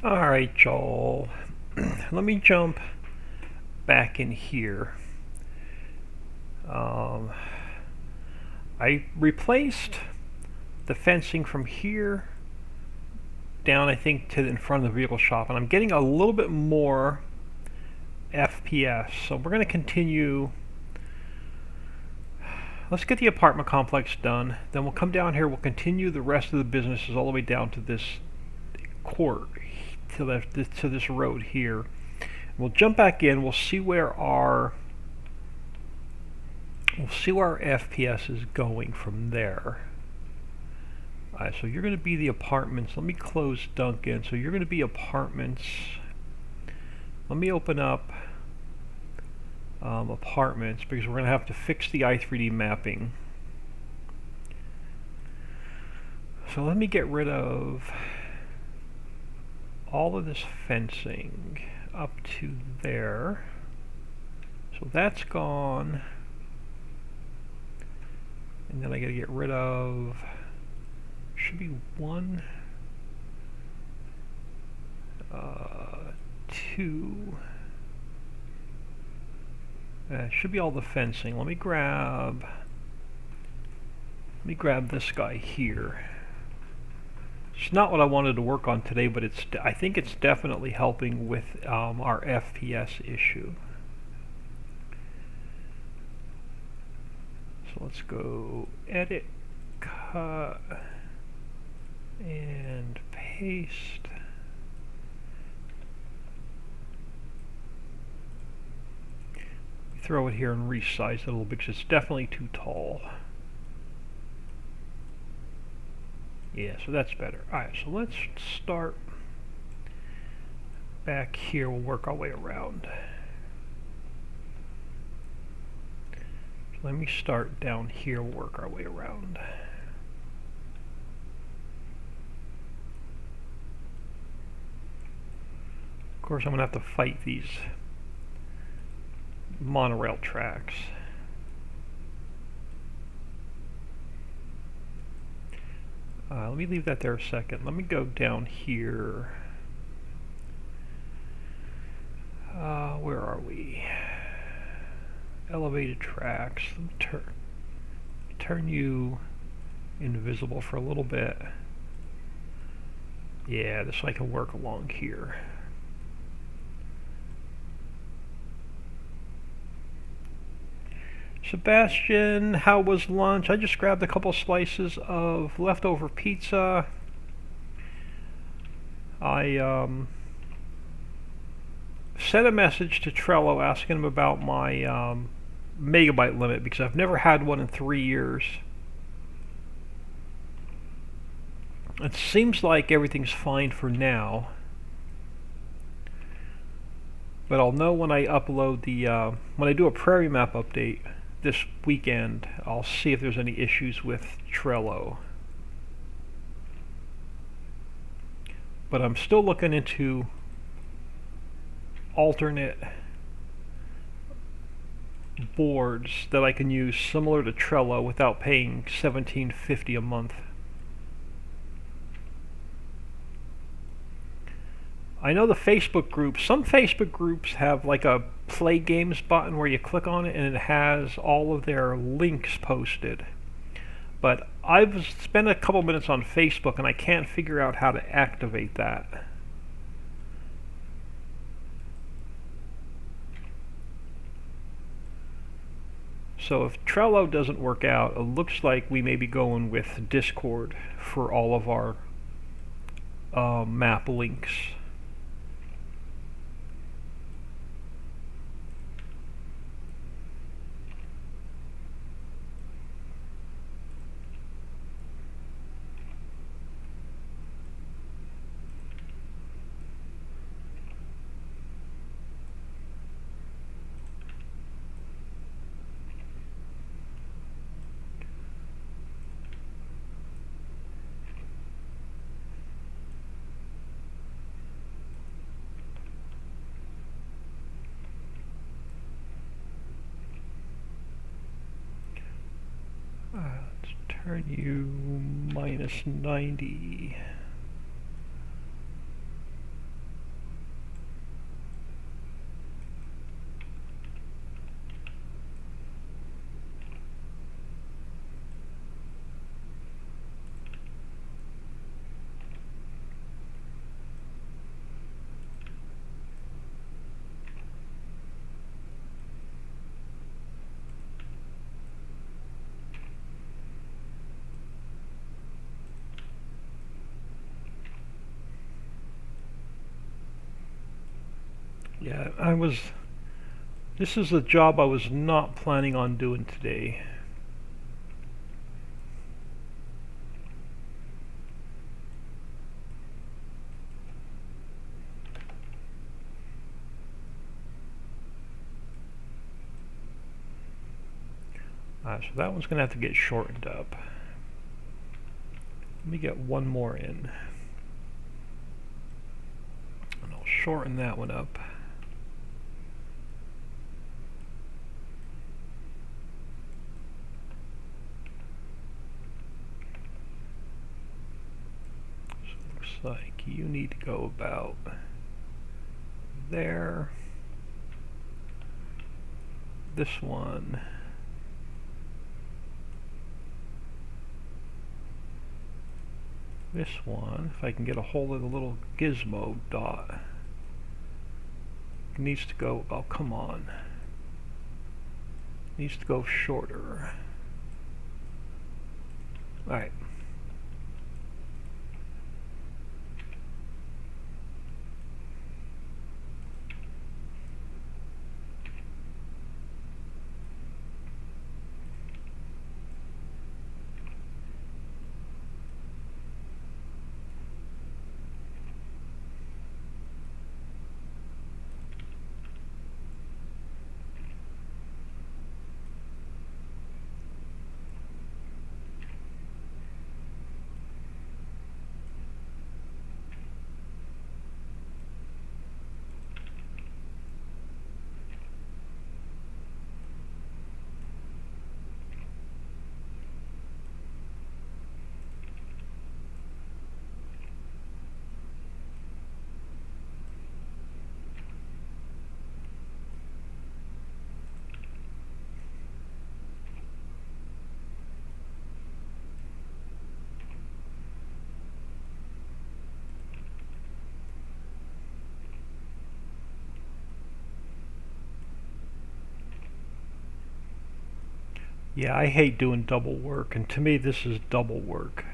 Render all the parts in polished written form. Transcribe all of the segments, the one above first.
Alright, Joel. Let me jump back in here. Um, I replaced the fencing from here down, I think, to in front of the vehicle shop, and I'm getting a little bit more FPS. So we're going to continue. Let's get the apartment complex done. Then we'll come down here. We'll continue the rest of the businesses all the way down to this court, to this road here. We'll jump back in. We'll see where our FPS is going from there. Alright, so you're going to be the apartments. Let me close Duncan. So you're going to be apartments. Let me open up apartments because we're going to have to fix the i3D mapping. So let me get rid of all of this fencing up to there. So that's gone. And then I got to get rid of, should be one, two. Should be all the fencing. Let me grab this guy here. It's not what I wanted to work on today, but I think it's definitely helping with our FPS issue. So let's go edit, cut, and paste. Throw it here and resize it a little bit because it's definitely too tall. Yeah, so that's better. Alright, so let's start back here. We'll work our way around. So let me start down here. We'll work our way around. Of course, I'm going to have to fight these monorail tracks. Let me leave that there a second. Let me go down here. Where are we? Elevated tracks. Let me turn you invisible for a little bit. Yeah, this I can work along here. Sebastian, how was lunch? I just grabbed a couple slices of leftover pizza. I sent a message to Trello asking him about my megabyte limit because I've never had one in 3 years. It seems like everything's fine for now, but I'll know when I upload when I do a Prairie Map update this weekend. I'll see if there's any issues with Trello. But I'm still looking into alternate boards that I can use similar to Trello without paying $17.50 a month. I know the Facebook groups, some Facebook groups have like a play games button where you click on it and it has all of their links posted. But I've spent a couple minutes on Facebook and I can't figure out how to activate that. So if Trello doesn't work out, it looks like we may be going with Discord for all of our map links. Let's turn you -90. Yeah, this is a job I was not planning on doing today. So that one's going to have to get shortened up. Let me get one more in. And I'll shorten that one up. So it looks like you need to go about there. This one. This one, if I can get a hold of the little gizmo dot, it needs to go, oh come on, it needs to go shorter. Alright. Yeah, I hate doing double work, and to me this is double work.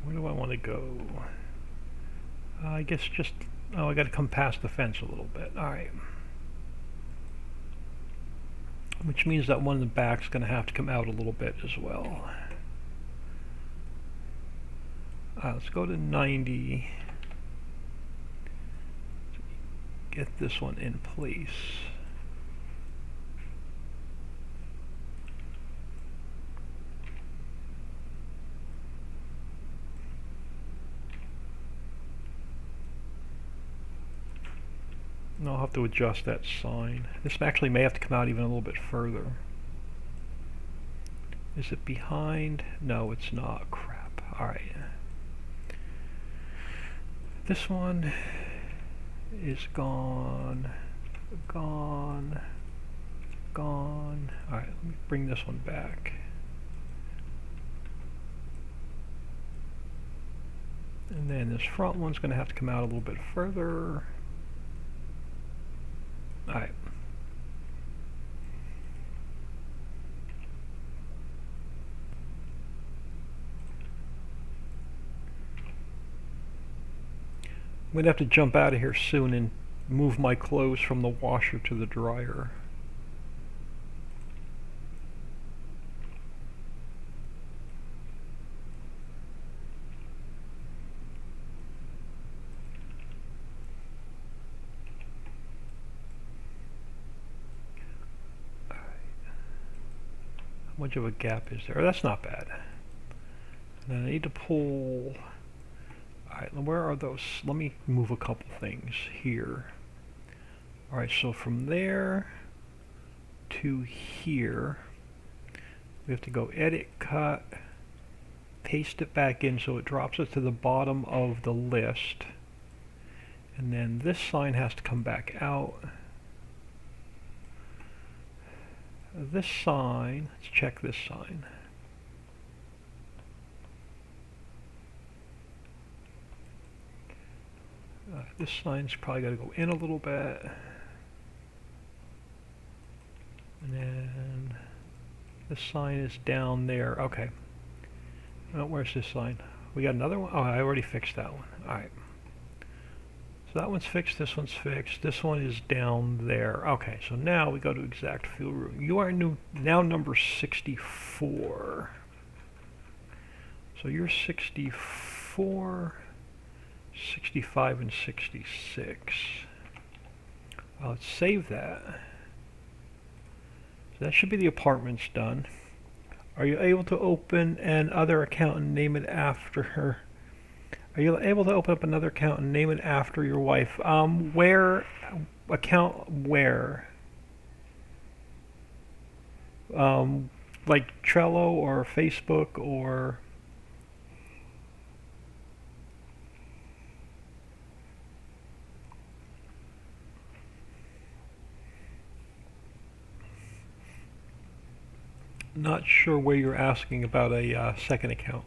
Where do I want to go? I guess just, oh, I got to come past the fence a little bit. Alright. Which means that one in the back's going to have to come out a little bit as well. Let's go to 90. Get this one in place. And I'll have to adjust that sign. This actually may have to come out even a little bit further. Is it behind? No, it's not. Crap. Alright. This one is gone. Gone. Gone. Alright, let me bring this one back. And then this front one's going to have to come out a little bit further. Alright. I'm going to have to jump out of here soon and move my clothes from the washer to the dryer. How much of a gap is there? That's not bad. And then I need to pull... Alright, where are those? Let me move a couple things here. Alright, so from there to here, we have to go edit, cut, paste it back in so it drops it to the bottom of the list. And then this sign has to come back out. This sign, let's check this sign. This sign's probably got to go in a little bit. And then this sign is down there. Okay. Oh, where's this sign? We got another one? Oh, I already fixed that one. Alright. So that one's fixed, this one's fixed, this one is down there. Okay, so now we go to exact field route. You are now number 64. So you're 64, 65, and 66. Let's save that. So that should be the apartments done. Are you able to open another account and name it after her? Are you able to open up another account and name it after your wife? Where? Account where? Like Trello or Facebook or... Not sure where you're asking about a second account.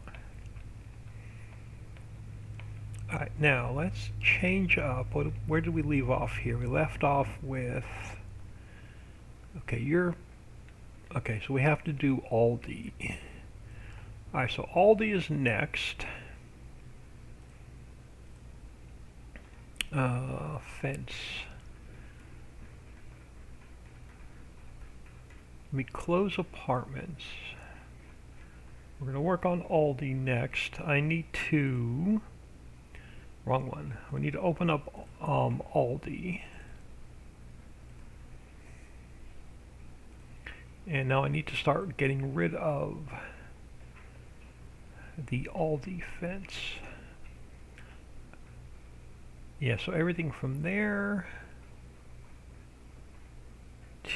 Alright, now let's change up. Where did we leave off here? We left off with... Okay, okay, so we have to do Aldi. Alright, so Aldi is next. Fence. Let me close apartments. We're going to work on Aldi next. I need to... Wrong one. We need to open up Aldi. And now I need to start getting rid of the Aldi fence. Yeah, so everything from there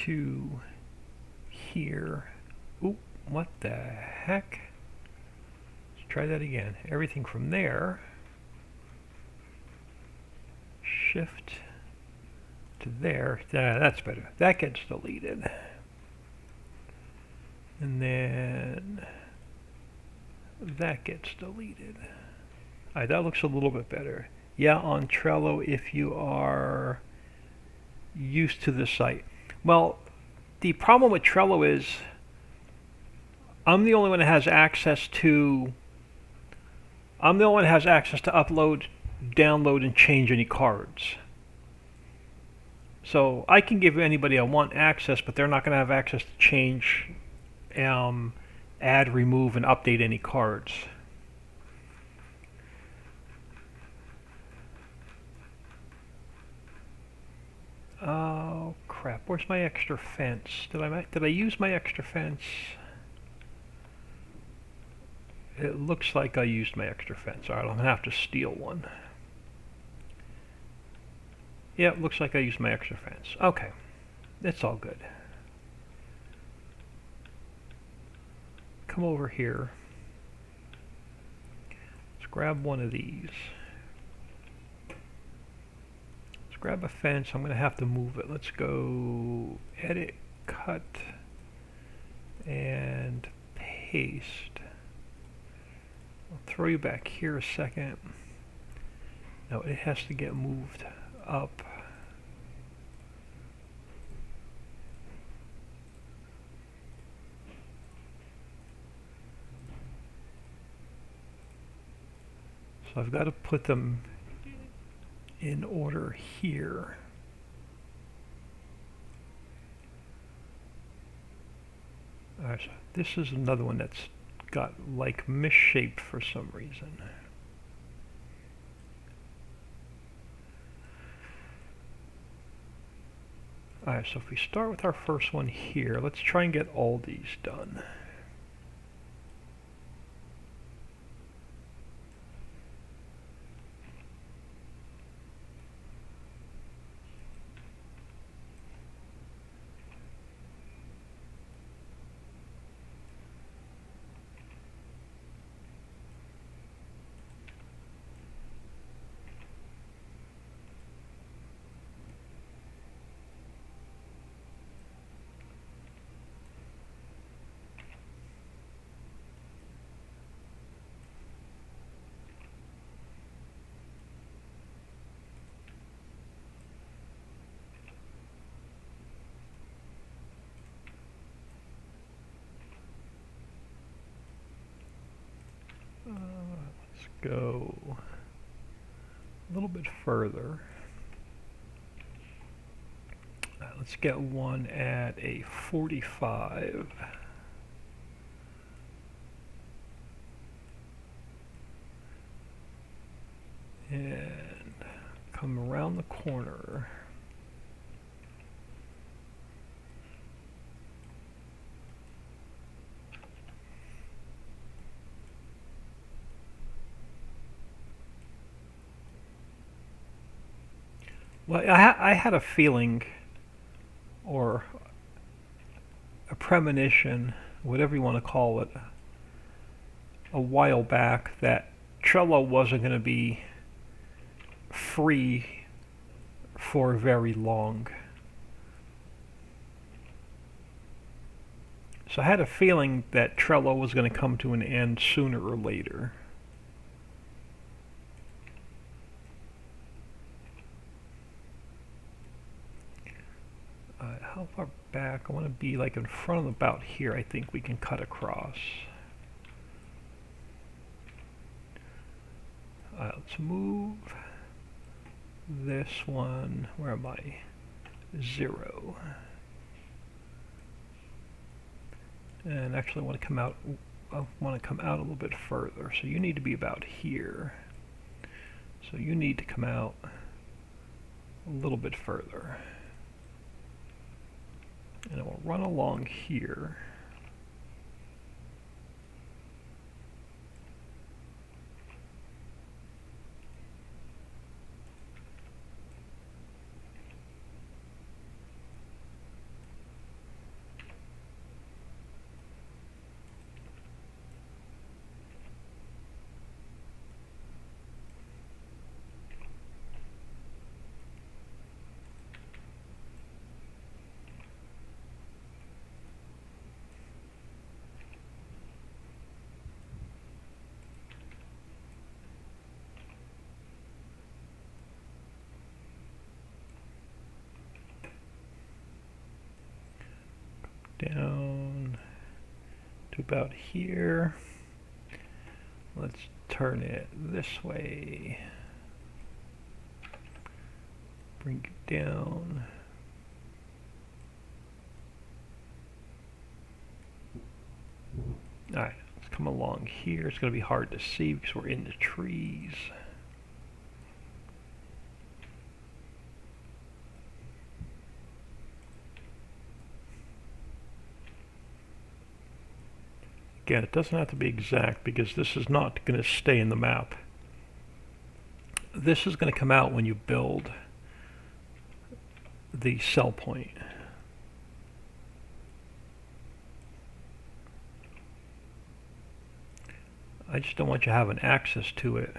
to here. Oop, what the heck? Let's try that again. Everything from there. Shift to there. That's better. That gets deleted. And then that gets deleted. Alright, that looks a little bit better. Yeah, on Trello if you are used to the site. Well, the problem with Trello is I'm the only one that has access to upload, download, and change any cards. So I can give anybody I want access, but they're not going to have access to change, add, remove, and update any cards. Oh crap! Where's my extra fence? Did I use my extra fence? It looks like I used my extra fence. Alright, I'm gonna have to steal one. Yeah, it looks like I used my extra fence. Okay, it's all good. Come over here. Let's grab one of these. Grab a fence. I'm going to have to move it. Let's go edit, cut, and paste. I'll throw you back here a second. No, it has to get moved up. So I've got to put them in order here. Alright, so this is another one that's got like misshaped for some reason. Alright, so if we start with our first one here, let's try and get all these done. go a little bit further. Let's get one at a 45. And come around the corner. Well, I had a feeling, or a premonition, whatever you want to call it, a while back that Trello wasn't going to be free for very long. So I had a feeling that Trello was going to come to an end sooner or later. How far back? I want to be like in front of about here. I think we can cut across. Let's move this one. Where am I? 0. And actually, I want to come out. I want to come out a little bit further. So you need to be about here. So you need to come out a little bit further. And it will run along here. Down to about here. Let's turn it this way. Bring it down. Alright, let's come along here. It's going to be hard to see because we're in the trees. Again, it doesn't have to be exact because this is not going to stay in the map. This is going to come out when you build the cell point. I just don't want you having access to it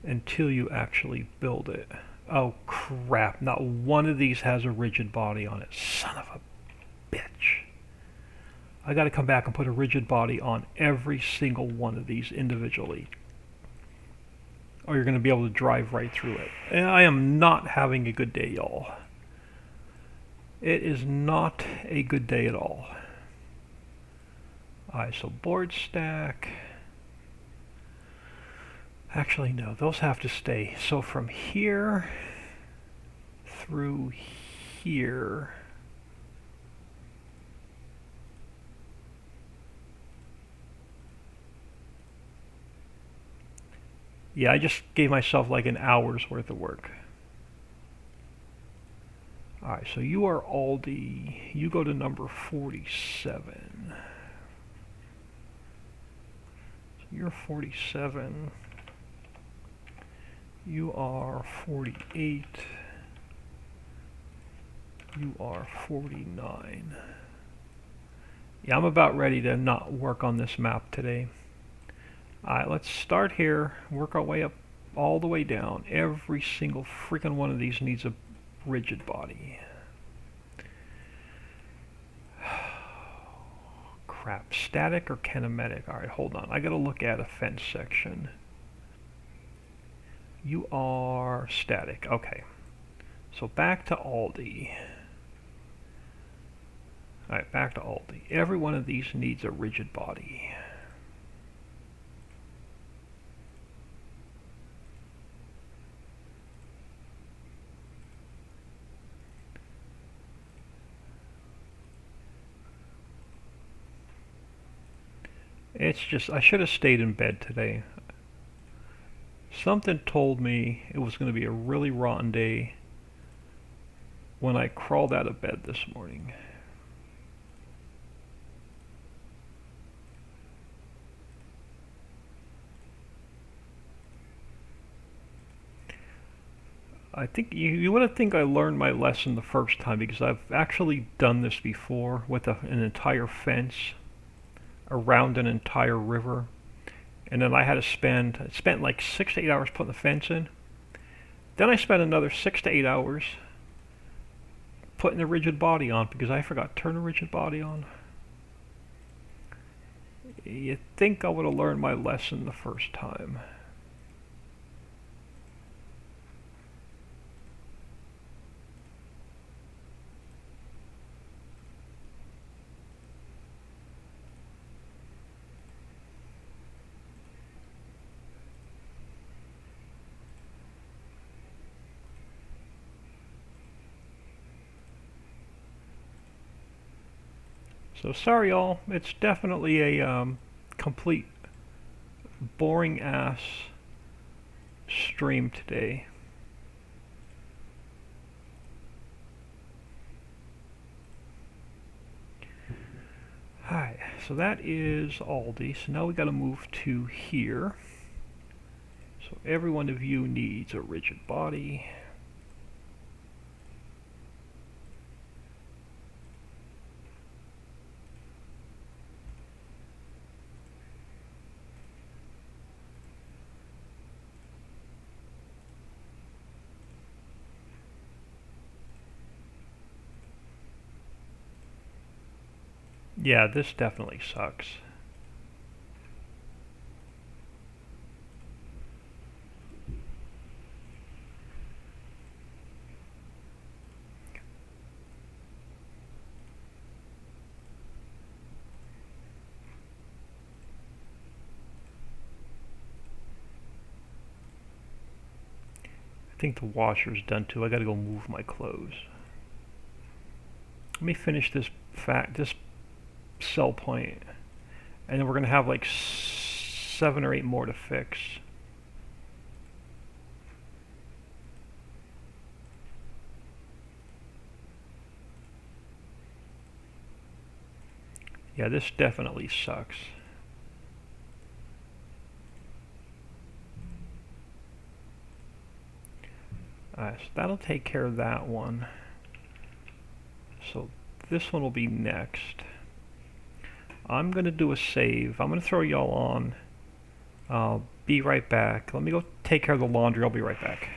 until you actually build it. Oh crap, not one of these has a rigid body on it. Son of a bitch. I got to come back and put a rigid body on every single one of these individually, or you're going to be able to drive right through it. And I am not having a good day, y'all. It is not a good day at all. Alright, so board stack. Actually, no, those have to stay. So from here through here. Yeah, I just gave myself like an hour's worth of work. Alright, so you are Aldi. You go to number 47. So you're 47. You are 48. You are 49. Yeah, I'm about ready to not work on this map today. Alright, let's start here, work our way up all the way down. Every single freaking one of these needs a rigid body. Crap, static or kinematic? Alright, hold on. I gotta look at a fence section. You are static, okay. So back to Aldi. Alright, back to Aldi. Every one of these needs a rigid body. It's just, I should have stayed in bed today. Something told me it was going to be a really rotten day when I crawled out of bed this morning. I think you wouldn't think I learned my lesson the first time because I've actually done this before with an entire fence around an entire river, and then I spent like 6 to 8 hours putting the fence in. Then I spent another 6 to 8 hours putting the rigid body on because I forgot to turn the rigid body on. You'd think I would have learned my lesson the first time. So sorry, y'all. It's definitely a complete boring ass stream today. Alright, so that is Aldi. So now we got to move to here. So every one of you needs a rigid body. Yeah, this definitely sucks. I think the washer's done too. I gotta go move my clothes. Let me finish this cell point, and then we're gonna have like 7 or 8 more to fix. Yeah, this definitely sucks. Alright, so that'll take care of that one. So this one will be next. I'm going to do a save. I'm going to throw y'all on. I'll be right back. Let me go take care of the laundry. I'll be right back.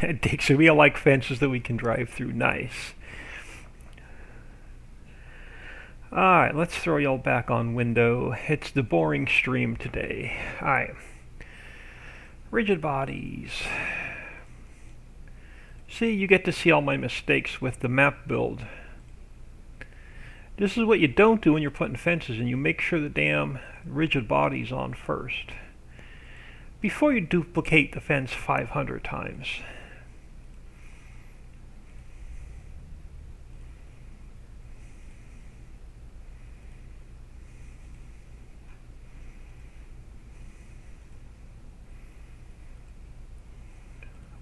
Dicks, we like fences that we can drive through. Nice. Alright, let's throw y'all back on window. It's the boring stream today. Alright. Rigid bodies. See, you get to see all my mistakes with the map build. This is what you don't do when you're putting fences in. You make sure the damn rigid body's on first before you duplicate the fence 500 times.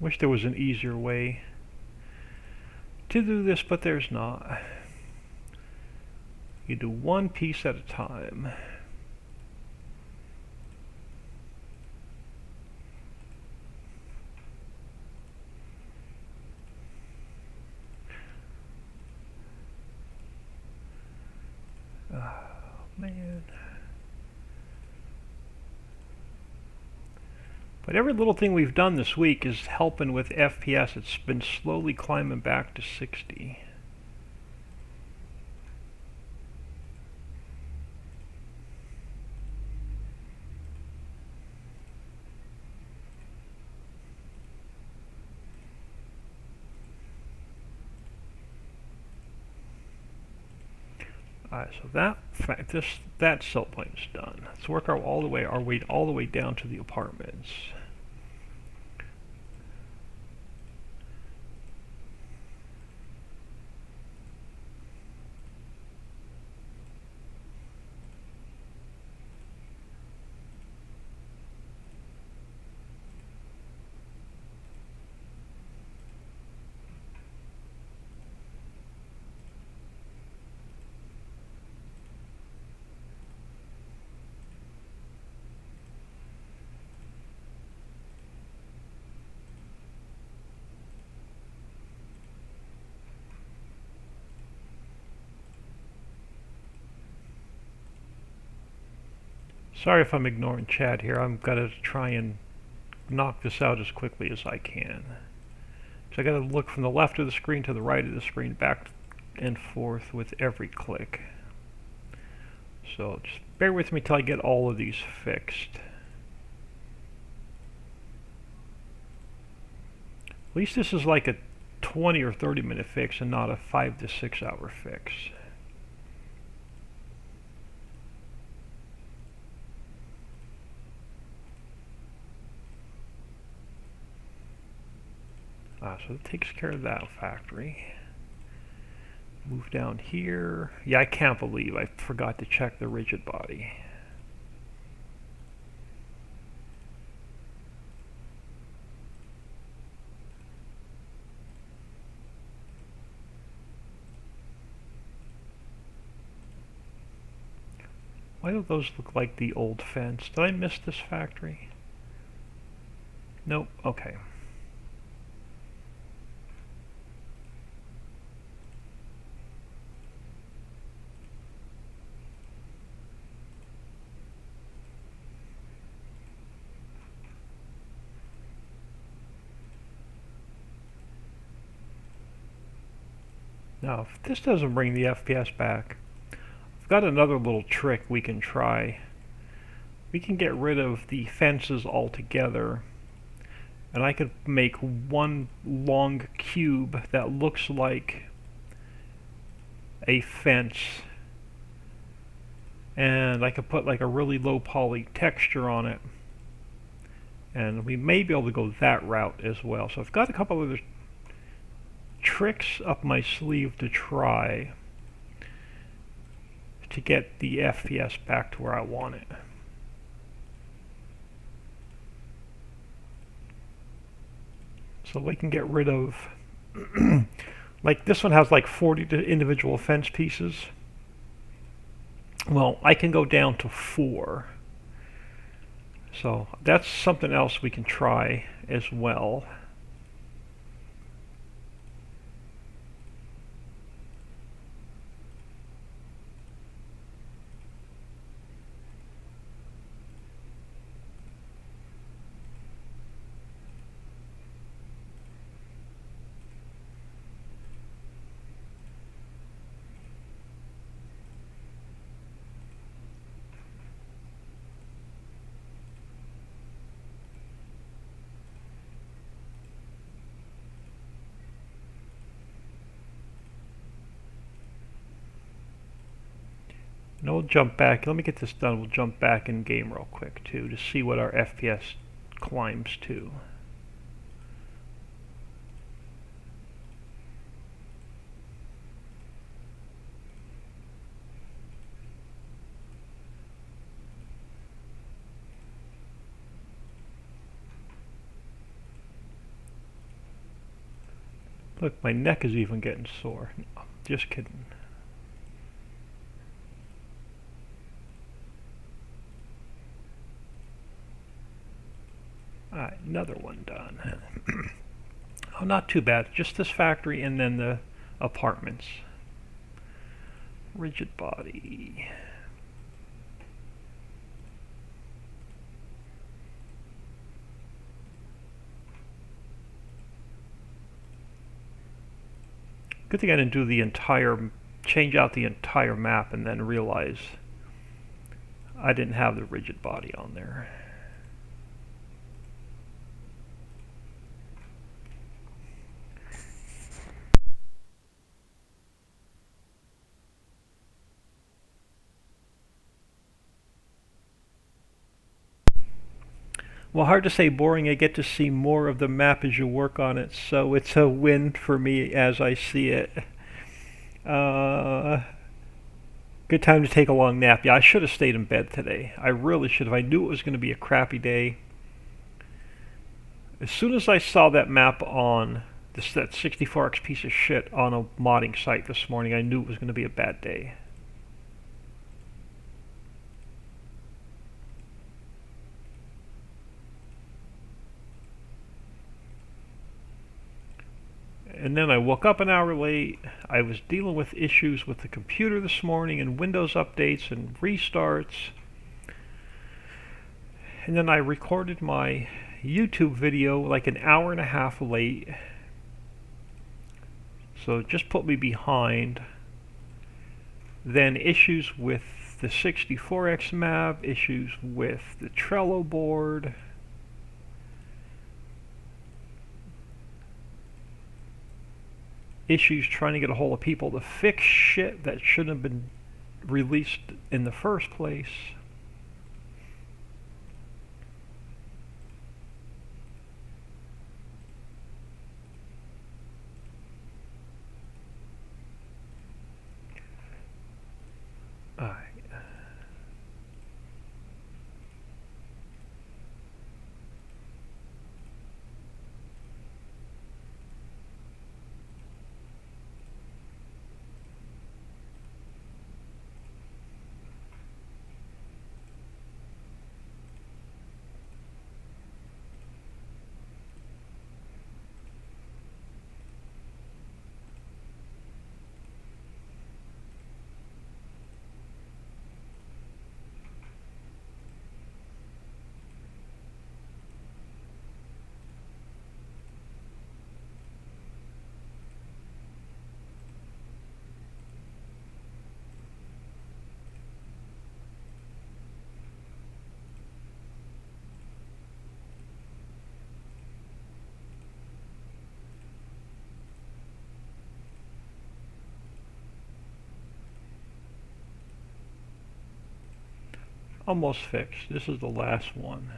Wish there was an easier way to do this, but there's not. You do one piece at a time. Oh, man. But every little thing we've done this week is helping with FPS. It's been slowly climbing back to 60. Alright, so that cell plane's done. Let's work all the way down to the apartments. Sorry if I'm ignoring chat here. I'm gonna try and knock this out as quickly as I can. So I gotta look from the left of the screen to the right of the screen, back and forth with every click. So just bear with me till I get all of these fixed. At least this is like a 20 or 30 minute fix and not a 5 to 6 hour fix. So it takes care of that factory. Move down here. Yeah, I can't believe I forgot to check the rigid body. Why do those look like the old fence? Did I miss this factory? Nope, okay. Now, if this doesn't bring the FPS back, I've got another little trick we can try. We can get rid of the fences altogether, and I could make one long cube that looks like a fence, and I could put like a really low poly texture on it, and we may be able to go that route as well. So I've got a couple other tricks up my sleeve to try to get the FPS back to where I want it. So we can get rid of like this one has like 40 individual fence pieces. Well, I can go down to 4. So that's something else we can try as well. And we'll jump back. Let me get this done. We'll jump back in game real quick too to see what our FPS climbs to. Look, my neck is even getting sore. No, just kidding. Alright, another one done. Oh, not too bad. Just this factory and then the apartments. Rigid body. Good thing I didn't do the entire, change out the entire map and then realize I didn't have the rigid body on there. Well, hard to say boring. I get to see more of the map as you work on it, so it's a win for me as I see it. Uh, Good time to take a long nap. Yeah, I should have stayed in bed today. I really should have. I knew it was going to be a crappy day. As soon as I saw that map on that 64X piece of shit on a modding site this morning, I knew it was going to be a bad day. And then I woke up an hour late. I was dealing with issues with the computer this morning and Windows updates and restarts. And then I recorded my YouTube video like an hour and a half late. So it just put me behind. Then issues with the 64X map, issues with the Trello board. Issues trying to get a hold of people to fix shit that shouldn't have been released in the first place. Alright. Almost fixed. This is the last one.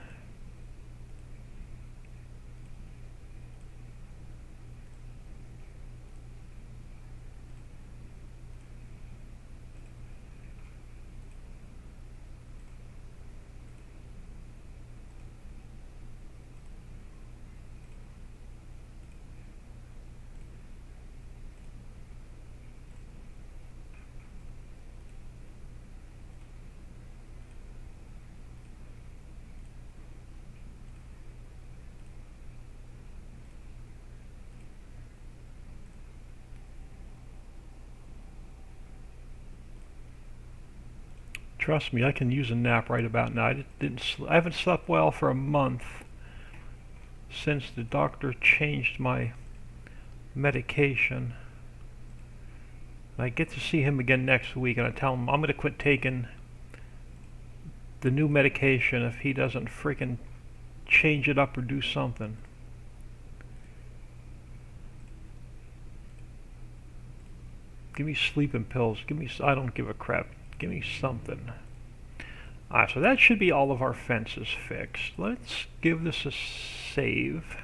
Trust me, I can use a nap right about now. I haven't slept well for a month since the doctor changed my medication. I get to see him again next week, and I tell him I'm going to quit taking the new medication if he doesn't freaking change it up or do something. Give me sleeping pills. I don't give a crap. Give me something. Alright, so that should be all of our fences fixed. Let's give this a save.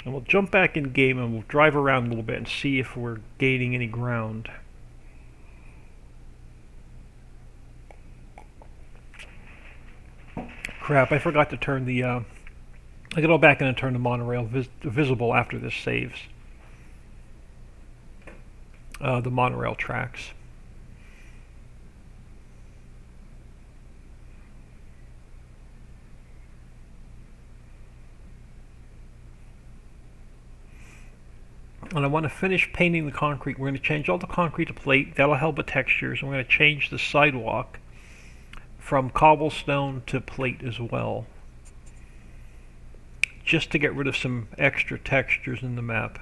And we'll jump back in game and we'll drive around a little bit and see if we're gaining any ground. Crap, I forgot to turn the, I gotta go back in and turn the monorail visible after this saves. The monorail tracks. And I want to finish painting the concrete. We're going to change all the concrete to plate. That'll help with textures. And we're going to change the sidewalk from cobblestone to plate as well, just to get rid of some extra textures in the map.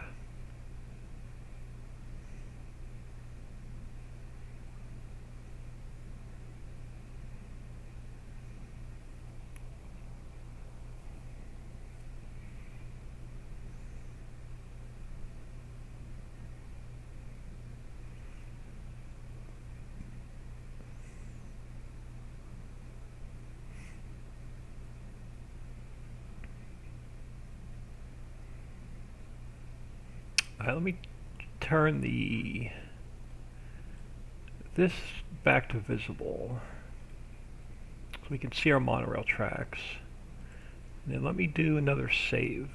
Let me turn this back to visible so we can see our monorail tracks. And then let me do another save.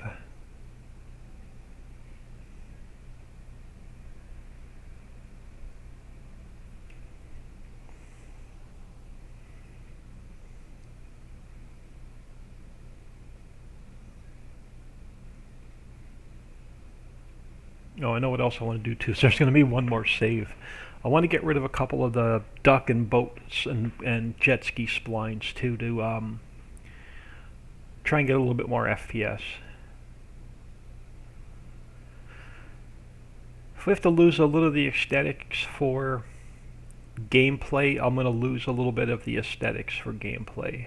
Oh, I know what else I want to do too. So there's going to be one more save. I want to get rid of a couple of the duck and boats and jet ski splines too, to try and get a little bit more FPS. If we have to lose a little of the aesthetics for gameplay, I'm going to lose a little bit of the aesthetics for gameplay.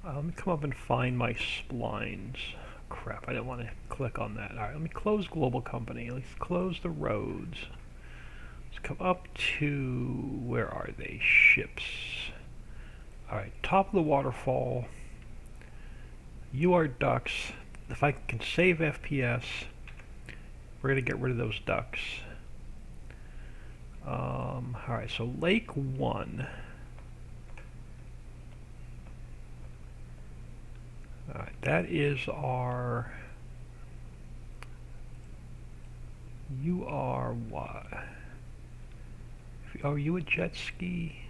Let me come up and find my splines. Crap, I didn't want to click on that. Alright, let me close Global Company. Let's close the roads. Let's come up to, where are they? Ships. Alright, top of the waterfall. You are ducks. If I can save FPS, we're going to get rid of those ducks. Alright, so Lake 1. Alright, that is our... You are what? Are you a jet ski?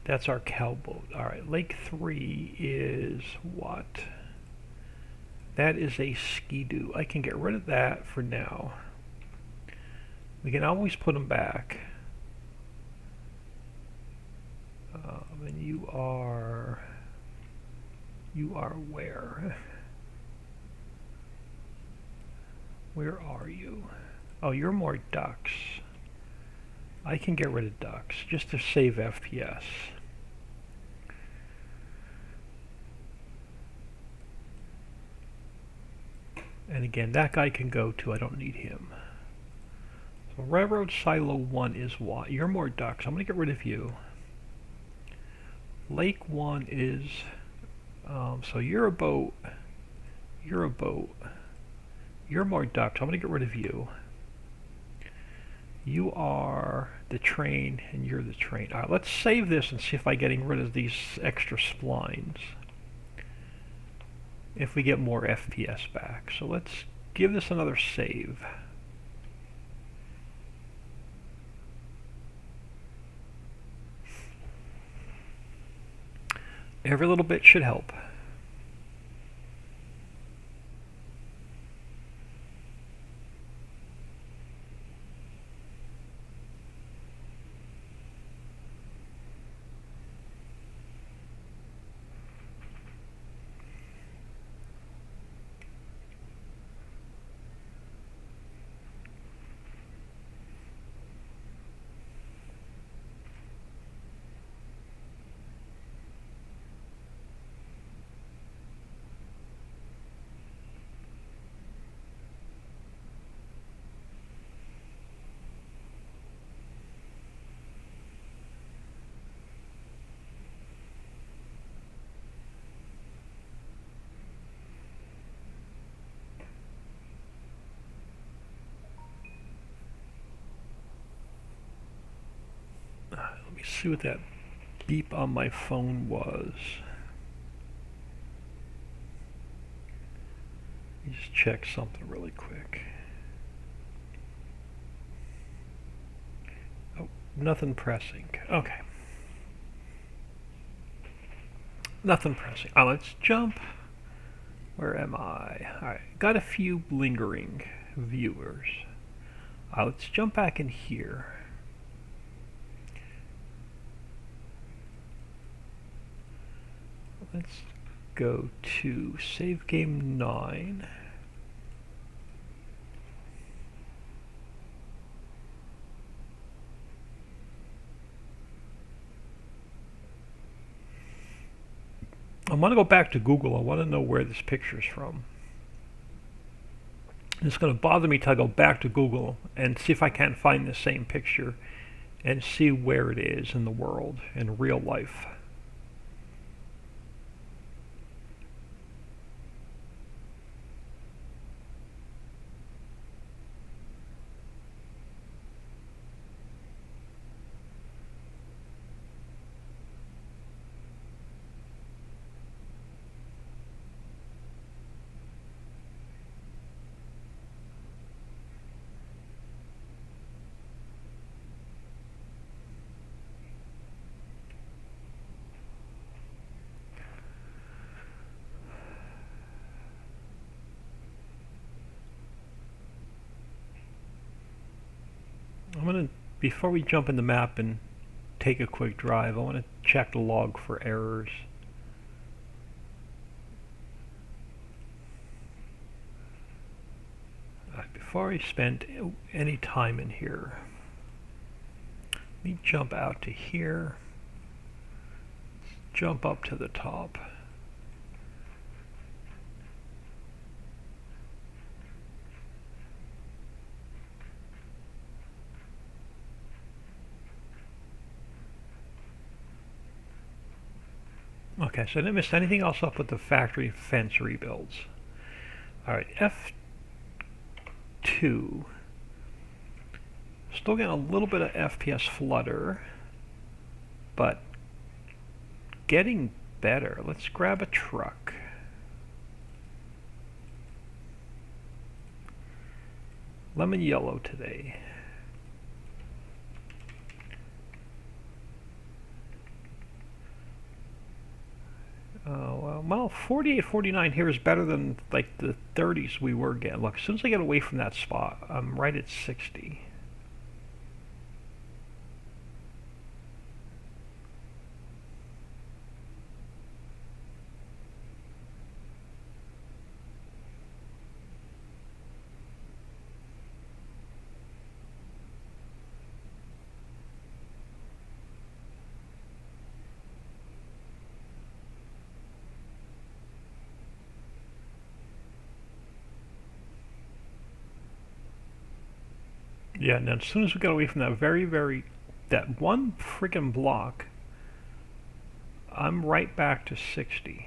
That's our cowboat. Alright, Lake 3 is what? That is a ski-doo. I can get rid of that for now. We can always put them back. And you are where? Where are you? Oh, you're more ducks. I can get rid of ducks just to save FPS. And again, that guy can go too. I don't need him. So Railroad Silo 1 is what? You're more ducks. I'm going to get rid of you. Lake 1 is... so you're a boat. You're a boat. You're more ducks. I'm going to get rid of you. You are the train, and you're the train. Alright, let's save this and see if by getting rid of these extra splines, if we get more FPS back. So let's give this another save. Every little bit should help. me see what that beep on my phone was. Let me just check something really quick. Oh, nothing pressing. Okay. Nothing pressing. Oh, let's jump. Where am I? Alright, got a few lingering viewers. Let's jump back in here. Let's go to save game 9. I want to go back to Google. I want to know where this picture is from. It's going to bother me till I go back to Google and see if I can't find the same picture and see where it is in the world, in real life. I'm going to, before we jump in the map and take a quick drive, I want to check the log for errors. Before I spend any time in here, let me jump out to here, jump up to the top. Okay, so I didn't miss anything else up with the factory fence rebuilds. Alright, F2. Still getting a little bit of FPS flutter, but getting better. Let's grab a truck. Lemon yellow today. Well, 48, 49 here is better than like the 30s we were getting. Look, as soon as I get away from that spot, I'm right at 60. Yeah, and then as soon as we got away from that that one friggin' block, I'm right back to 60.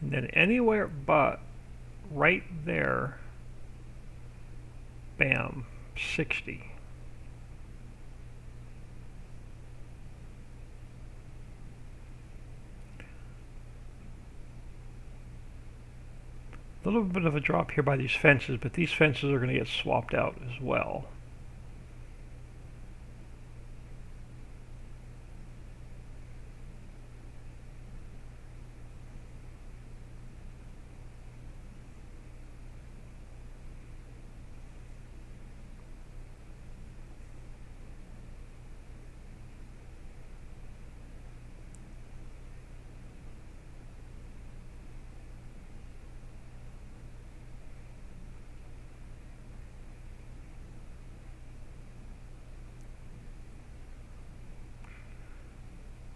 And then anywhere but right there, bam, 60. A little bit of a drop here by these fences, but these fences are going to get swapped out as well.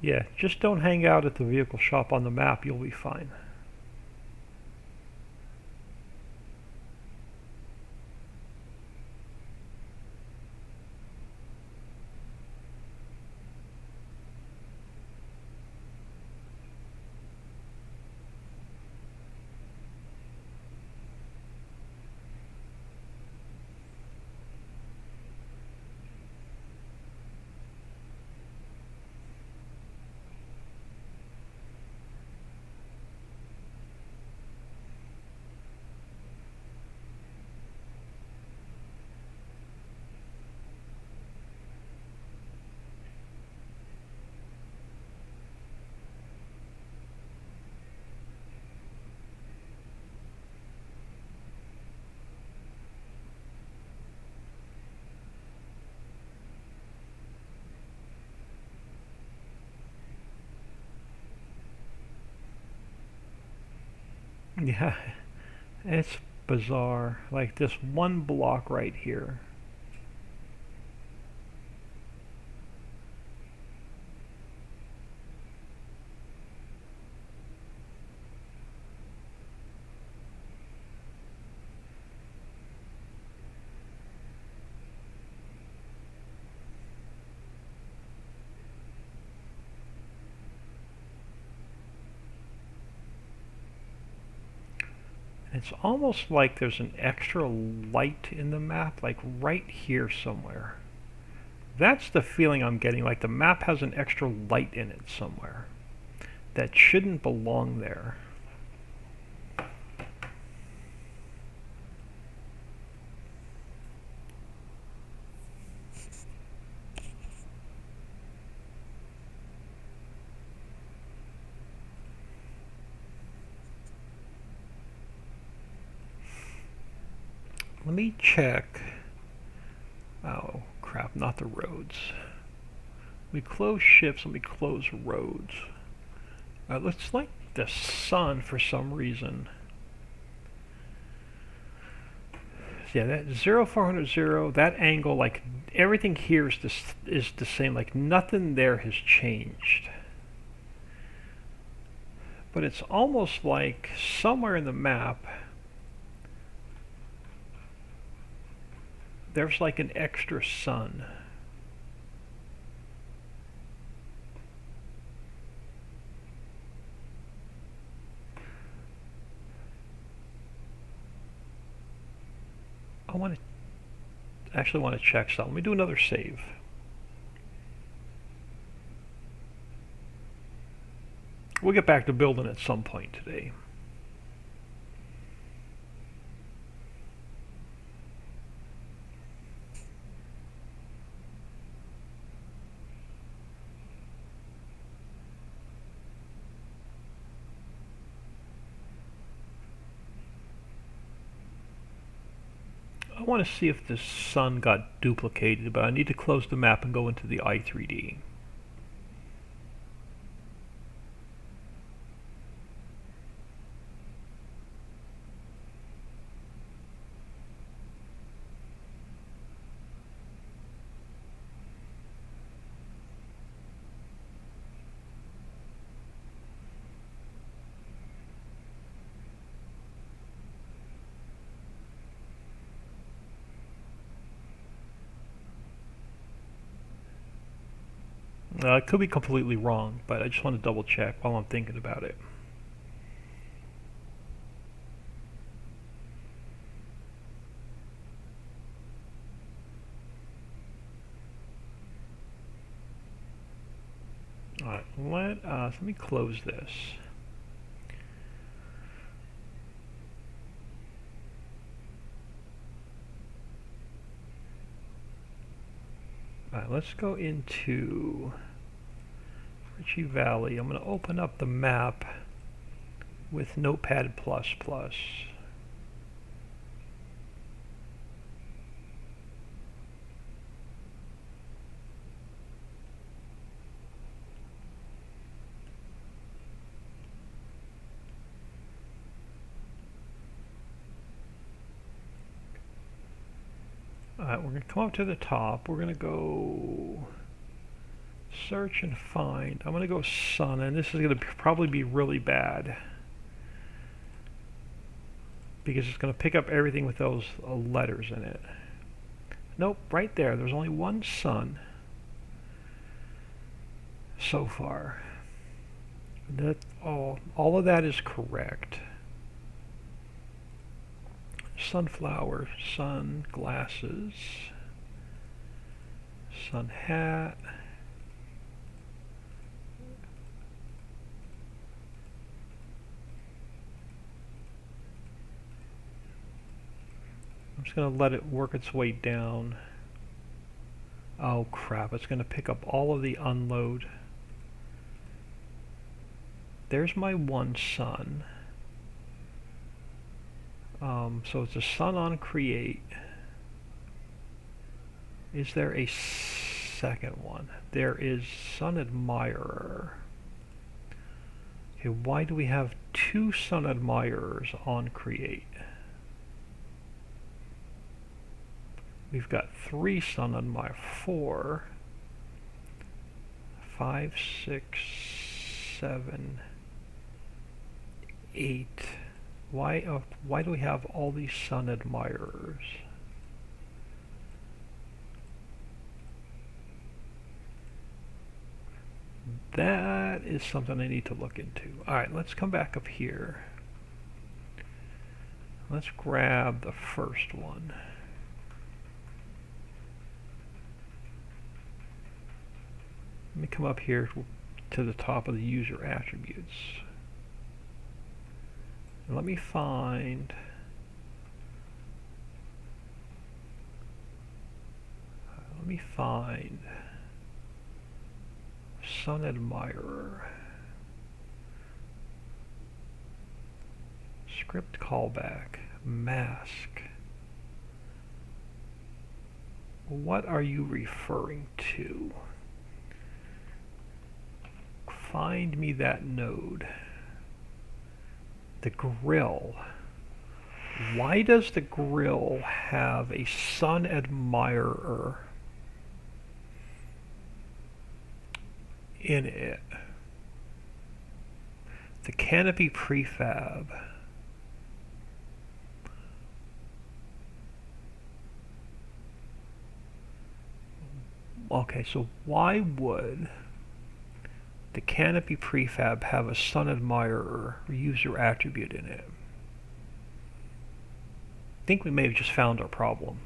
Yeah, just don't hang out at the vehicle shop on the map, you'll be fine. Yeah, it's bizarre. Like this one block right here. It's almost like there's an extra light in the map, like right here somewhere. That's the feeling I'm getting, like the map has an extra light in it somewhere that shouldn't belong there. Let me check. Oh crap, not the roads. We close ships, let me close roads. Looks like the sun for some reason. Yeah, that 0400, that angle, like everything here is the same, like nothing there has changed. But it's almost like somewhere in the map there's like an extra sun. I want to actually want to check something. Let me do another save. We'll get back to building at some point today. I want to see if this sun got duplicated, but I need to close the map and go into the i3D. I could be completely wrong, but I just want to double check while I'm thinking about it. Alright, let me close this. Alright, let's go into Ricci Valley. I'm going to open up the map with Notepad++. Alright, we're going to come up to the top. We're going to go search and find. I'm going to go sun, and this is going to probably be really bad because it's going to pick up everything with those letters in it. Nope, right there. There's only one sun so far. That all of that is correct. Sunflower, sunglasses, sun hat. I'm just going to let it work its way down. Oh crap, it's going to pick up all of the unload. There's my one sun. So it's a sun on create. Is there a second one? There is sun admirer. Okay, why do we have 2 sun admirers on create? We've got 3 sun admirers, 4, 5, 6, 7, 8. Why do we have all these sun admirers? That is something I need to look into. Alright, let's come back up here. Let's grab the first one. Let me come up here to the top of the user attributes. And let me find Sun Admirer. Script callback. Mask. What are you referring to? Find me that node. The grill. Why does the grill have a Sun Admirer in it? The canopy prefab. Okay, so why would the canopy prefab have a Sun Admirer user attribute in it? I think we may have just found our problem.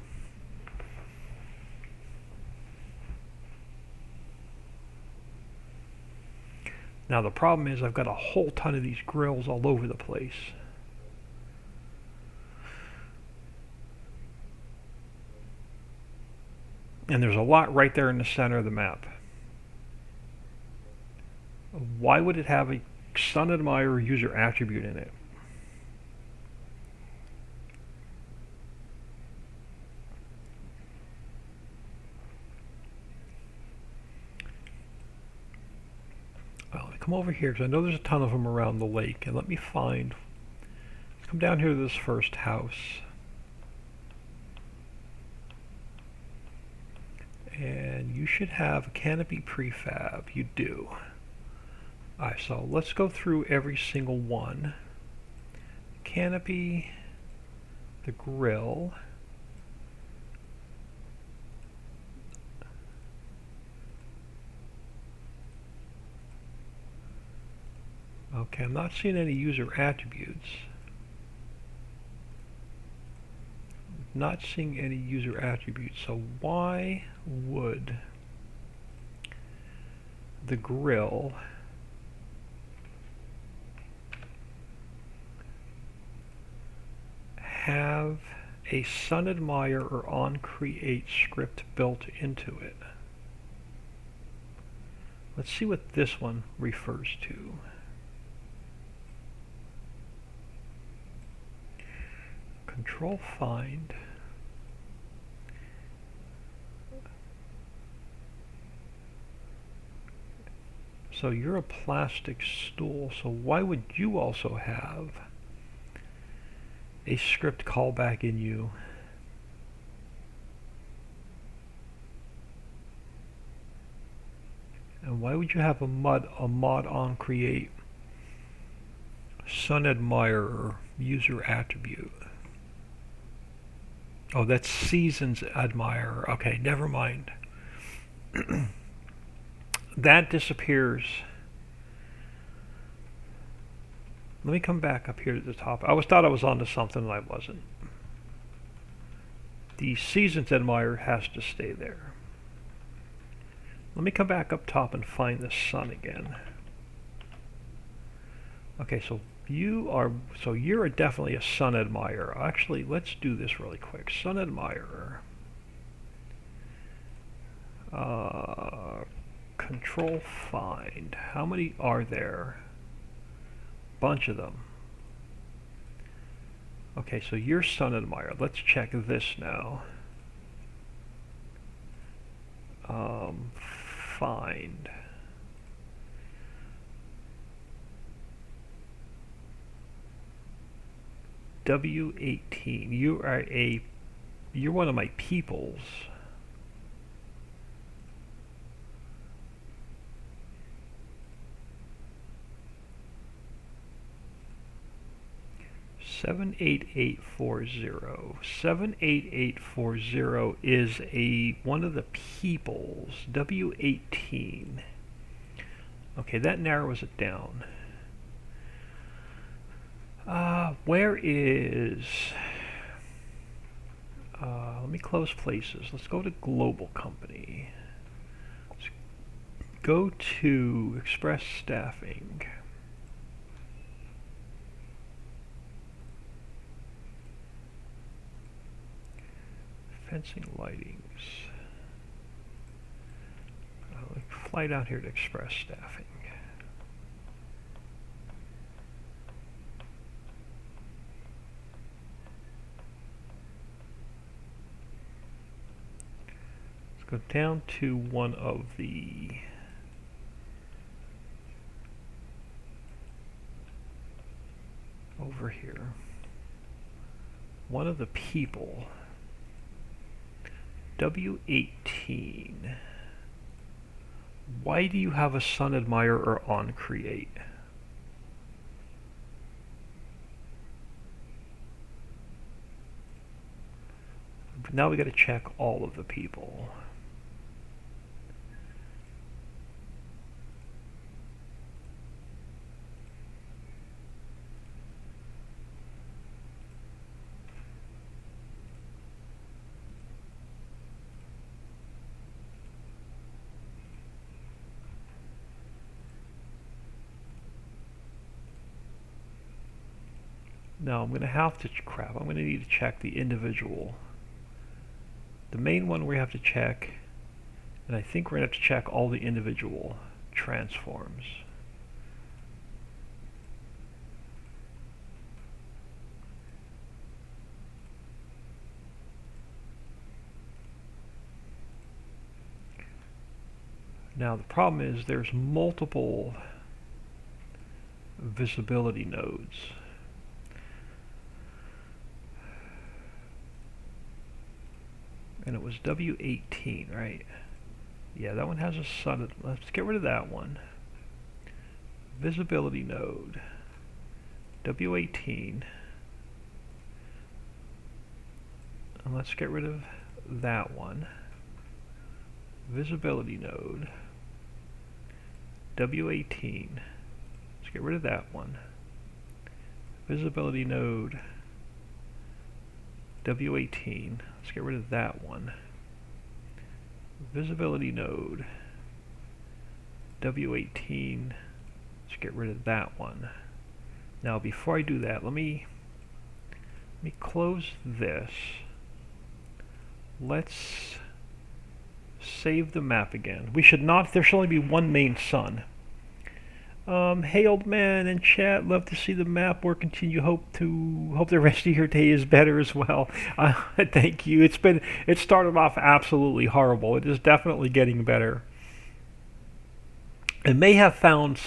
Now the problem is I've got a whole ton of these grills all over the place. And there's a lot right there in the center of the map. Why would it have a Sun Admirer user attribute in it? Come over here because I know there's a ton of them around the lake, and let me find. Let's come down here to this first house, and you should have a canopy prefab. You do. Alright, so let's go through every single one. Canopy, the grill. Okay, I'm not seeing any user attributes. Not seeing any user attributes. So why would the grill have a Sun Admirer on create script built into it? Let's see what this one refers to. Control find. So you're a plastic stool, so why would you also have a script callback in you? And why would you have a mod on create Sun Admirer user attribute? Oh, that's Seasons Admirer. Okay, never mind. That disappears. Let me come back up here to the top. I thought I was onto something and I wasn't. The Seasons Admirer has to stay there. Let me come back up top and find the sun again. Okay, so you're definitely a Sun Admirer. Actually, let's do this really quick. Sun Admirer. Control find. How many are there? Bunch of them. Okay, so you're Sun Admirer. Let's check this now. Find. W18. You're one of my peoples. Seven 78840. 78840 is one of the peoples. W18. Okay, that narrows it down. Where is... let me close places. Let's go to global company. Let's go to express staffing. Fencing lightings. Fly down here to express staffing. Let's go down to one of the over here. One of the people. W18. Why do you have a Sun Admirer on Create? Now we got to check all of the people. Now I'm going to have to, I'm going to need to check the individual. The main one we have to check, and I think we're going to have to check all the individual transforms. Now the problem is there's multiple visibility nodes. And it was W18, right? Yeah, that one has a sun. Let's get rid of that one. Visibility node. W18. And let's get rid of that one. Visibility node. W18. Let's get rid of that one. Visibility node. W18. Let's get rid of that one. Visibility node. W18. Let's get rid of that one. Now before I do that, let me close this. Let's save the map again. We should not, there should only be one main sun. Hey old man in chat, love to see the map work. Continue. Hope the rest of your day is better as well. Thank you. It started off absolutely horrible. It is definitely getting better. I may have found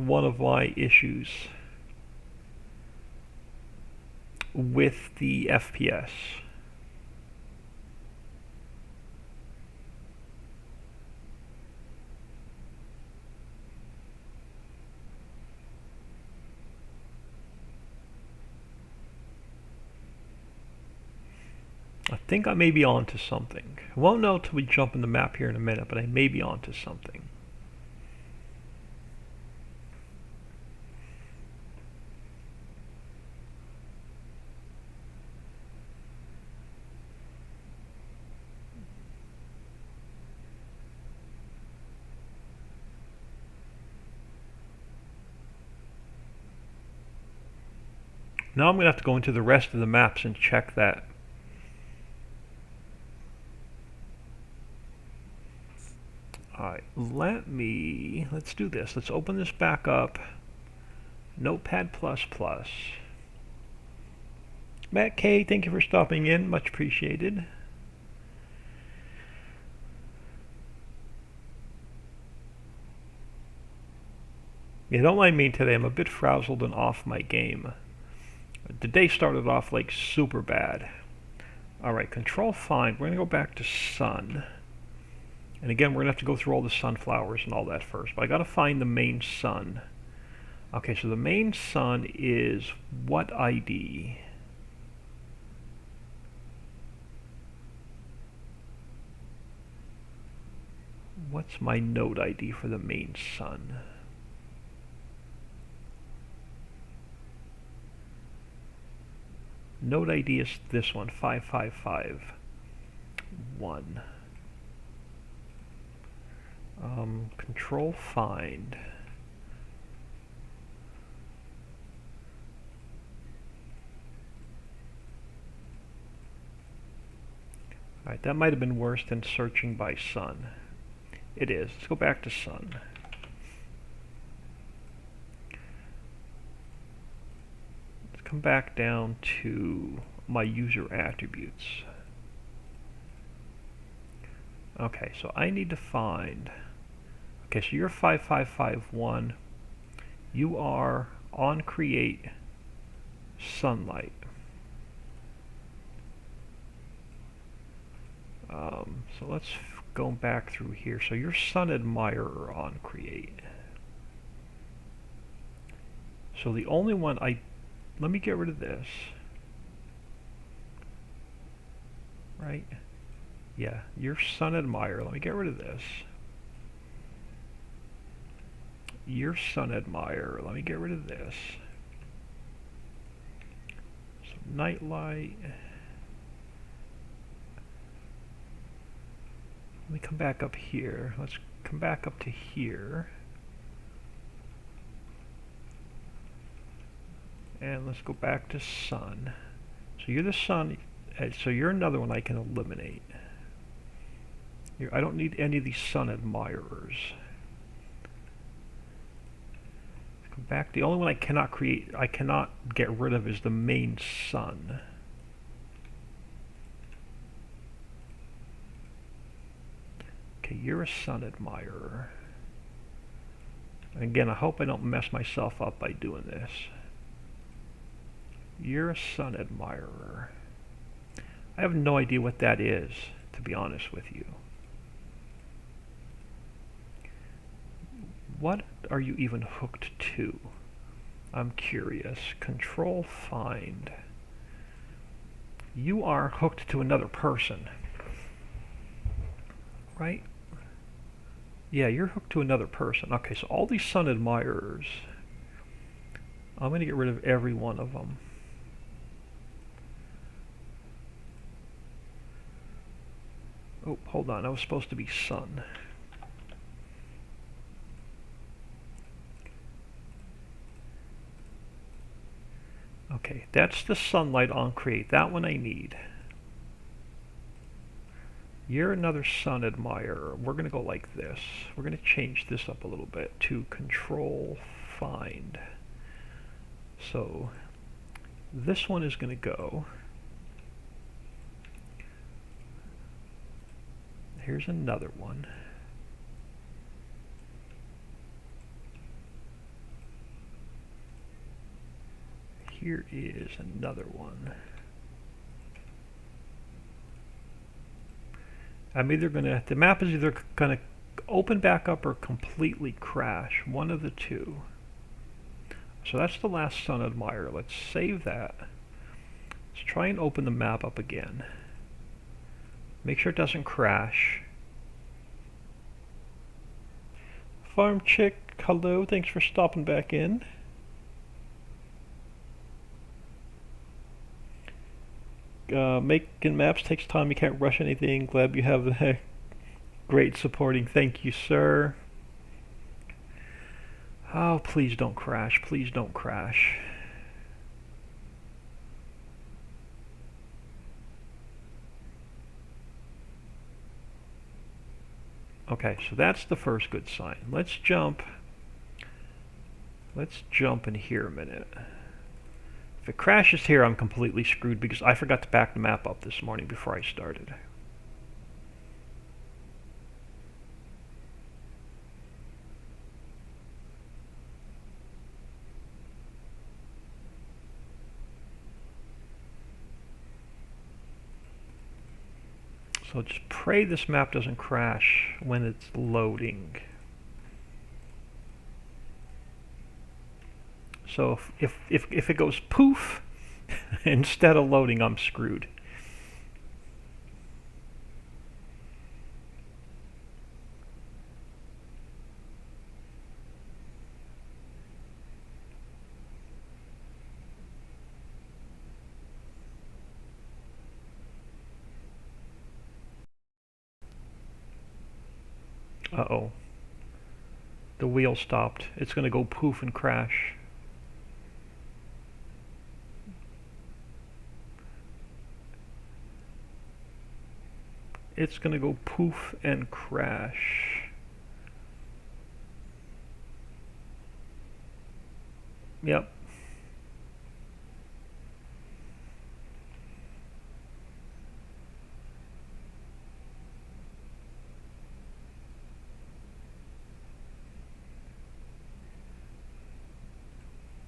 one of my issues with the FPS. I think I may be onto something. I won't know till we jump in the map here in a minute, but I may be onto something. Now I'm going to have to go into the rest of the maps and check that. Alright, let's do this. Let's open this back up. Notepad++. Matt K, thank you for stopping in. Much appreciated. Yeah, don't mind me today. I'm a bit frazzled and off my game. The day started off like super bad. Alright, control find. We're going to go back to sun. And again, we're going to have to go through all the sunflowers and all that first. But I got to find the main sun. Okay, so the main sun is what ID? What's my node ID for the main sun? Node ID is this one, 5551. Control find. Alright, that might have been worse than searching by sun. It is. Let's go back to sun. Let's come back down to my user attributes. Okay, so I need to find... Okay, so you're 5551. You are on create sunlight. So let's go back through here. So you're sun admirer on create. So the only one let me get rid of this. Right? Yeah, you're sun admirer. Let me get rid of this. You're sun admirer. Let me get rid of this. So nightlight. Let me come back up here. Let's come back up to here. And let's go back to sun. So you're the sun. So you're another one I can eliminate. I don't need any of these sun admirers. Come back. The only one I cannot create, I cannot get rid of is the main sun. Okay, you're a sun admirer. And again, I hope I don't mess myself up by doing this. You're a sun admirer. I have no idea what that is, to be honest with you. What are you even hooked to? I'm curious. Control find. You are hooked to another person. Right? Yeah, you're hooked to another person. Okay, so all these sun admirers, I'm going to get rid of every one of them. Oh, hold on. That was supposed to be sun. Okay, that's the sunlight on create. That one I need. You're another sun admirer. We're going to go like this. We're going to change this up a little bit to control find. So this one is going to go. Here's another one. Here is another one. I'm either gonna, the map is either gonna open back up or completely crash, one of the two. So that's the last sun admirer. Let's save that. Let's try and open the map up again. Make sure it doesn't crash. Farm Chick, hello, thanks for stopping back in. Making maps takes time, you can't rush anything. Glad you have the great supporting. Thank you, sir. Oh, please don't crash. Please don't crash. Okay, so that's the first good sign. Let's jump. Let's jump in here a minute. If it crashes here, I'm completely screwed because I forgot to back the map up this morning before I started. So just pray this map doesn't crash when it's loading. So if it goes poof instead of loading, I'm screwed. Uh-oh. The wheel stopped. It's going to go poof and crash. It's going to go poof and crash. Yep.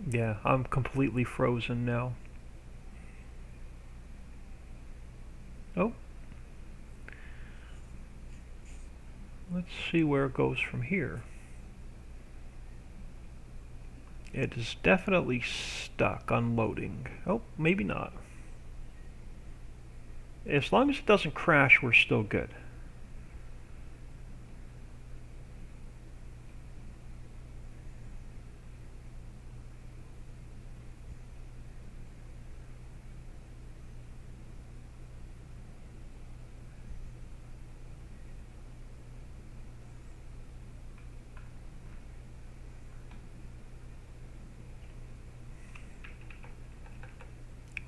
Yeah, I'm completely frozen now. Oh. Let's see where it goes from here. It is definitely stuck unloading. Oh, maybe not. As long as it doesn't crash, we're still good.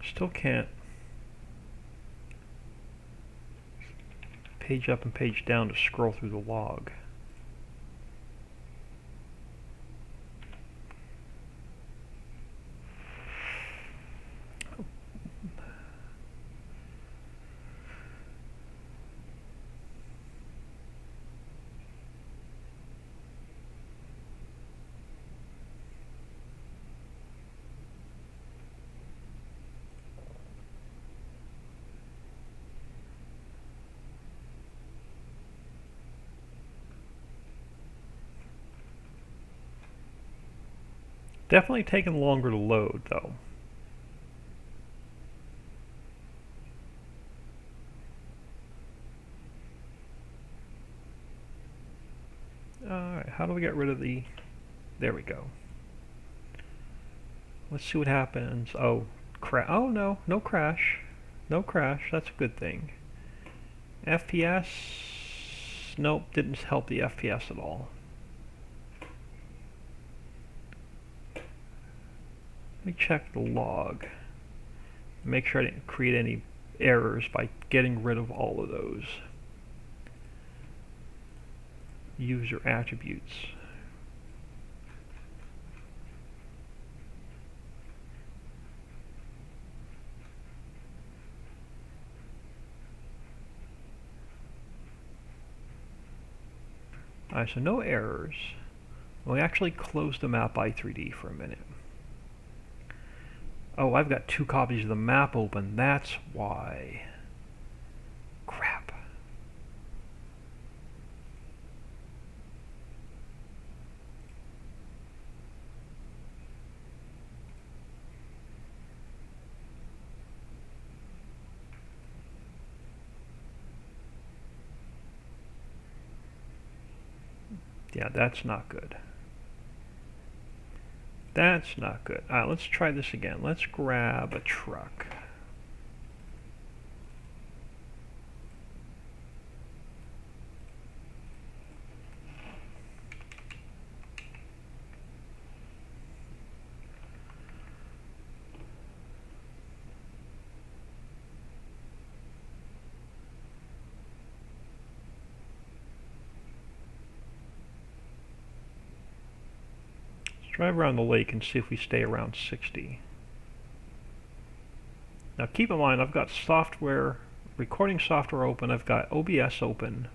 Still can't page up and page down to scroll through the log. Definitely taking longer to load, though. Alright, how do we get rid of the... There we go. Let's see what happens. Oh, oh no, no crash. No crash, that's a good thing. FPS... Nope, didn't help the FPS at all. Let me check the log. Make sure I didn't create any errors by getting rid of all of those. User attributes. Alright, so no errors. We actually closed the map by 3D for a minute. Oh, I've got 2 copies of the map open. That's why. Crap. Yeah, that's not good. That's not good. Alright, let's try this again. Let's grab a truck. Drive around the lake and see if we stay around 60. Now keep in mind, I've got software, recording software open, I've got OBS open.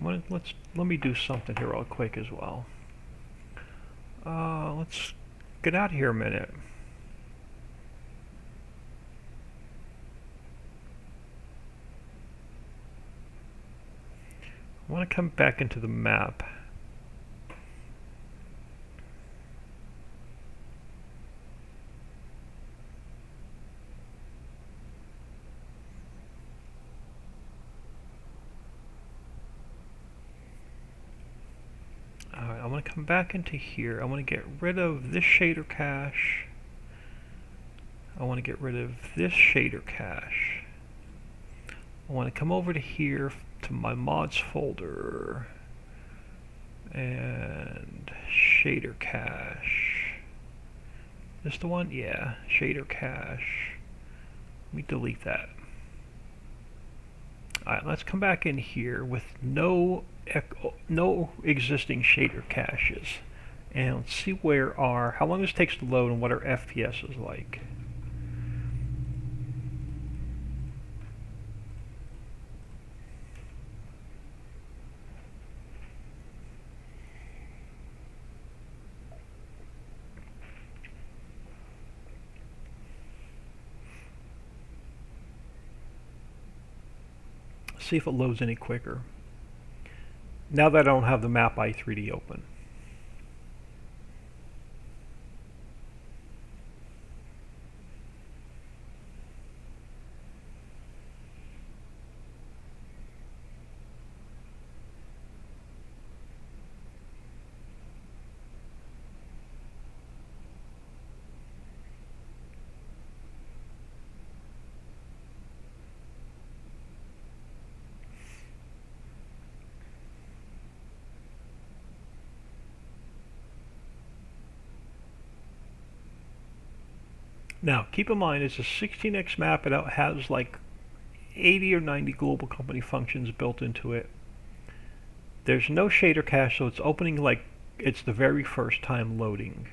let me do something here real quick as well. Let's get out of here a minute. I want to come back into the map. Alright, I want to come back into here. I want to get rid of this shader cache. I want to get rid of this shader cache. I want to come over to here to my mods folder and shader cache. This the one? Yeah, shader cache. Let me delete that. Alright, let's come back in here with no existing shader caches, and let's see how long this takes to load and what our FPS is like. See if it loads any quicker. Now that I don't have the map i3D open. Now, keep in mind, it's a 16x map. It has like 80 or 90 global company functions built into it. There's no shader cache, so it's opening like it's the very first time loading.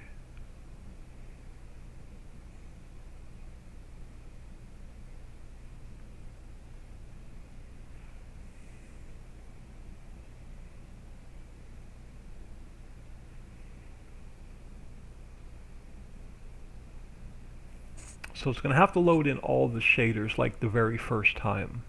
So it's going to have to load in all the shaders like the very first time.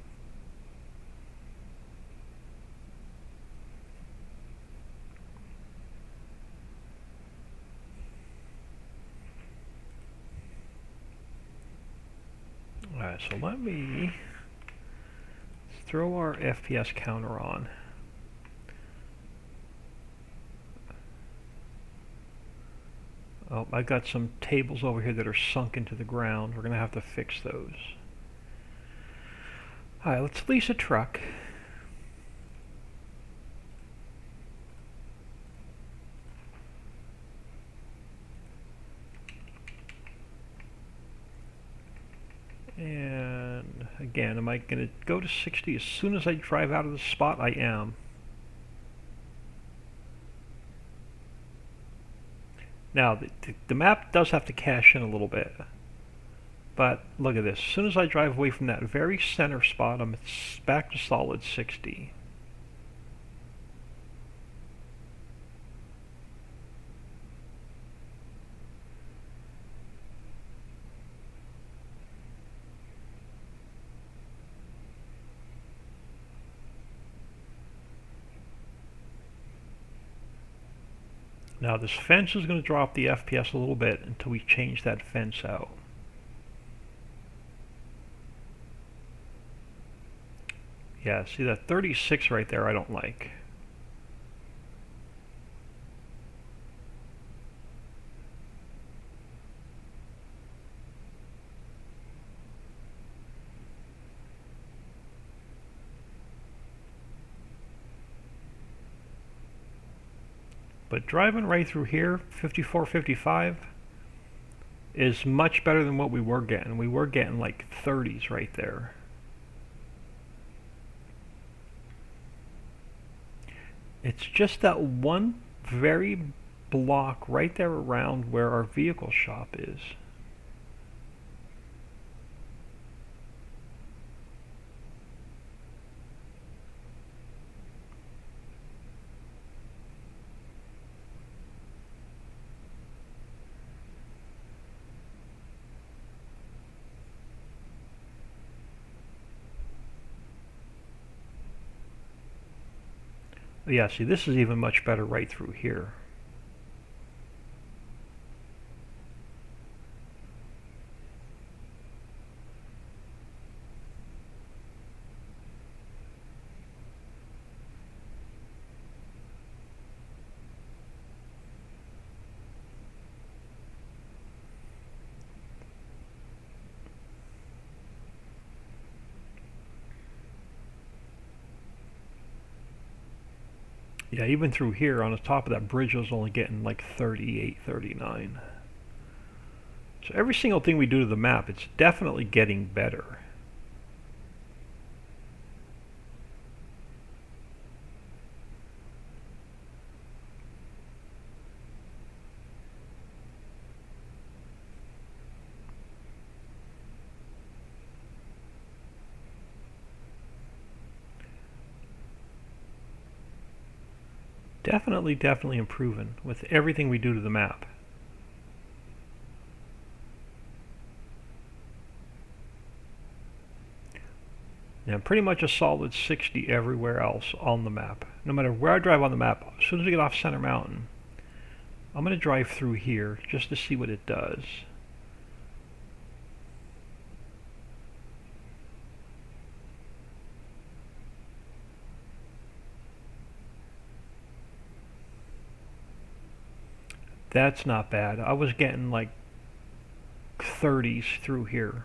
Alright, so let me throw our FPS counter on. Oh, I've got some tables over here that are sunk into the ground. We're going to have to fix those. Alright, let's lease a truck. And again, am I going to go to 60 as soon as I drive out of the spot? I am. Now, the map does have to cache in a little bit. But look at this. As soon as I drive away from that very center spot, I'm back to solid 60. Now this fence is going to drop the FPS a little bit until we change that fence out. Yeah, see that 36 right there I don't like. But driving right through here, 54, 55, is much better than what we were getting. We were getting like 30s right there. It's just that one very block right there around where our vehicle shop is. Yeah, see, this is even much better right through here. Yeah, even through here on the top of that bridge, I was only getting like 38, 39. So every single thing we do to the map, it's definitely getting better. Definitely improving with everything we do to the map. Now, pretty much a solid 60 everywhere else on the map. No matter where I drive on the map, as soon as I get off Center Mountain, I'm going to drive through here just to see what it does. That's not bad. I was getting like 30s through here.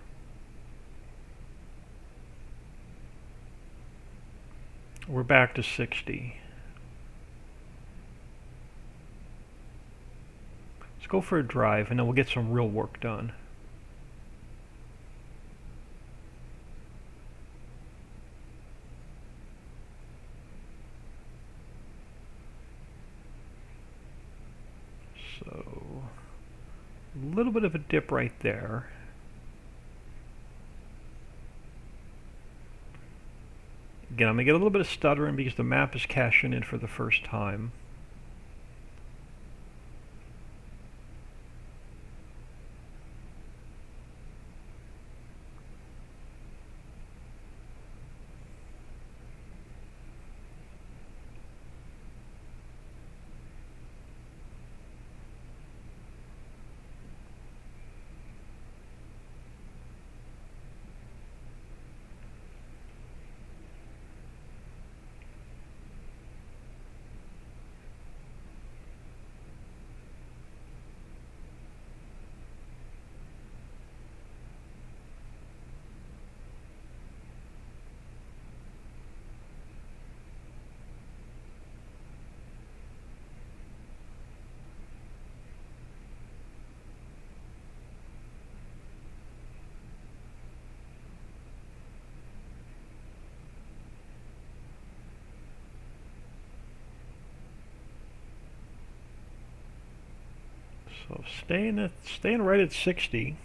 We're back to 60. Let's go for a drive and then we'll get some real work done. So, a little bit of a dip right there. Again, I'm going to get a little bit of stuttering because the map is caching in for the first time. So staying right at 60.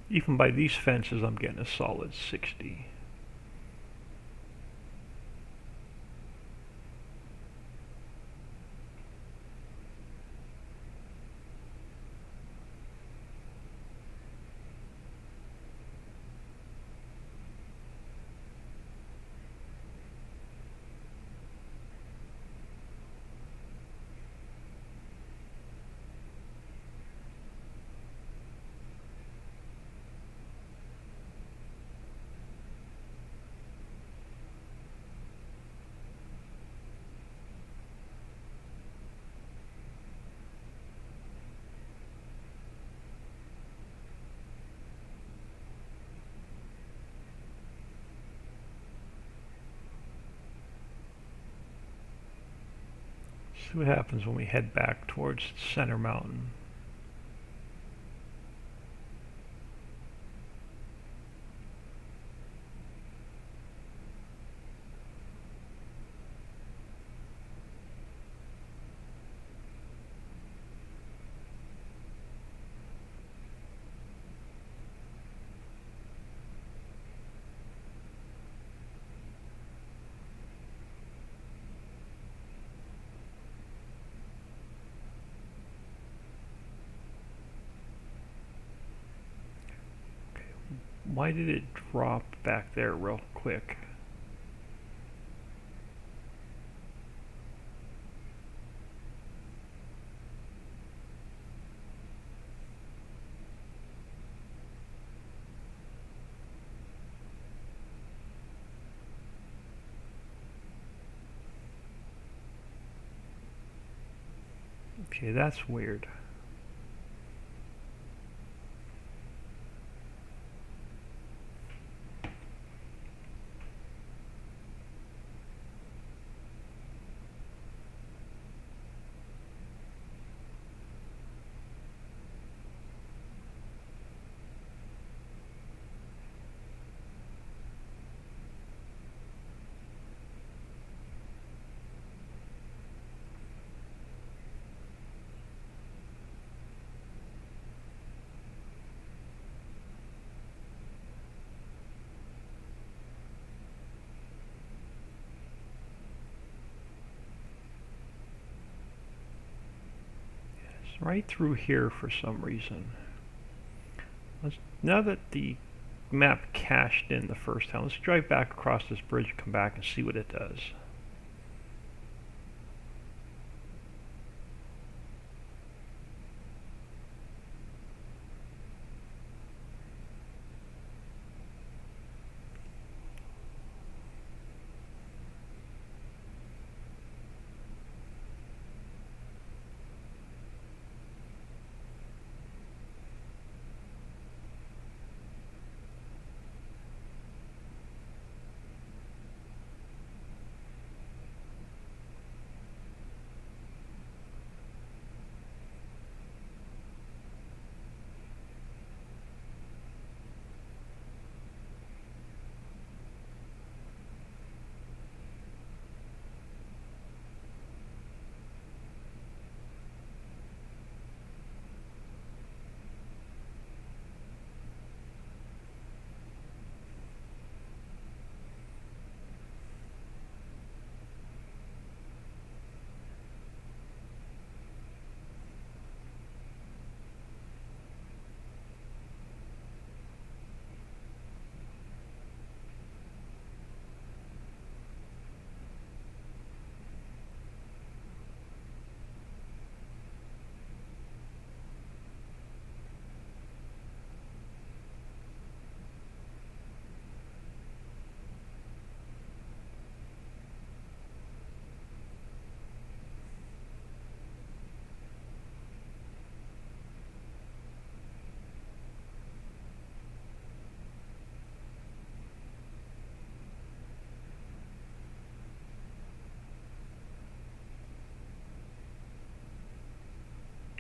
Even by these fences, I'm getting a solid 60. See what happens when we head back towards Center Mountain. Why did it drop back there real quick? Okay, that's weird. It's right through here for some reason. Now that the map cached in the first time, let's drive back across this bridge, come back and see what it does.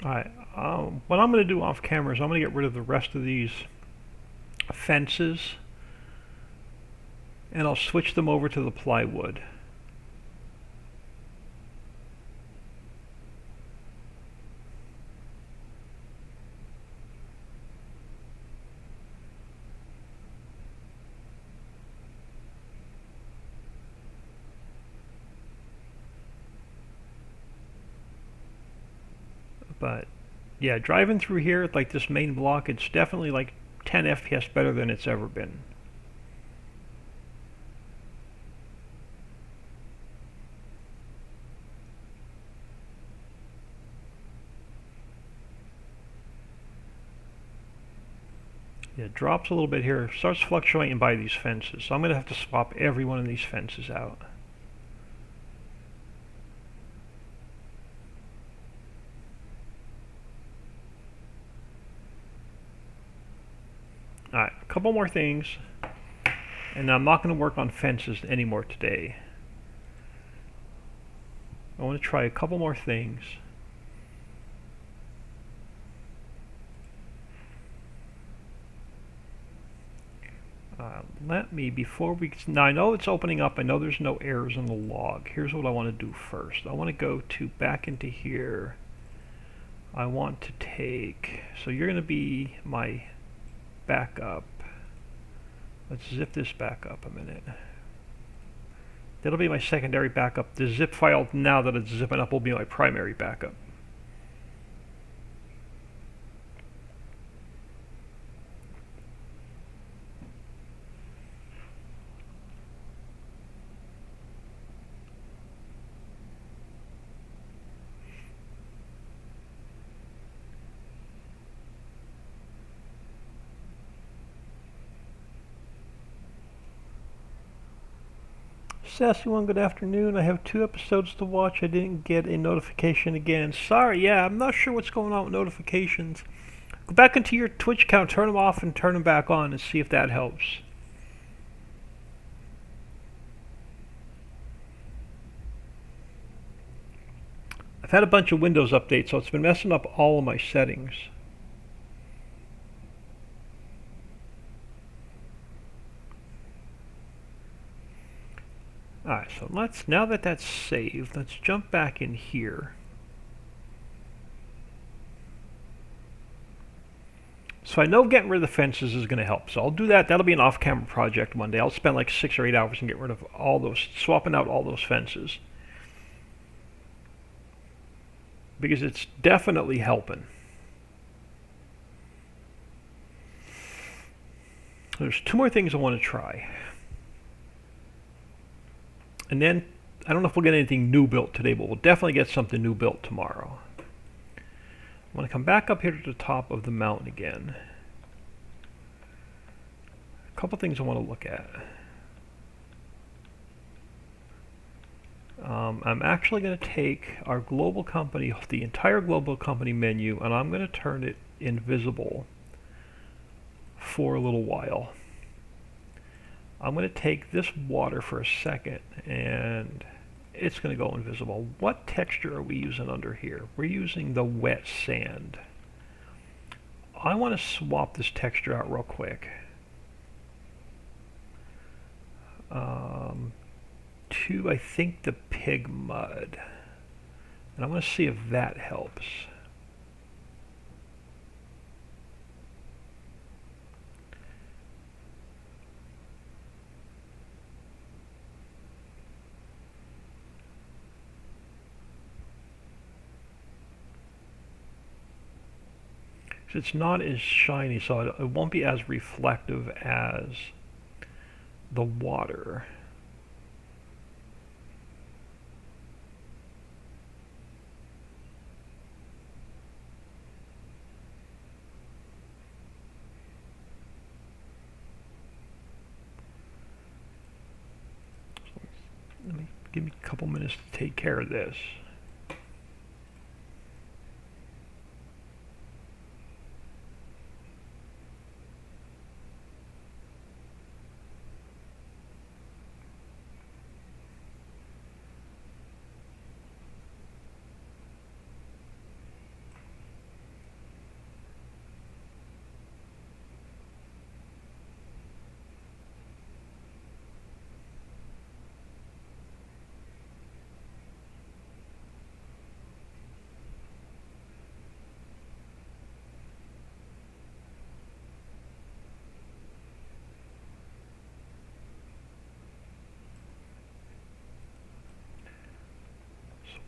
Alright, what I'm going to do off camera is I'm going to get rid of the rest of these fences and I'll switch them over to the plywood. But yeah, driving through here, like this main block, it's definitely like 10 FPS better than it's ever been. Yeah, it drops a little bit here, starts fluctuating by these fences, so I'm going to have to swap every one of these fences out. Alright, a couple more things, and I'm not going to work on fences anymore today. I want to try a couple more things. Let me, before we, now I know it's opening up, I know there's no errors in the log. Here's what I want to do first. I want to go to back into here. I want to take, so you're going to be my backup. Let's zip this back up a minute. That'll be my secondary backup. The zip file, now that it's zipping up, will be my primary backup. Sassy One, good afternoon. I have 2 episodes to watch. I didn't get a notification again. Sorry, yeah, I'm not sure what's going on with notifications. Go back into your Twitch account, turn them off and turn them back on and see if that helps. I've had a bunch of Windows updates, so it's been messing up all of my settings. Alright, so now that that's saved, let's jump back in here. So I know getting rid of the fences is going to help. So I'll do that. That'll be an off-camera project one day. I'll spend like 6 or 8 hours and get rid of all those, swapping out all those fences. Because it's definitely helping. There's 2 more things I want to try. And then, I don't know if we'll get anything new built today, but we'll definitely get something new built tomorrow. I'm going to come back up here to the top of the mountain again. A couple things I want to look at. I'm actually going to take our global company, the entire global company menu, and I'm going to turn it invisible for a little while. I'm going to take this water for a second, and it's going to go invisible. What texture are we using under here? We're using the wet sand. I want to swap this texture out real quick. To, I think, the pig mud. And I'm going to see if that helps. It's not as shiny, so it won't be as reflective as the water. Give me a couple minutes to take care of this.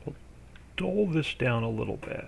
We'll dull this down a little bit.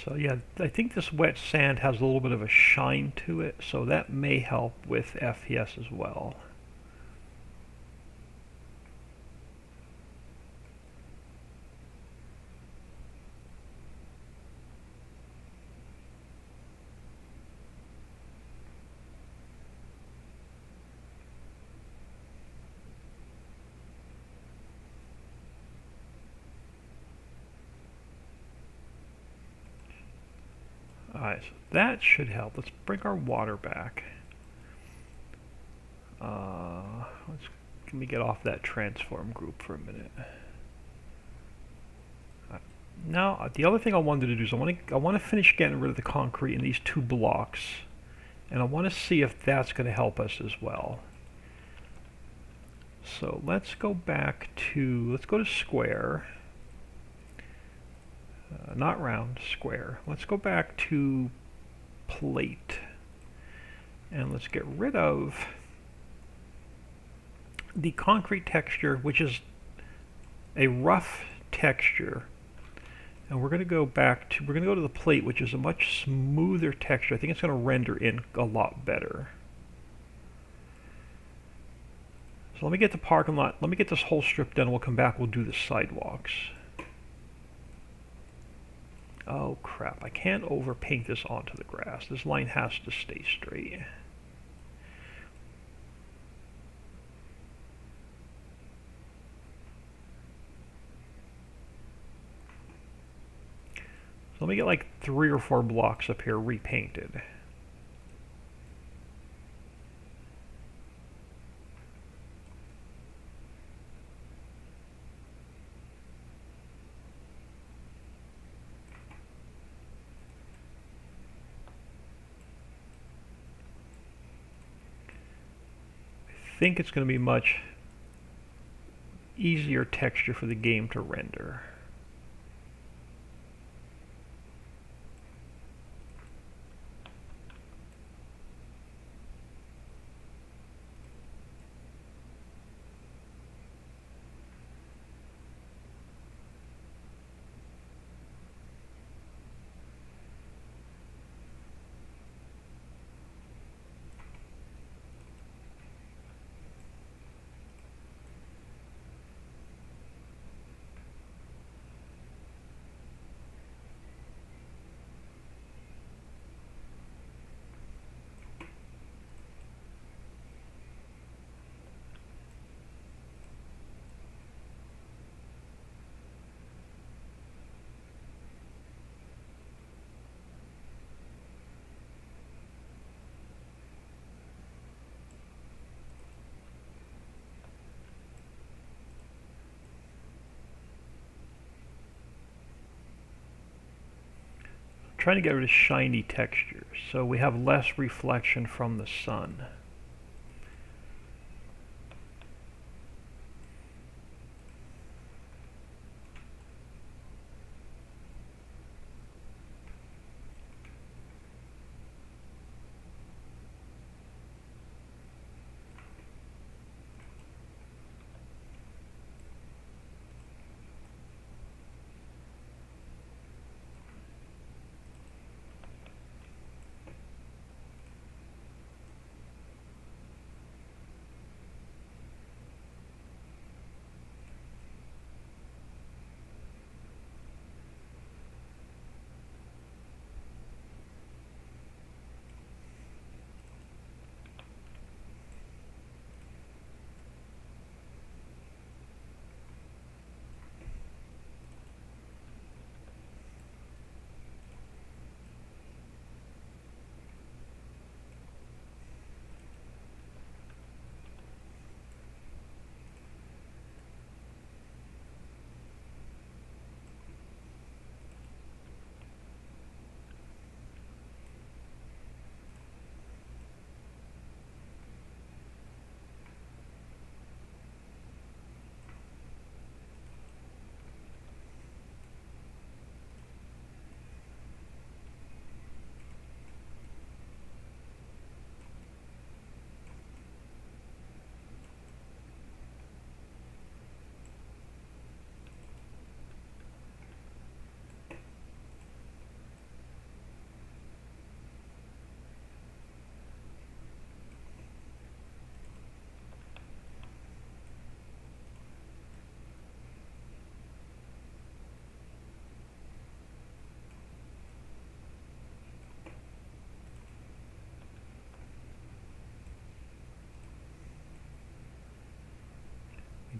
So yeah, I think this wet sand has a little bit of a shine to it, so that may help with FPS as well. Alright, so that should help. Let's bring our water back. Let me get off that transform group for a minute. Now, the other thing I wanted to do is I want to finish getting rid of the concrete in these 2 blocks, and I want to see if that's going to help us as well. So let's go to square, not round, square. Let's go back to plate, and let's get rid of the concrete texture, which is a rough texture. And we're going to go to the plate, which is a much smoother texture. I think it's going to render in a lot better. So let me get the parking lot, let me get this whole strip done, we'll come back, we'll do the sidewalks. Oh crap, I can't overpaint this onto the grass. This line has to stay straight. So let me get like 3 or 4 blocks up here repainted. I think it's going to be much easier texture for the game to render. Trying to get rid of shiny textures so we have less reflection from the sun.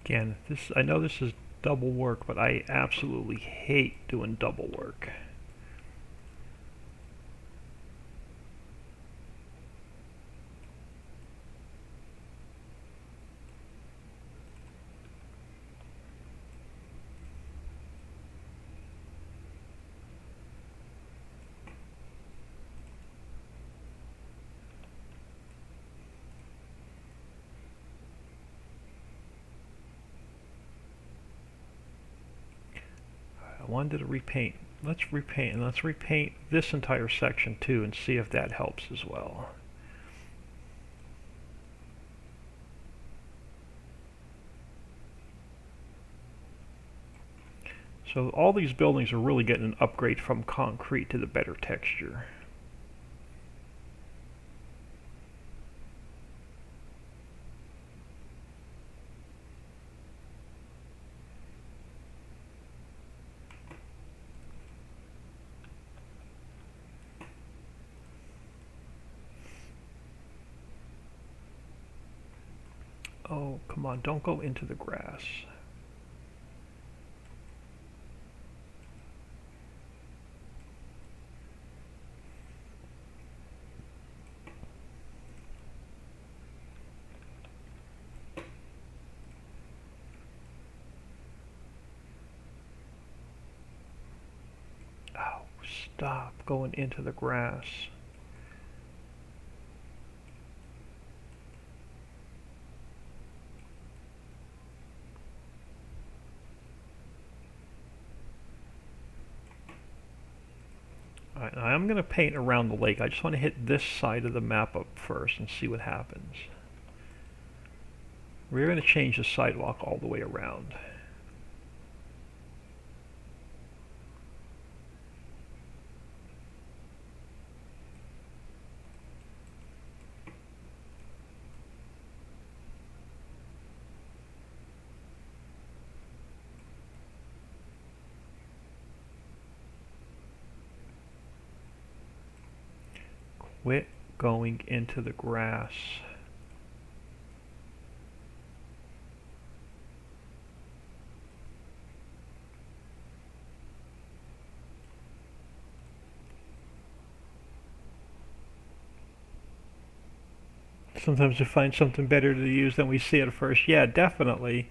Again, I know this is double work, but I absolutely hate doing double work. wanted to repaint. Let's repaint, and let's repaint this entire section too and see if that helps as well. So all these buildings are really getting an upgrade from concrete to the better texture. Oh, come on, don't go into the grass. Oh, stop going into the grass. Alright, I'm going to paint around the lake. I just want to hit this side of the map up first and see what happens. We're going to change the sidewalk all the way around. Quit going into the grass. Sometimes we find something better to use than we see at first. Yeah, definitely.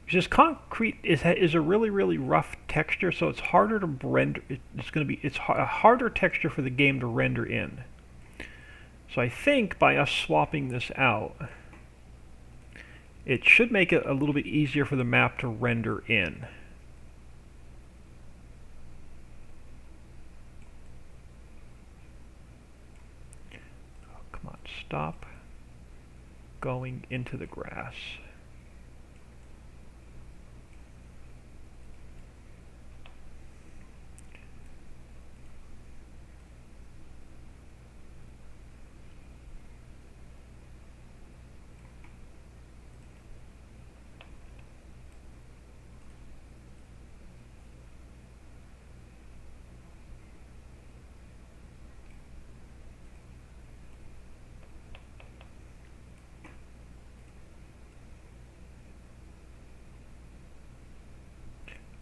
Just concrete is a really rough texture, so it's harder to render. It's a harder texture for the game to render in. So I think by us swapping this out, it should make it a little bit easier for the map to render in. Oh, come on, stop going into the grass.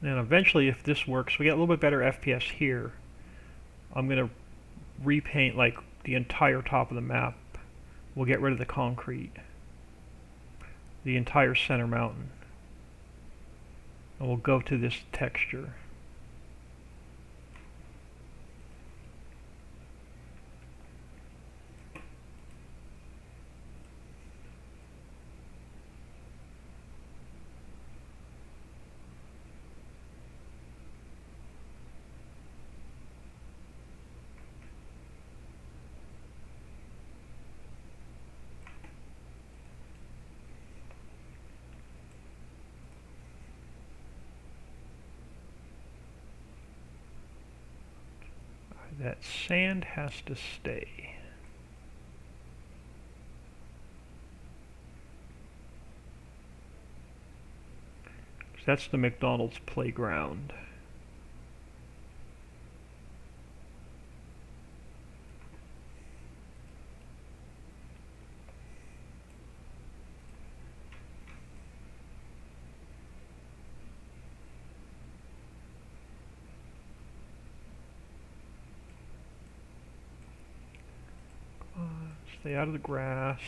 And eventually, if this works, we get a little bit better FPS here. I'm going to repaint like the entire top of the map. We'll get rid of the concrete. The entire center mountain. And we'll go to this texture. That sand has to stay. That's the McDonald's playground. Stay out of the grass.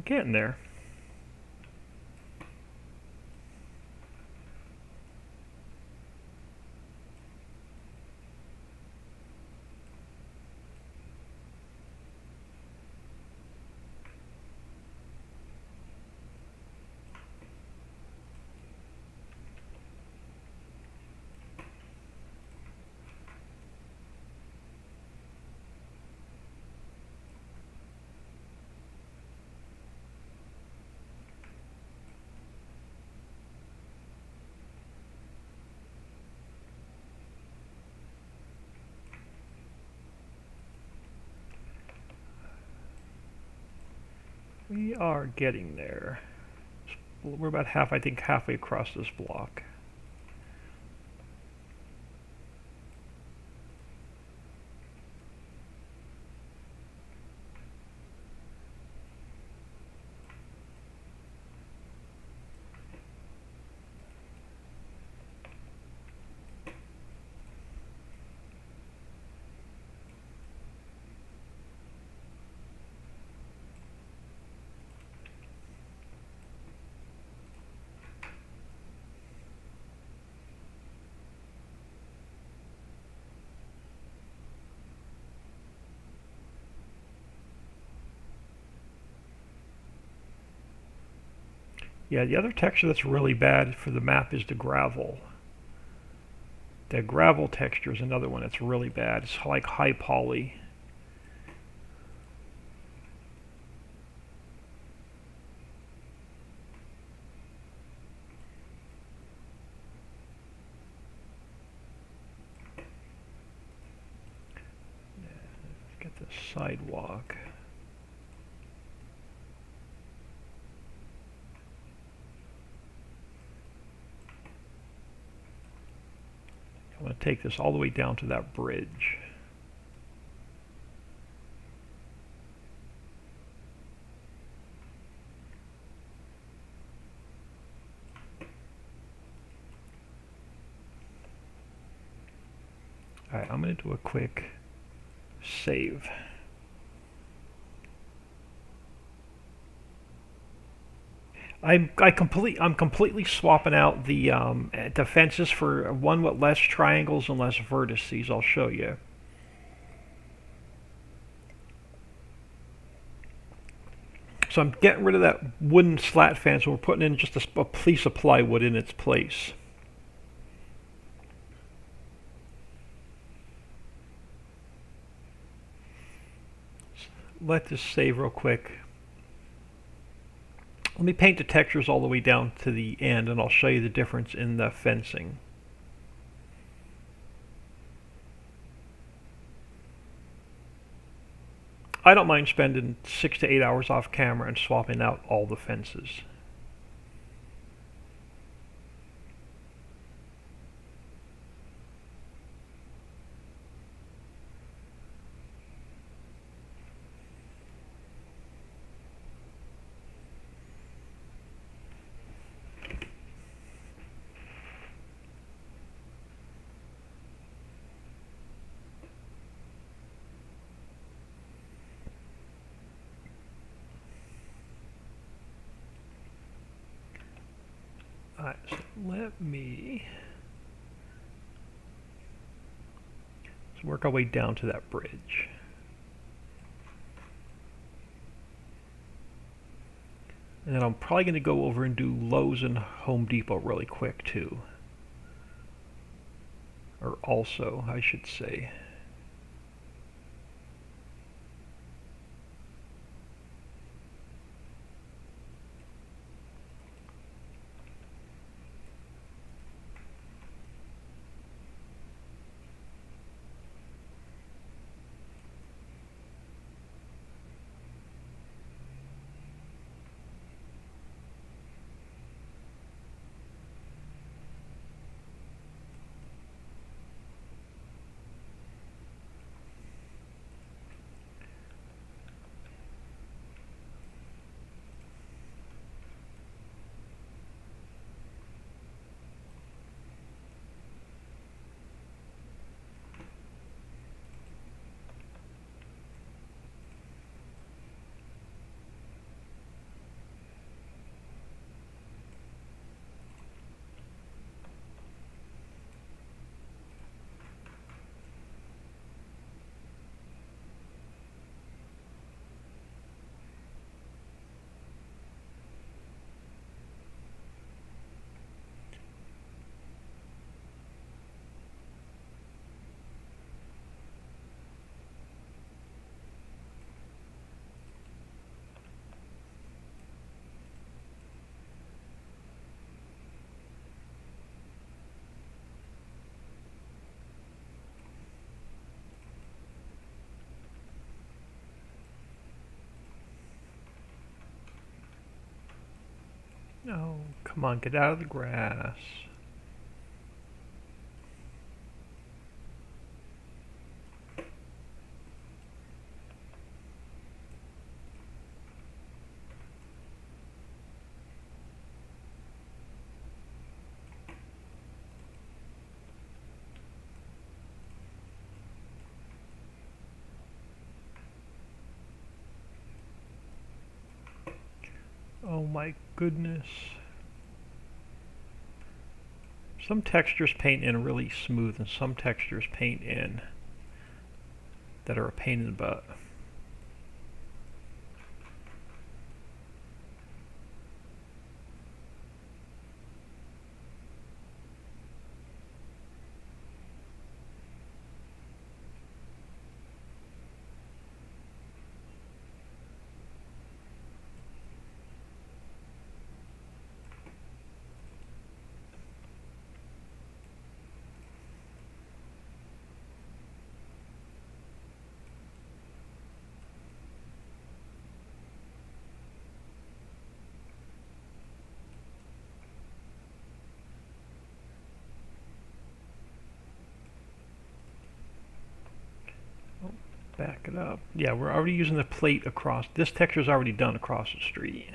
We're getting there. We are getting there. We're about I think halfway across this block. Yeah, the other texture that's really bad for the map is the gravel. The gravel texture is another one that's really bad. It's like high poly. Let's get the sidewalk. I'm going to take this all the way down to that bridge. Alright, I'm going to do a quick save. I'm completely swapping out the fences for one with less triangles and less vertices. I'll show you. So I'm getting rid of that wooden slat fence and we're putting in just a piece of plywood in its place. Let this save real quick. Let me paint the textures all the way down to the end and I'll show you the difference in the fencing. I don't mind spending 6 to 8 hours off camera and swapping out all the fences. Alright, so let's work our way down to that bridge. And then I'm probably going to go over and do Lowe's and Home Depot really quick too. Or also, I should say. Oh, come on, get out of the grass. Oh my goodness. Some textures paint in really smooth and some textures paint in that are a pain in the butt. Back it up. Yeah, we're already using the plate across. This texture's already done across the street.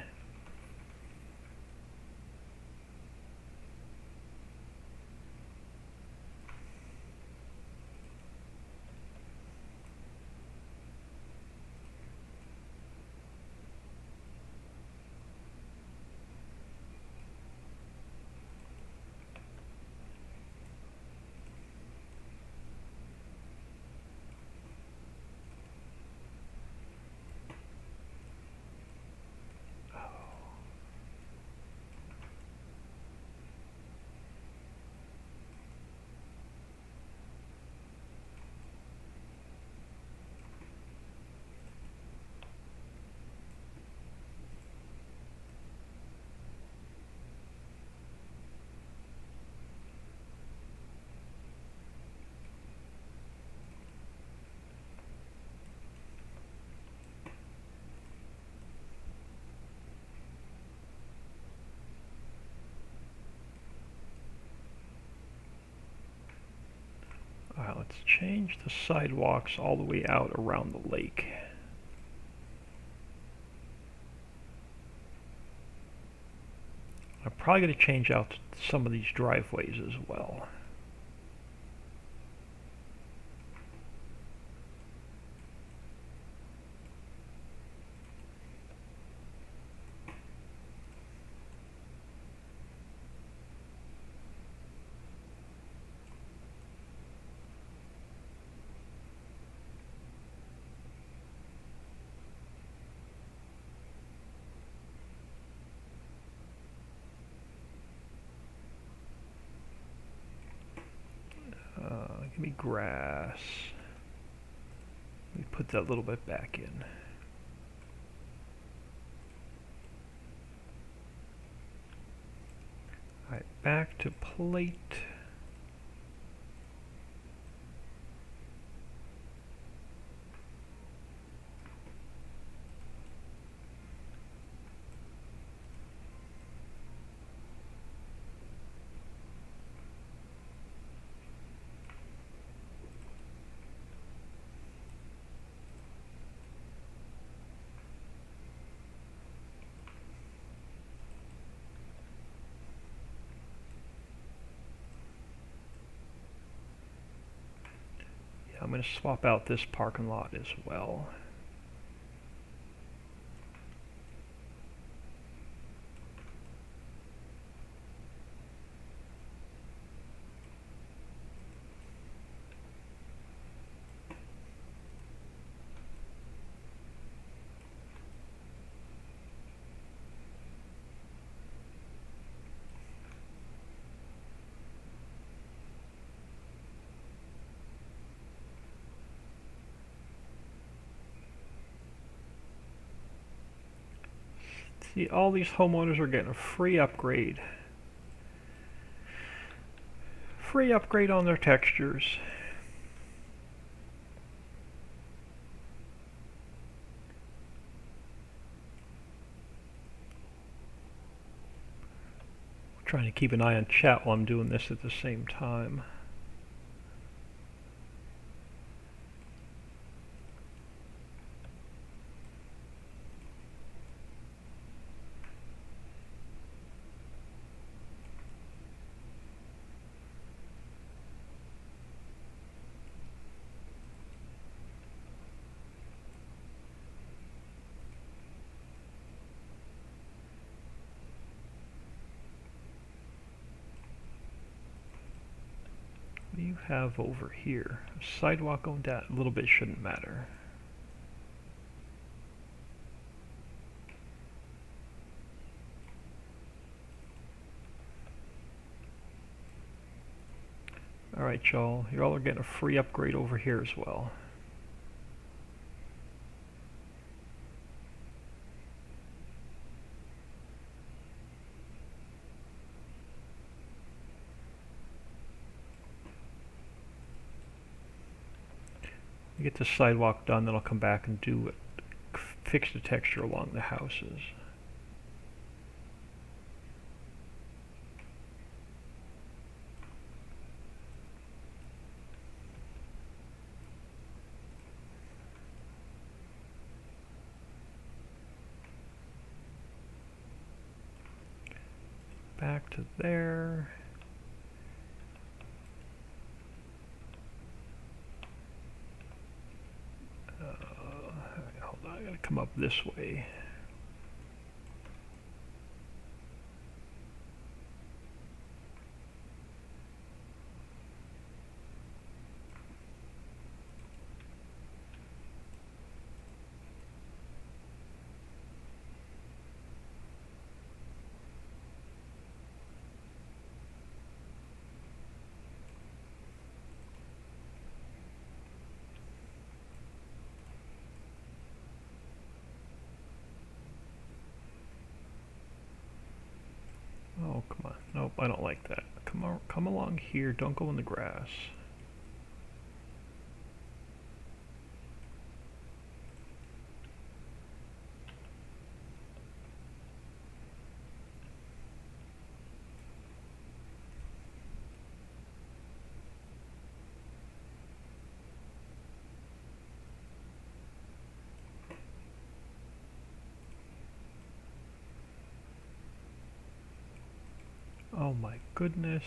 Alright, let's change the sidewalks all the way out around the lake. I'm probably going to change out some of these driveways as well. Give me grass. Let me put that a little bit back in. Alright, back to plate. I'm going to swap out this parking lot as well. See, all these homeowners are getting a free upgrade. Free upgrade on their textures. Trying to keep an eye on chat while I'm doing this at the same time. What do you have over here? A sidewalk going down. A little bit shouldn't matter. Alright, y'all. Y'all are getting a free upgrade over here as well. Get the sidewalk done, then I'll come back and do it. Fix the texture along the houses. Back to there. Hold on, I gotta come up this way. Oh, come on. Nope, I don't like that. Come along here. Don't go in the grass. Oh my goodness.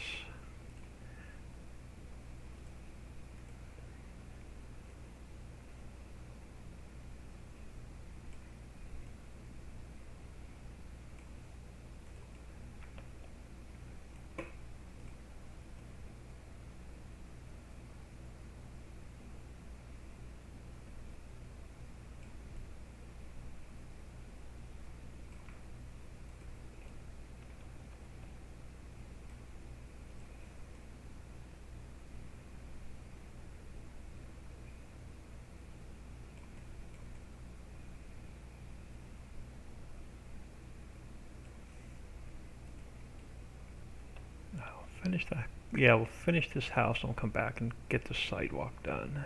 Finish that. Yeah, we'll finish this house and we'll come back and get the sidewalk done.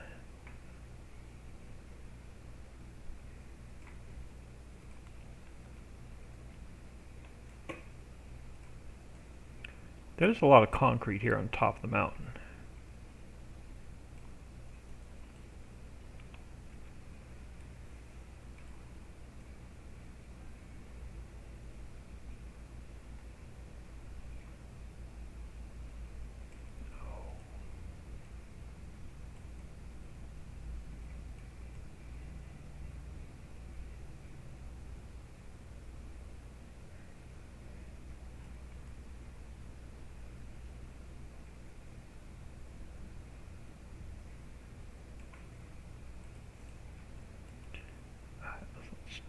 There's a lot of concrete here on top of the mountain.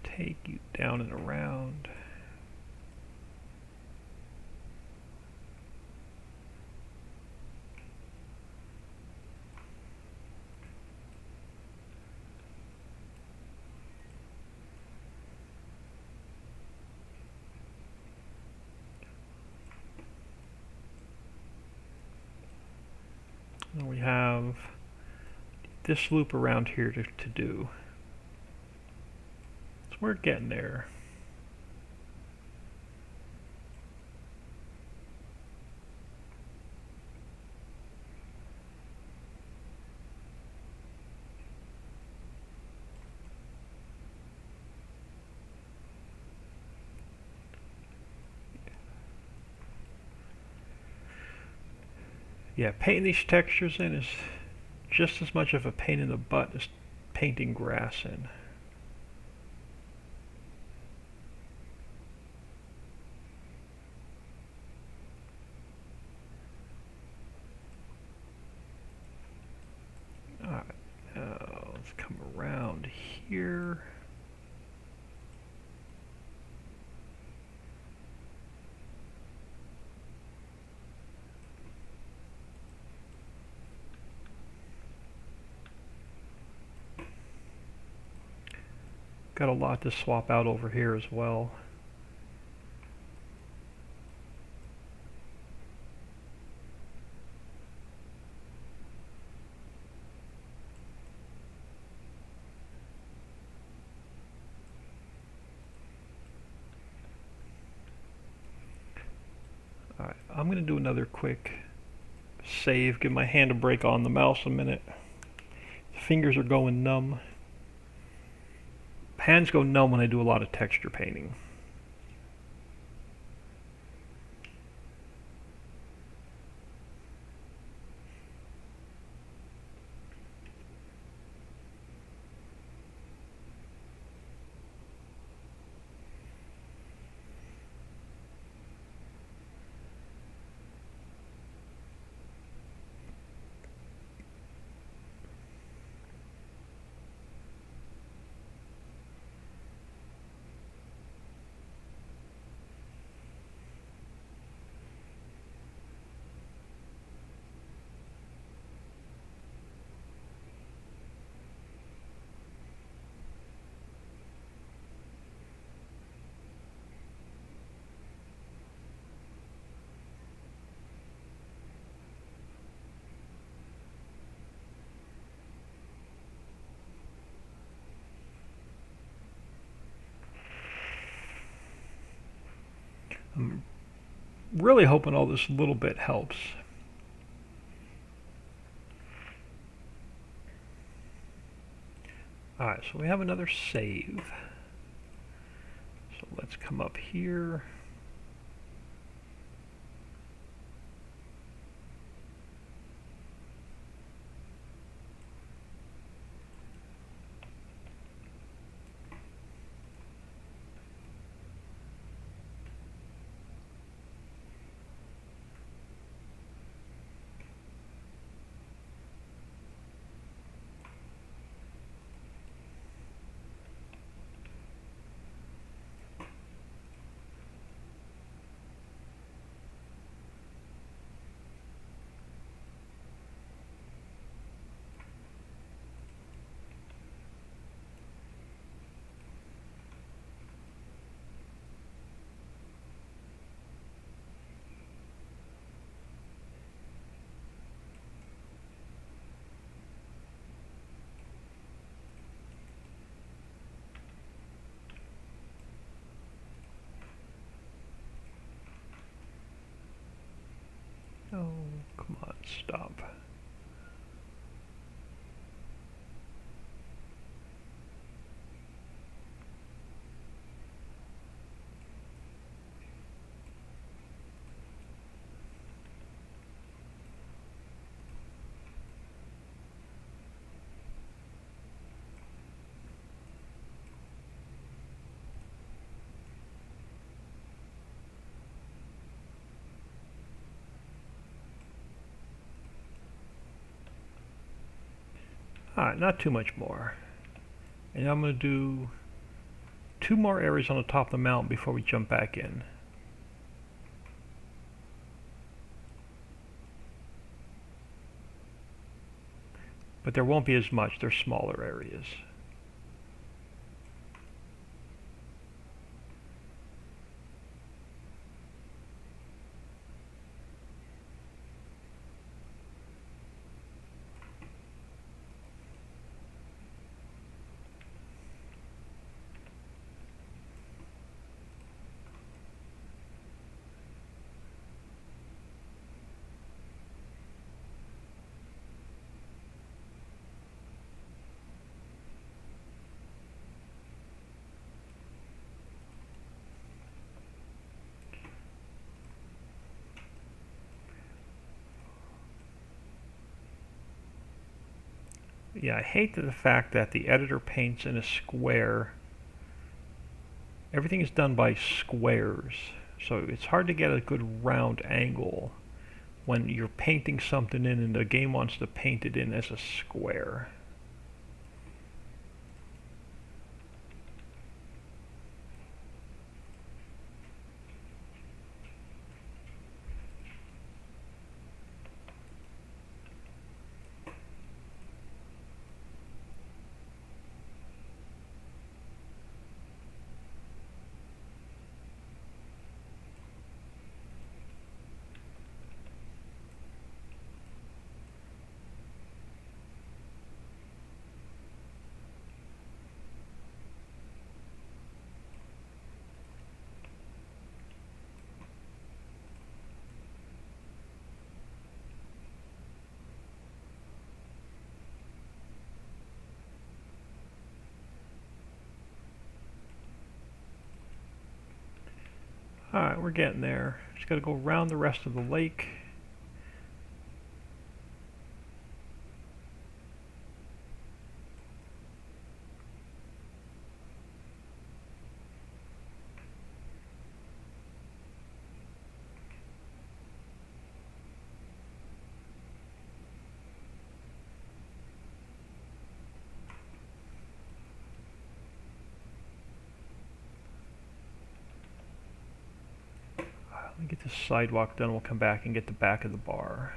Take you down and around. And we have this loop around here to do. So we're getting there. Yeah, painting these textures in is just as much of a pain in the butt as painting grass in. Alright, now let's come around here. Got a lot to swap out over here as well. Alright, I'm going to do another quick save, give my hand a break on the mouse a minute. The fingers are going numb. Hands go numb when I do a lot of texture painting. I'm really hoping all this little bit helps. Alright, so we have another save. So let's come up here. Oh, come on, stop. Alright, not too much more. And I'm going to do 2 more areas on the top of the mountain before we jump back in. But there won't be as much, they're smaller areas. Yeah, I hate the fact that the editor paints in a square. Everything is done by squares, so it's hard to get a good round angle when you're painting something in and the game wants to paint it in as a square. Alright, we're getting there. Just gotta go around the rest of the lake. Let me get this sidewalk done, we'll come back and get the back of the bar.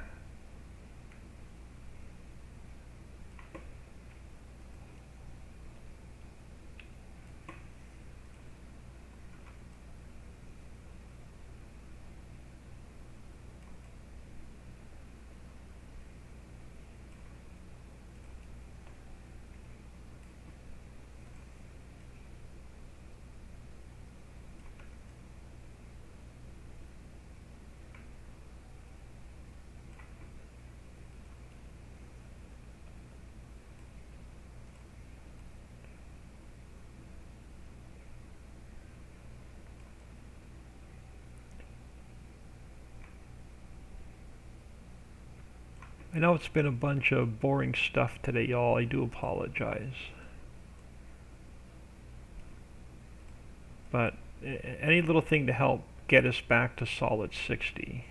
I know it's been a bunch of boring stuff today, y'all. I do apologize. But any little thing to help get us back to solid 60.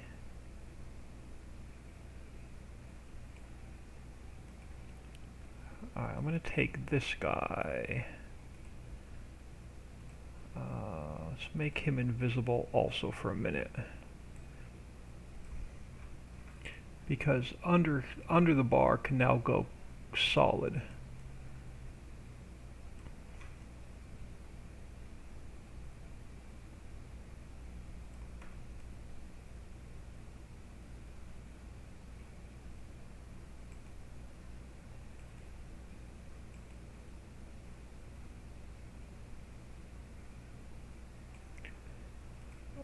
Alright, I'm going to take this guy. Let's make him invisible also for a minute. Because under the bar can now go solid.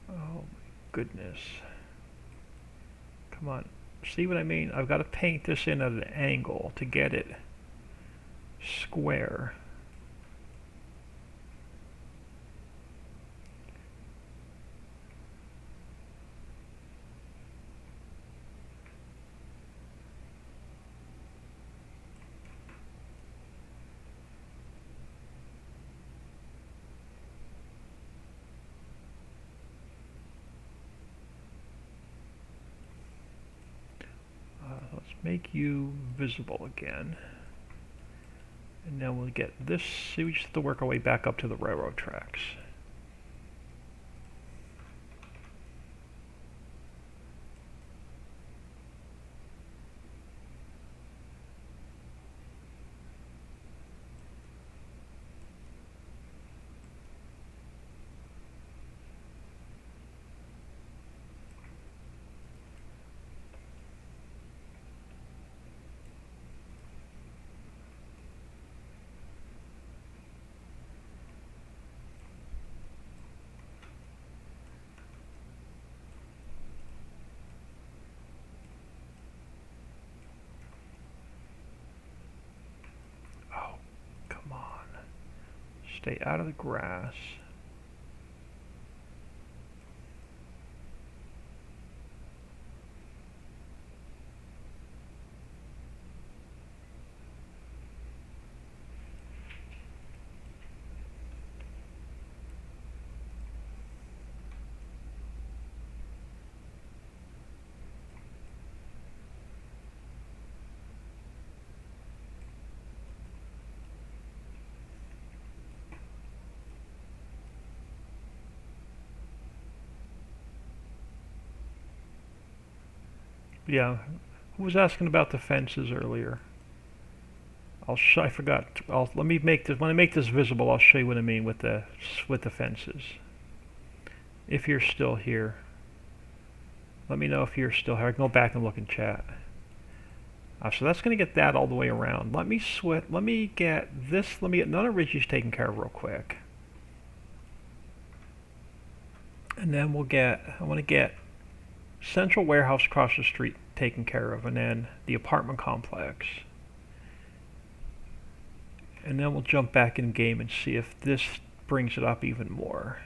Oh my goodness. Come on. See what I mean? I've got to paint this in at an angle to get it square. Let's make you visible again. And now we'll get this, see, we just have to work our way back up to the railroad tracks. Stay out of the grass. Yeah. Who was asking about the fences earlier? I forgot. Let me make this. When I make this visible, I'll show you what I mean with the fences. If you're still here, let me know if you're still here. I can go back and look in chat. So that's going to get that all the way around. Let me get this. Let me get none of Ricci's taken care of real quick, and then we'll get. I want to get Central Warehouse across the street taken care of, and then the apartment complex. And then we'll jump back in game and see if this brings it up even more.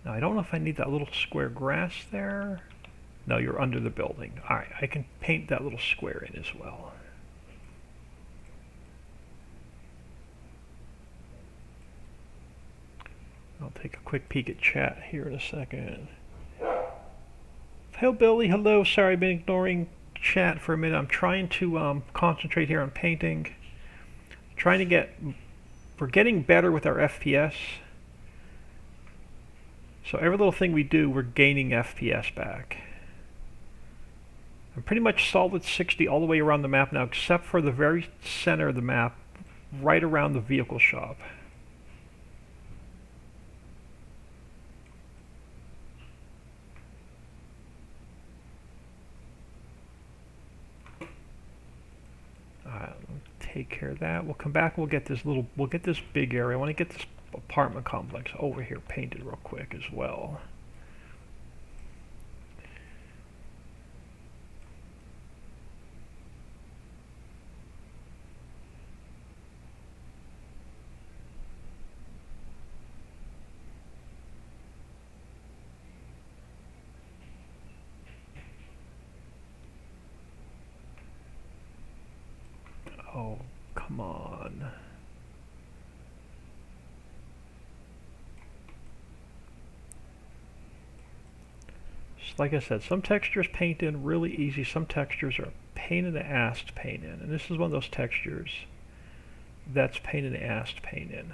Now I don't know if I need that little square grass there. No, you're under the building. Alright, I can paint that little square in as well. I'll take a quick peek at chat here in a second. Hello Billy, hello. Sorry I've been ignoring chat for a minute. I'm trying to concentrate here on painting. We're getting better with our FPS. So every little thing we do, we're gaining FPS back. I'm pretty much solid 60 all the way around the map now, except for the very center of the map, right around the vehicle shop. Take care of that. We'll come back. We'll get this big area. I want to get this apartment complex over here painted real quick as well. Oh, come on. Like I said, some textures paint in really easy. Some textures are a pain in the ass to paint in. And this is one of those textures that's pain in the ass to paint in.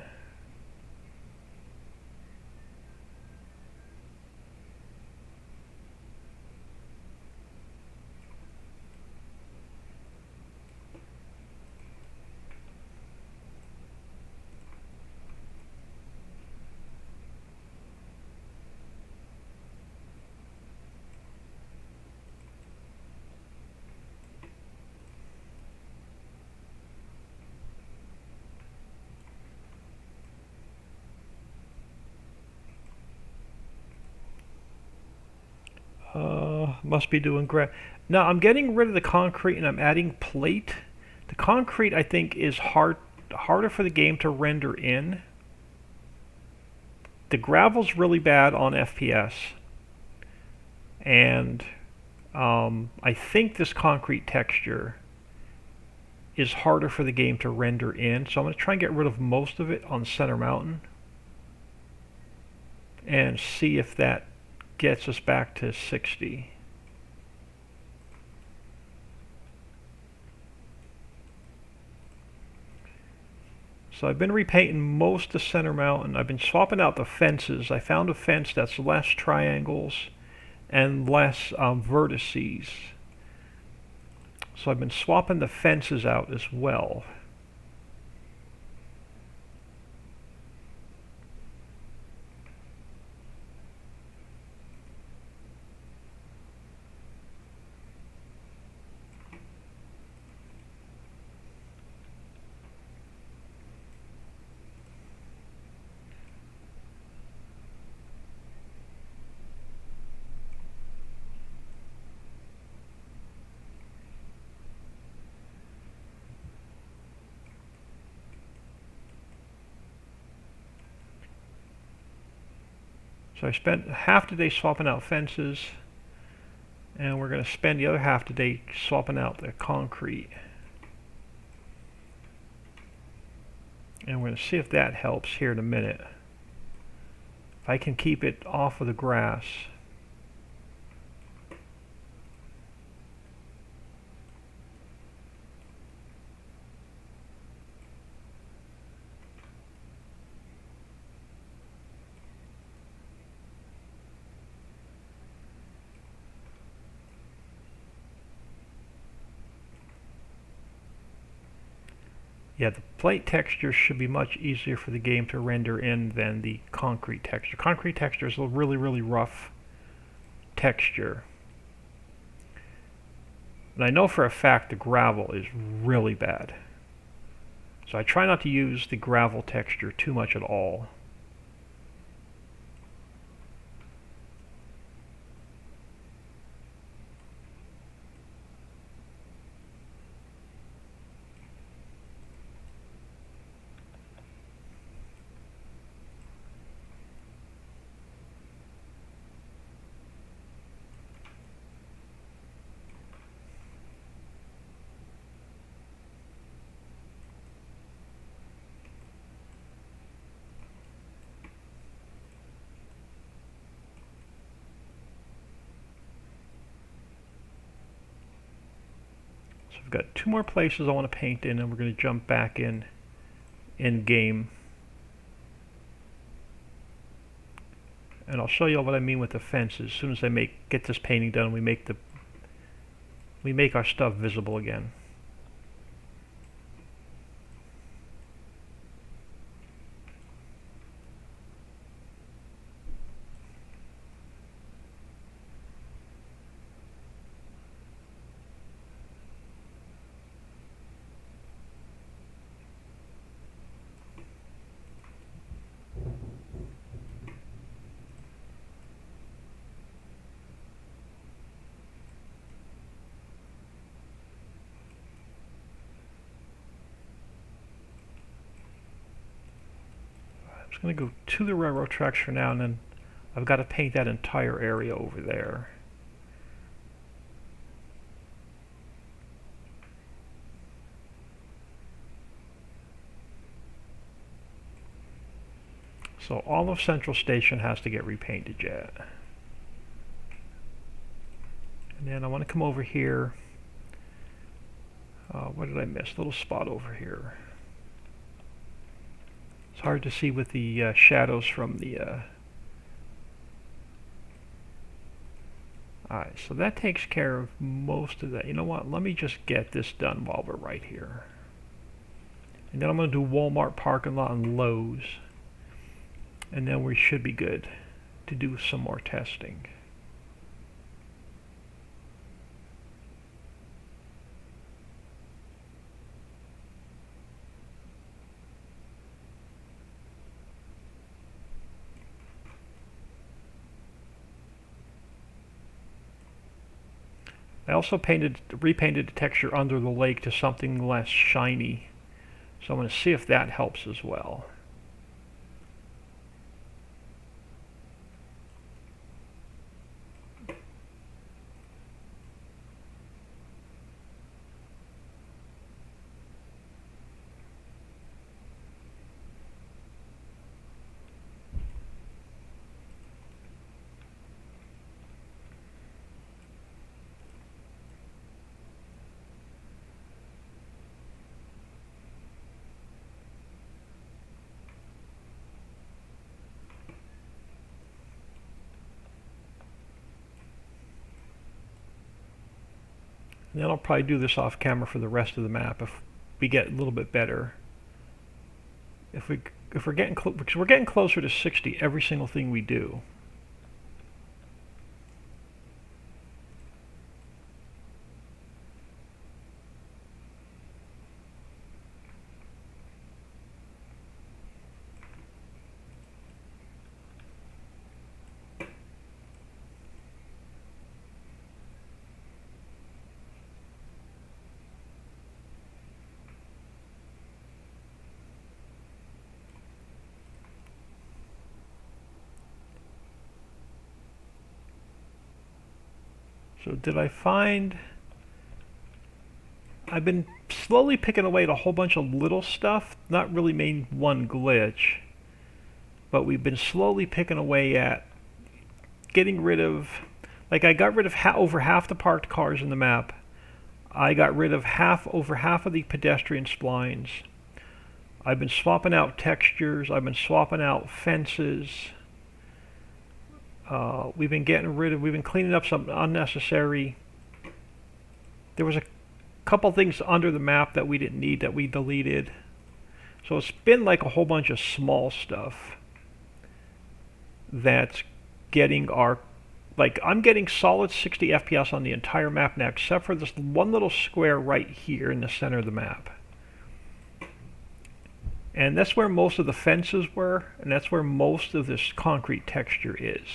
Must be doing great. Now I'm getting rid of the concrete and I'm adding plate. The concrete I think is harder for the game to render in. The gravel's really bad on FPS, and I think this concrete texture is harder for the game to render in. So I'm going to try and get rid of most of it on Center Mountain and see if that gets us back to 60. So I've been repainting most of Center Mountain. I've been swapping out the fences. I found a fence that's less triangles and less vertices. So I've been swapping the fences out as well. So I spent half the day swapping out fences, and we're going to spend the other half the day swapping out the concrete. And we're going to see if that helps here in a minute. If I can keep it off of the grass. Yeah, the plate texture should be much easier for the game to render in than the concrete texture. Concrete texture is a really, really rough texture. And I know for a fact the gravel is really bad. So I try not to use the gravel texture too much at all. So I've got two more places I want to paint in, and we're going to jump back in game. And I'll show you what I mean with the fences. As soon as I get this painting done, we make our stuff visible again. I'm just going to go to the railroad tracks for now, and then I've got to paint that entire area over there. So all of Central Station has to get repainted yet. And then I want to come over here. What did I miss? A little spot over here. It's hard to see with the shadows from the... Alright, so that takes care of most of that. You know what? Let me just get this done while we're right here. And then I'm going to do Walmart parking lot and Lowe's. And then we should be good to do some more testing. I also repainted the texture under the lake to something less shiny. So I'm going to see if that helps as well. And then I'll probably do this off camera for the rest of the map if we get a little bit better. If we're getting because we're getting closer to 60 every single thing we do. So did I find... I've been slowly picking away at a whole bunch of little stuff, not really made one glitch. but we've been slowly picking away at getting rid of, like I got rid of over half the parked cars in the map. I got rid of over half of the pedestrian splines. I've been swapping out textures. I've been swapping out fences. We've been cleaning up some unnecessary. There was a couple things under the map that we didn't need that we deleted. So it's been like a whole bunch of small stuff that's getting our, like I'm getting solid 60 FPS on the entire map now, except for this one little square right here in the center of the map. And that's where most of the fences were, and that's where most of this concrete texture is.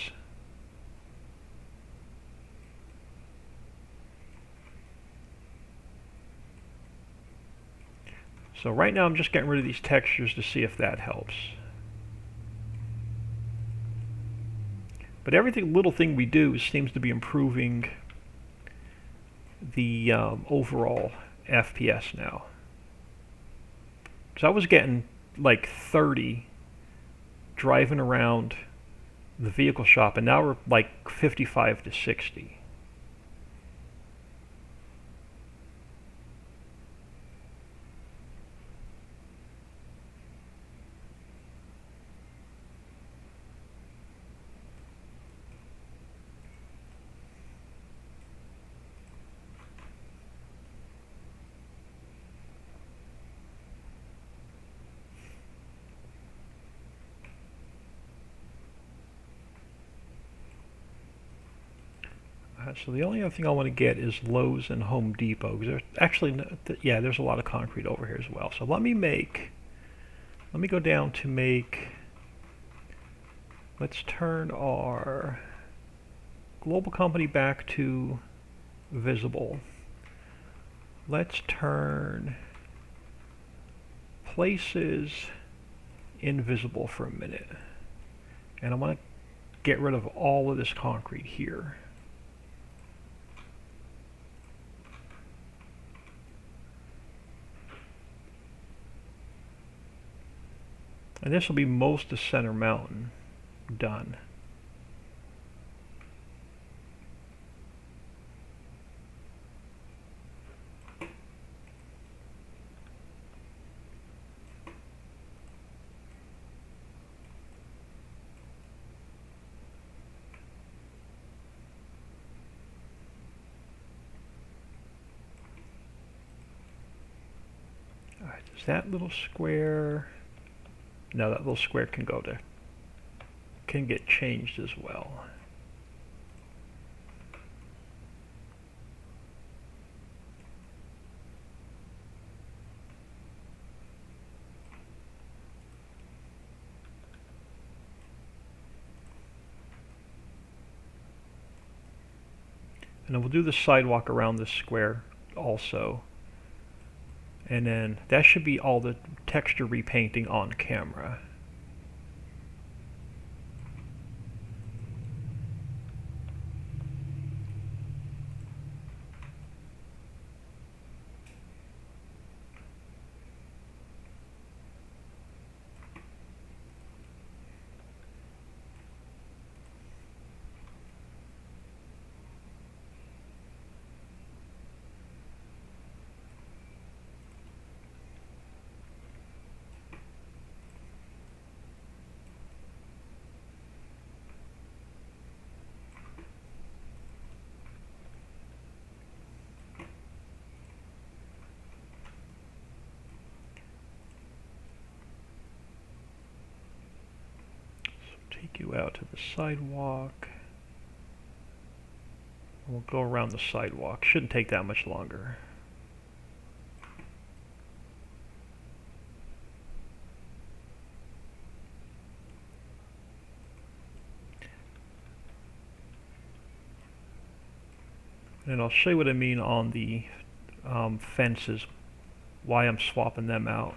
So right now I'm just getting rid of these textures to see if that helps. But every little thing we do seems to be improving the overall FPS now. So I was getting like 30 driving around the vehicle shop, and now we're like 55 to 60. So the only other thing I want to get is Lowe's and Home Depot, because there's actually, yeah, there's a lot of concrete over here as well. So let me go down to make, let's turn our global company back to visible. Let's turn places invisible for a minute. And I want to get rid of all of this concrete here. And this will be most of Center Mountain done. All right, does that little square... No, that little square can get changed as well. And then we'll do the sidewalk around this square also. And then that should be all the texture repainting on camera. Take you out to the sidewalk. We'll go around the sidewalk. Shouldn't take that much longer. And I'll show you what I mean on the fences, why I'm swapping them out.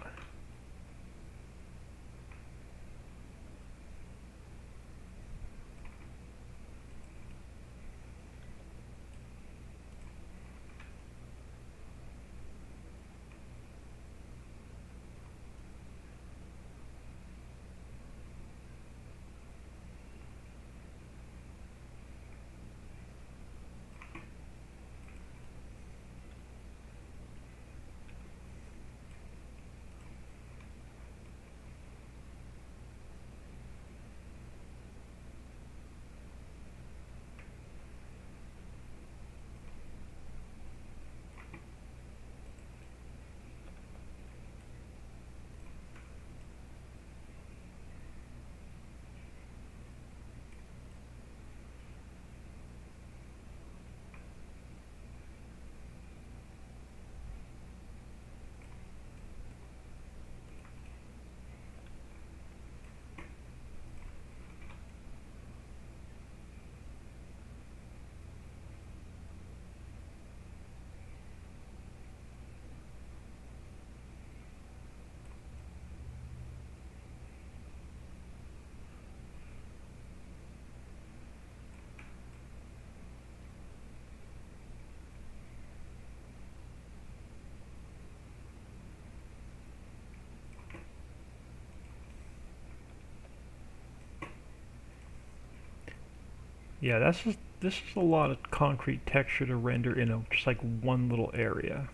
Yeah, this is a lot of concrete texture to render in just like one little area.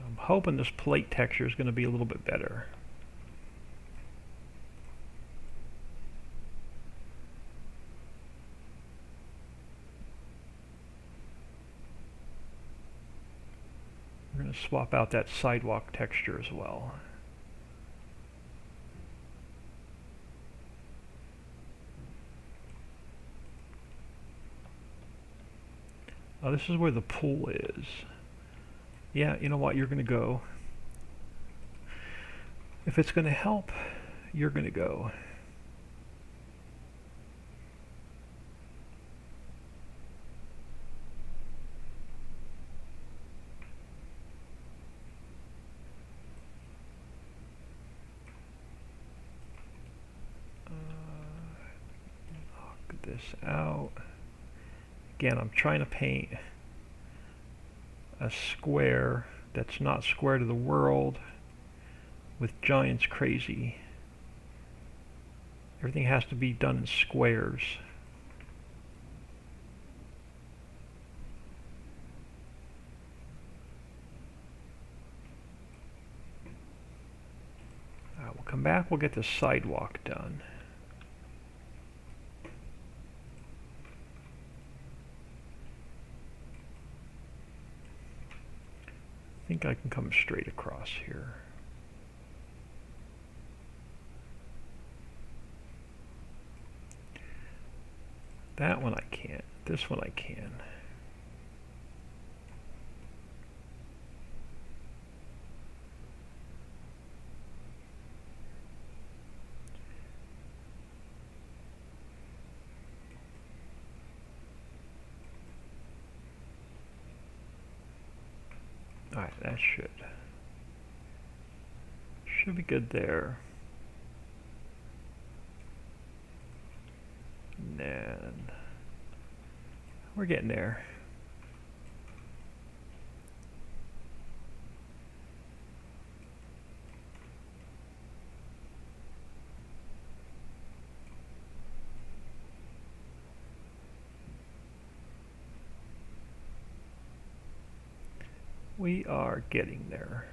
I'm hoping this plate texture is going to be a little bit better. We're going to swap out that sidewalk texture as well. Oh, this is where the pool is. Yeah, you know what? You're going to go. If it's going to help, you're going to go. Knock this out. Again, I'm trying to paint a square that's not square to the world with Giants Crazy. Everything has to be done in squares. We'll come back, we'll get the sidewalk done. I think I can come straight across here. That one I can't. This one I can. Alright, that should be good there. And we're getting there. We are getting there.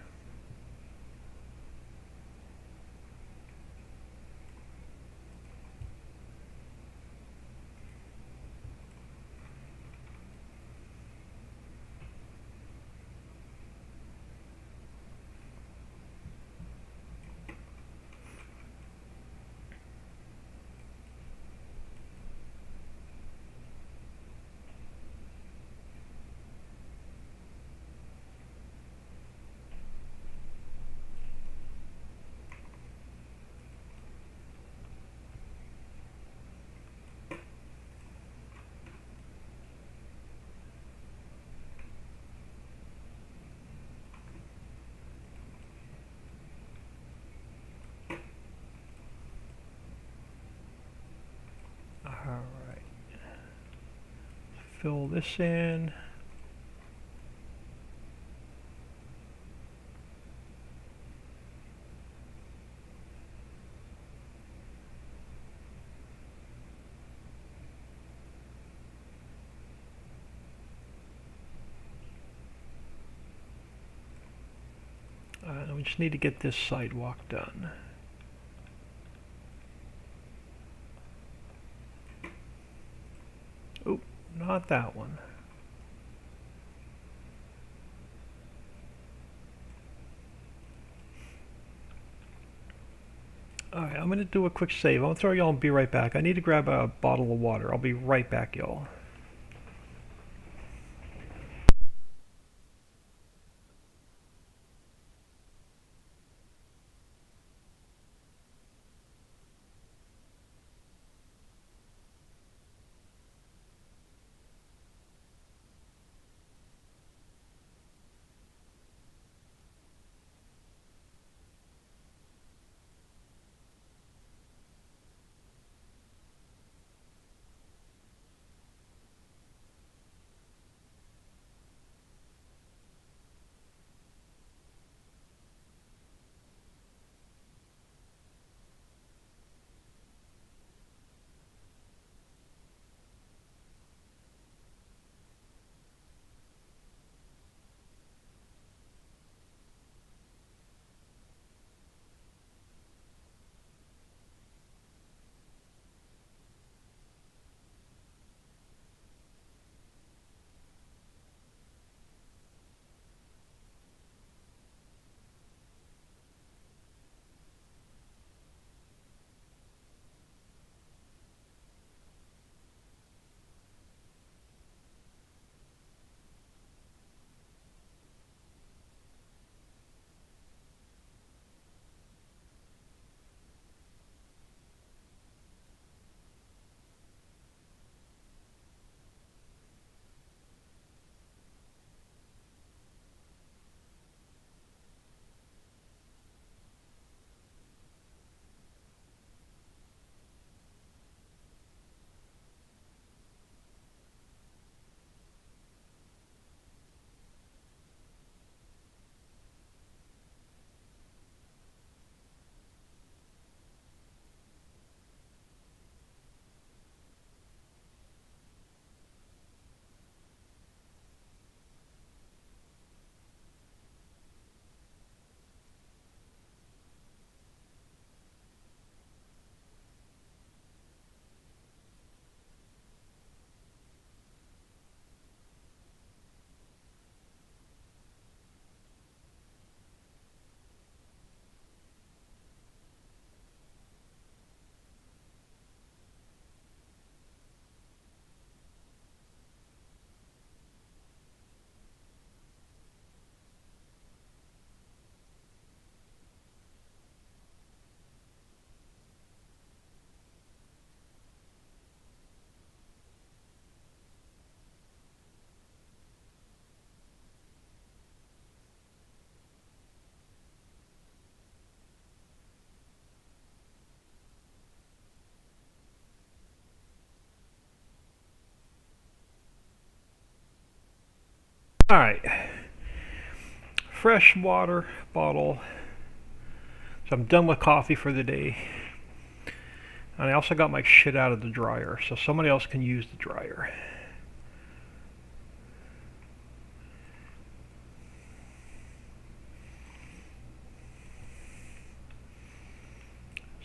Alright. Fill this in. We just need to get this sidewalk done. Oh, not that one. Alright, I'm going to do a quick save. I'll throw y'all and be right back. I need to grab a bottle of water. I'll be right back, y'all. Alright, fresh water bottle. So I'm done with coffee for the day. And I also got my shit out of the dryer, so somebody else can use the dryer.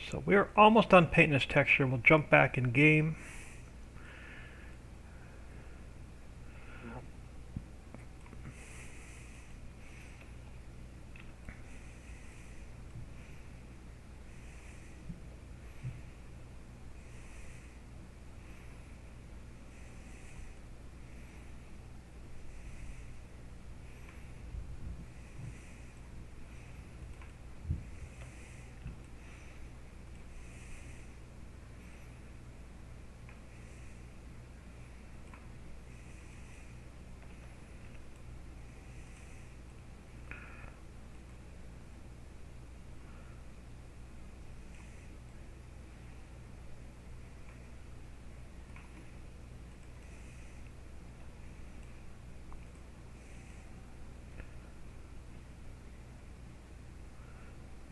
So we're almost done painting this texture. We'll jump back in game.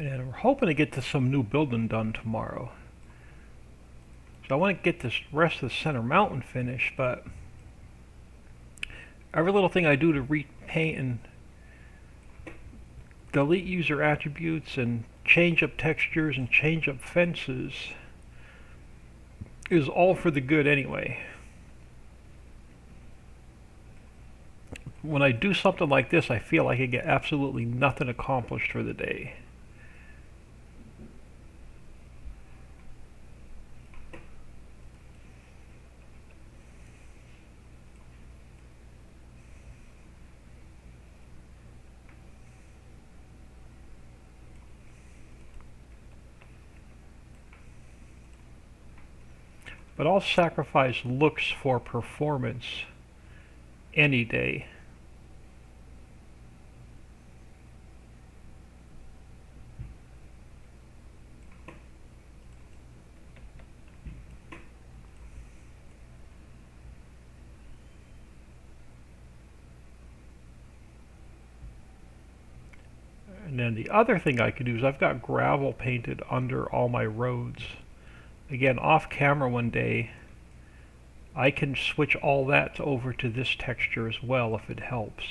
And we're hoping to get to some new building done tomorrow. So I want to get this rest of the center mountain finished, but every little thing I do to repaint and delete user attributes and change up textures and change up fences is all for the good anyway. When I do something like this, I feel like I get absolutely nothing accomplished for the day. But I'll sacrifice looks for performance any day. And then the other thing I could do is I've got gravel painted under all my roads. Again, off camera one day, I can switch all that over to this texture as well if it helps.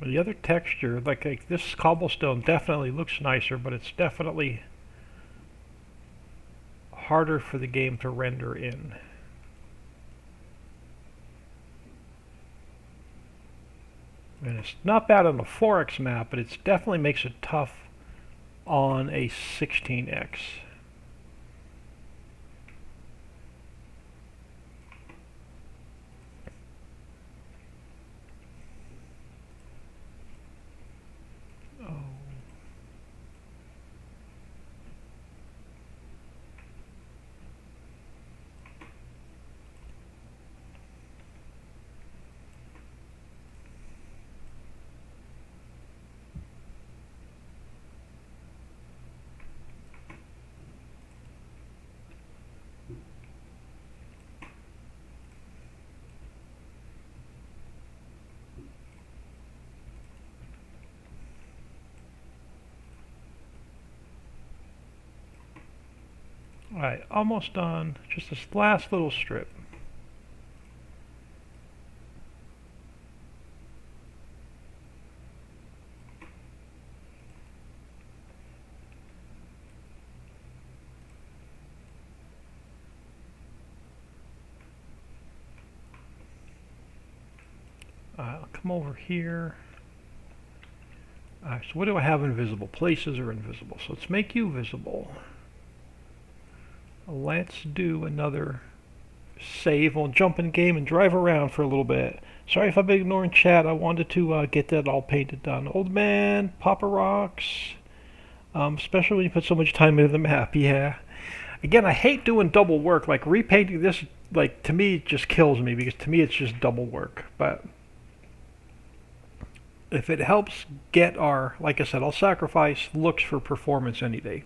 The other texture, like this cobblestone definitely looks nicer, but it's definitely harder for the game to render in. And it's not bad on the 4x map, but it definitely makes it tough on a 16x. Alright, almost done. Just this last little strip. I'll come over here. So what do I have invisible? Places are invisible. So let's make you visible. Let's do another save. We'll jump in game and drive around for a little bit. Sorry if I've been ignoring chat. I wanted to get that all painted done. Old man, Papa Rocks. Especially when you put so much time into the map. Yeah. Again, I hate doing double work. Like repainting this, like to me, it just kills me because to me it's just double work. But if it helps get our, like I said, I'll sacrifice looks for performance any day.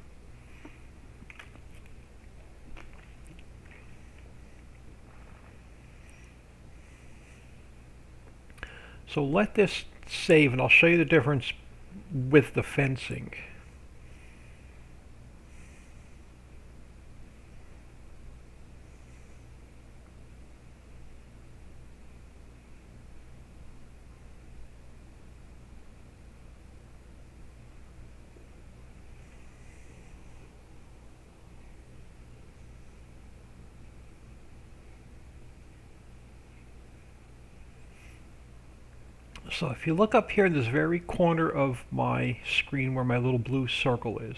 So let this save and I'll show you the difference with the fencing. So if you look up here in this very corner of my screen where my little blue circle is,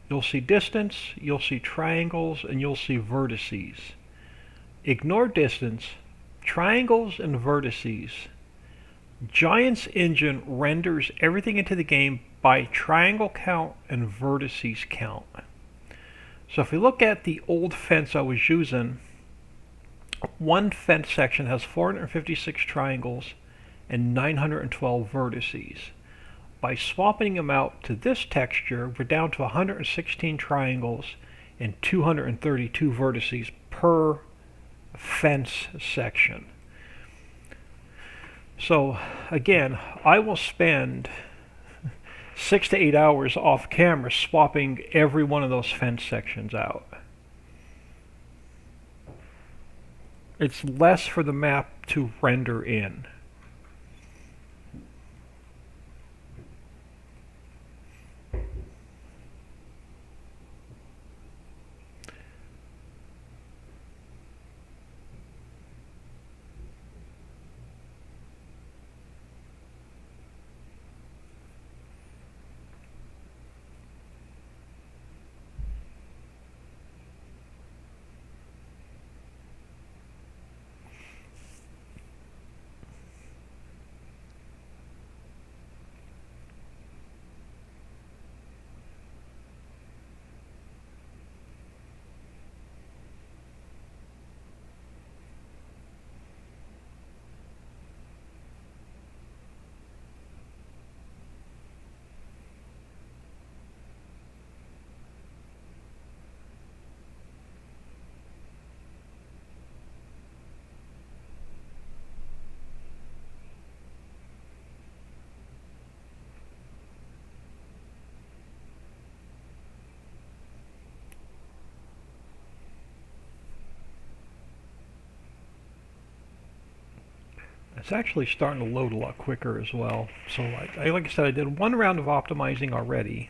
you'll see distance, you'll see triangles, and you'll see vertices. Ignore distance, triangles, and vertices. Giant's engine renders everything into the game by triangle count and vertices count. So if we look at the old fence I was using, one fence section has 456 triangles and 912 vertices. By swapping them out to this texture, we're down to 116 triangles and 232 vertices per fence section. So again, I will spend 6 to 8 hours off camera swapping every one of those fence sections out. It's less for the map to render in. It's actually starting to load a lot quicker as well. So like I said, I did one round of optimizing already.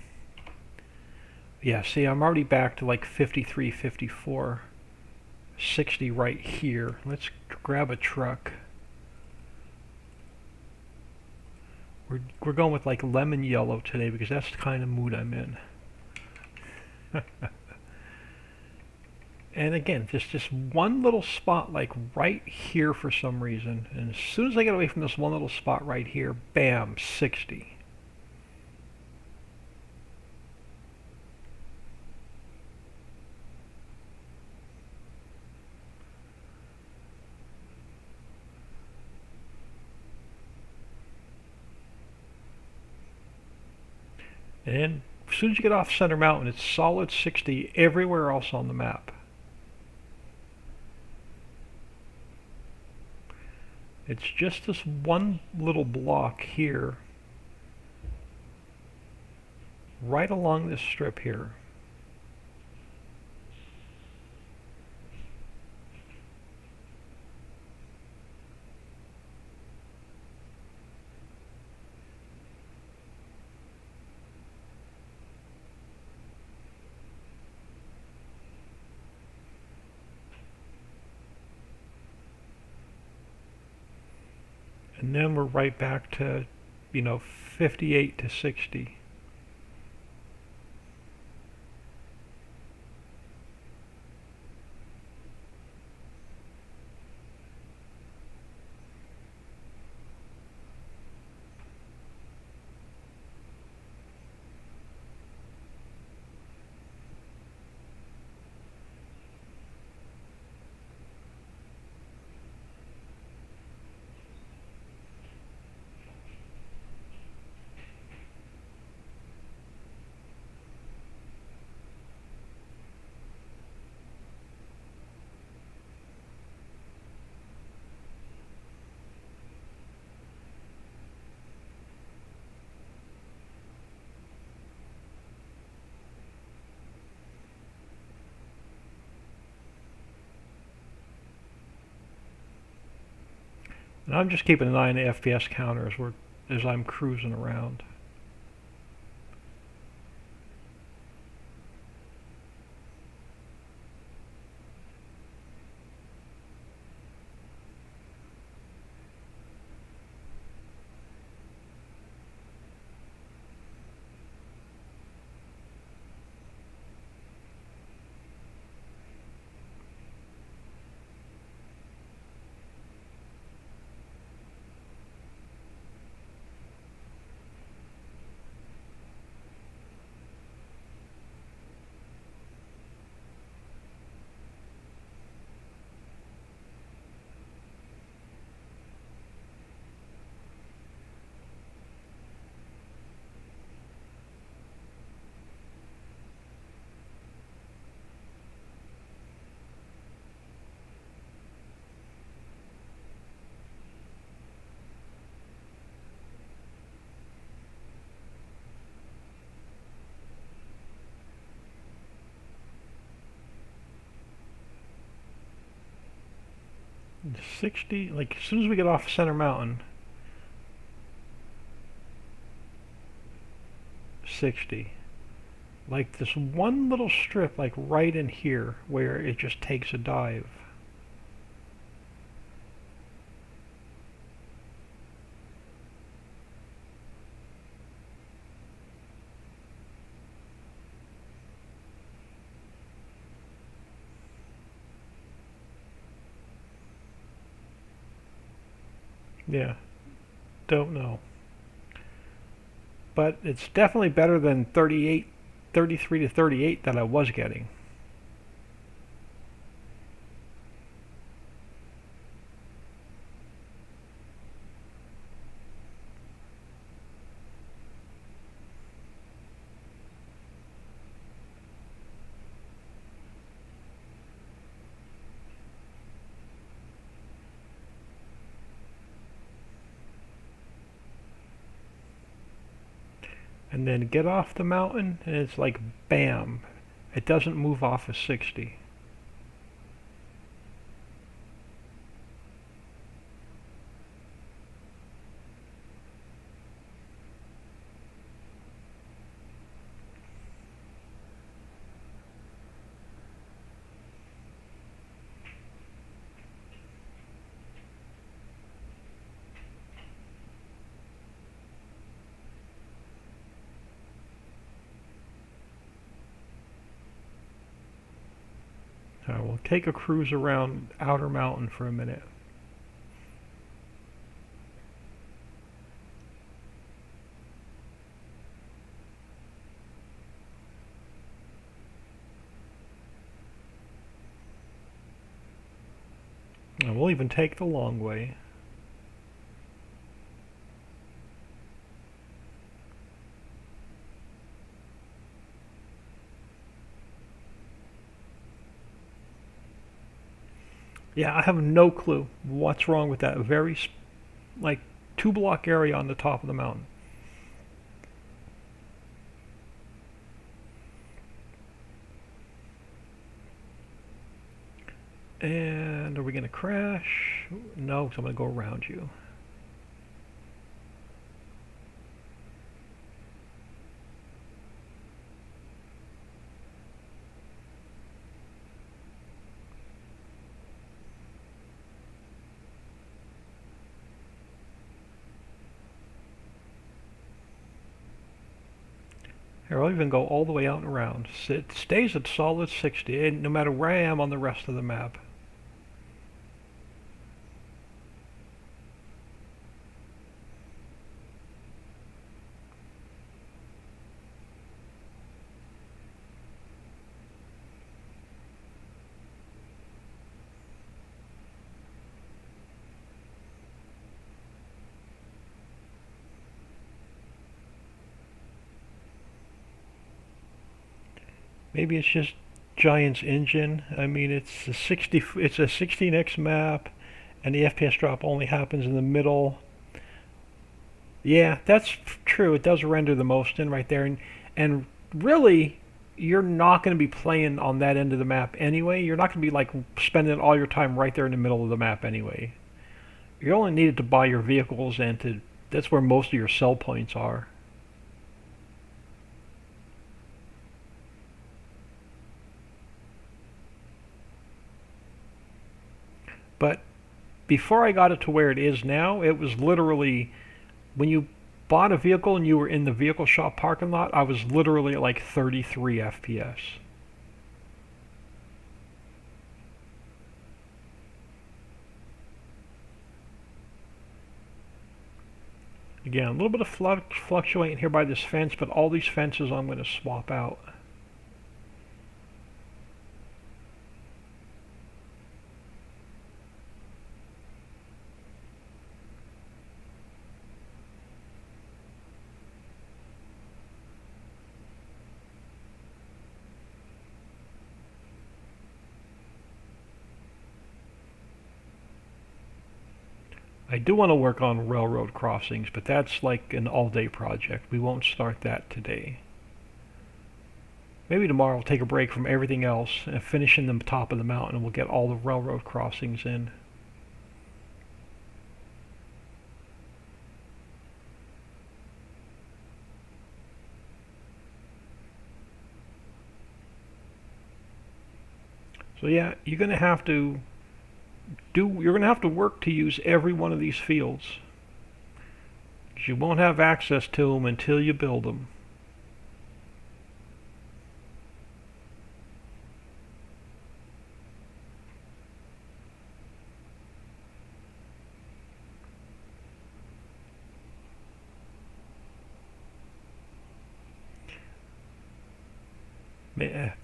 Yeah, see, I'm already back to like 53, 54, 60 right here. Let's grab a truck. We're going with like lemon yellow today because that's the kind of mood I'm in. And again, just one little spot like right here for some reason. And as soon as I get away from this one little spot right here, bam, 60. And as soon as you get off Center Mountain, it's solid 60 everywhere else on the map. It's just this one little block here, right along this strip here. And then we're right back to, 58 to 60. And I'm just keeping an eye on the FPS counter as I'm cruising around. And 60, like as soon as we get off Center Mountain, 60. Like this one little strip, like right in here, where it just takes a dive. Yeah, don't know. But it's definitely better than 38, 33 to 38 that I was getting. And then get off the mountain, and it's like bam. It doesn't move off of 60. So we'll take a cruise around Outer Mountain for a minute. And we'll even take the long way. Yeah, I have no clue what's wrong with that very, like, 2 block area on the top of the mountain. And are we going to crash? No, because I'm going to go around you. Here, I'll even go all the way out and around. It stays at solid 60, no matter where I am on the rest of the map. Maybe it's just Giant's engine. I mean, it's a 16x map, and the FPS drop only happens in the middle. Yeah, that's true. It does render the most in right there, and really, you're not going to be playing on that end of the map anyway. You're not going to be like spending all your time right there in the middle of the map anyway. You only needed to buy your vehicles, and to that's where most of your sell points are. But before I got it to where it is now, it was literally when you bought a vehicle and you were in the vehicle shop parking lot, I was literally at like 33 FPS. Again, a little bit of fluctuating here by this fence, but all these fences I'm going to swap out. I do want to work on railroad crossings, but that's like an all-day project. We won't start that today. Maybe tomorrow we'll take a break from everything else and finish in the top of the mountain, and we'll get all the railroad crossings in. So yeah, you're going to have to work to use every one of these fields. 'Cause you won't have access to them until you build them.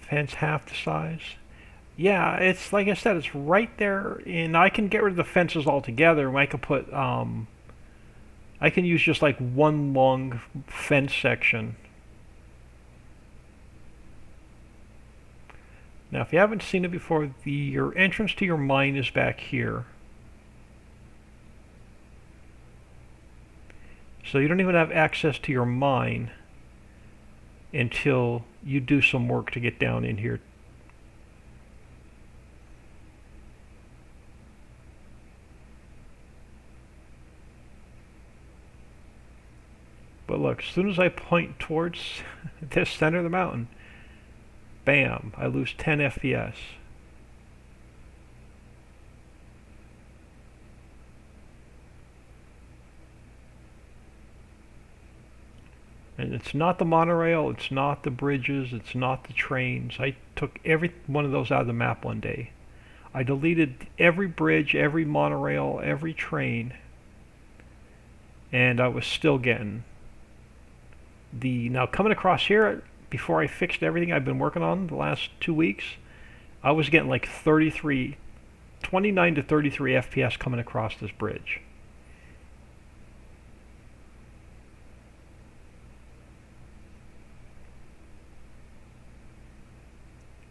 Fence half the size. Yeah, it's like I said, it's right there, and I can get rid of the fences altogether. I can use just like one long fence section. Now, if you haven't seen it before, your entrance to your mine is back here. So you don't even have access to your mine until you do some work to get down in here. But look, as soon as I point towards the center of the mountain, bam, I lose 10 FPS. And it's not the monorail, it's not the bridges, it's not the trains. I took every one of those out of the map one day. I deleted every bridge, every monorail, every train, and I was still getting now coming across here, before I fixed everything I've been working on the last 2 weeks, I was getting like 29 to 33 FPS coming across this bridge.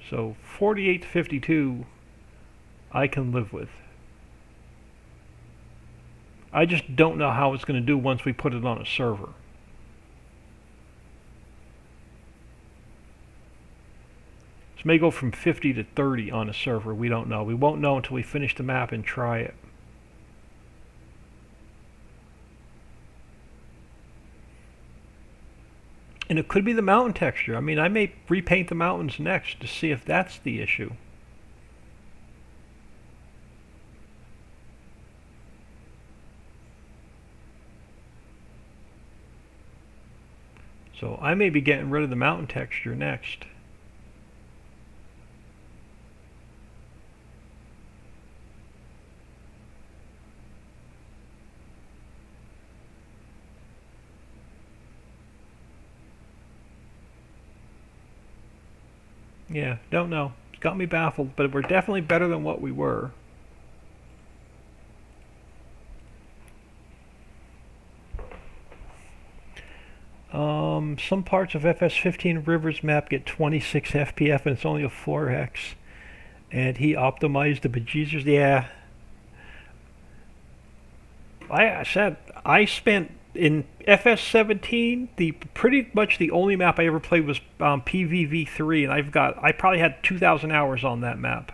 So 48 to 52 I can live with. I just don't know how it's going to do once we put it on a server. This may go from 50 to 30 on a server. We don't know. We won't know until we finish the map and try it. And it could be the mountain texture. I mean, I may repaint the mountains next to see if that's the issue. So I may be getting rid of the mountain texture next. Yeah, don't know. It's got me baffled, but we're definitely better than what we were. Some parts of FS15 Rivers map get 26 FPF and it's only a 4x. And he optimized the bejesus. Yeah. I said I spent in FS17 the pretty much the only map I ever played was PVV3, and I probably had 2,000 hours on that map.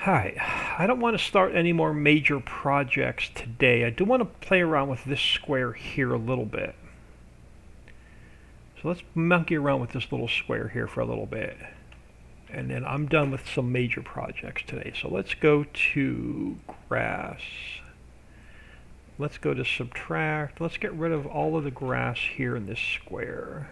Alright, I don't want to start any more major projects today. I do want to play around with this square here a little bit. So let's monkey around with this little square here for a little bit. And then I'm done with some major projects today. So let's go to grass. Let's go to subtract. Let's get rid of all of the grass here in this square.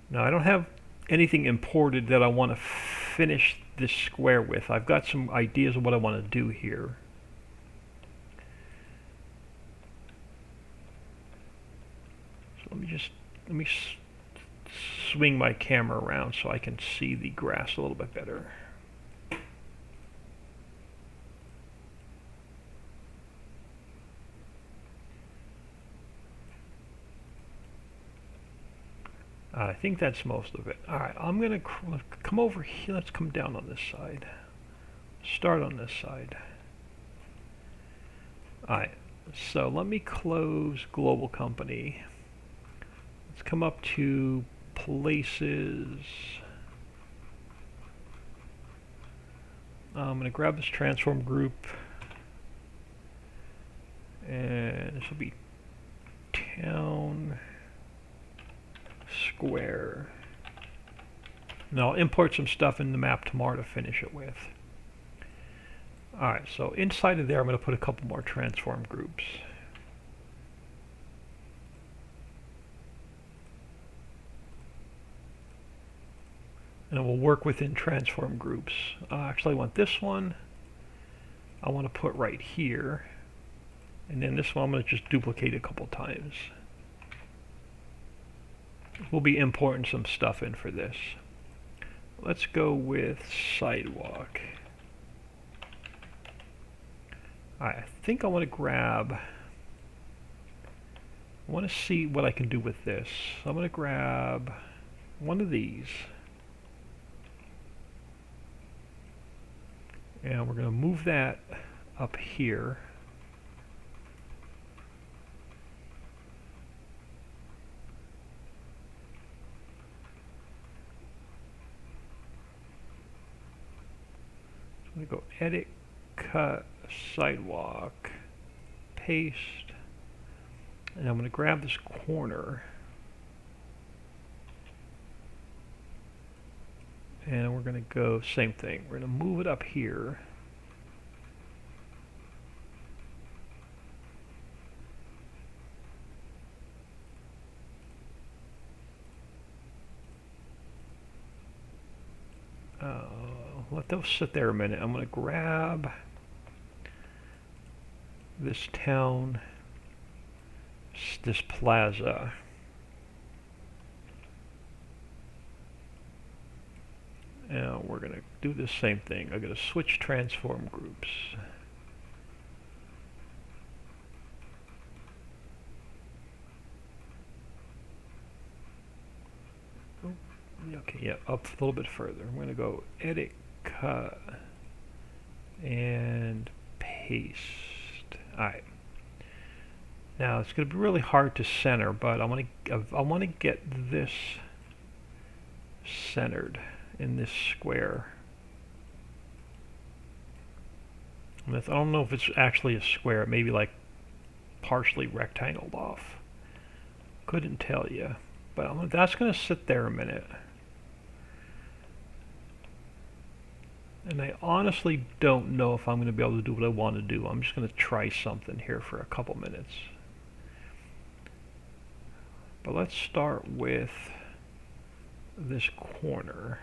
Now I don't have anything imported that I want to finish this square with. I've got some ideas of what I want to do here. So let me swing my camera around so I can see the grass a little bit better. I think that's most of it. Alright, I'm going to come over here. Let's come down on this side. Start on this side. Alright, so let me close Global Company. Let's come up to Places. I'm going to grab this transform group. And this will be Town Square. Now I'll import some stuff in the map tomorrow to finish it with. Alright, so inside of there I'm going to put a couple more transform groups. And we'll work within transform groups. Actually I want this one. I want to put right here. And then this one I'm going to just duplicate a couple times. We'll be importing some stuff in for this. Let's go with sidewalk. I think I want to grab... I want to see what I can do with this. I'm going to grab one of these. And we're going to move that up here. I'm going to go edit, cut, sidewalk, paste, and I'm going to grab this corner and we're going to go same thing. We're going to move it up here. Let those sit there a minute. I'm going to grab this town, this plaza. And we're going to do the same thing. I'm going to switch transform groups. Okay, yeah, up a little bit further. I'm going to go edit, cut, and paste. Alright. Now it's going to be really hard to center, but I want to get this centered in this square. I don't know if it's actually a square. It may be like partially rectangled off. Couldn't tell you. But that's going to sit there a minute. And I honestly don't know if I'm going to be able to do what I want to do. I'm just going to try something here for a couple minutes. But let's start with this corner.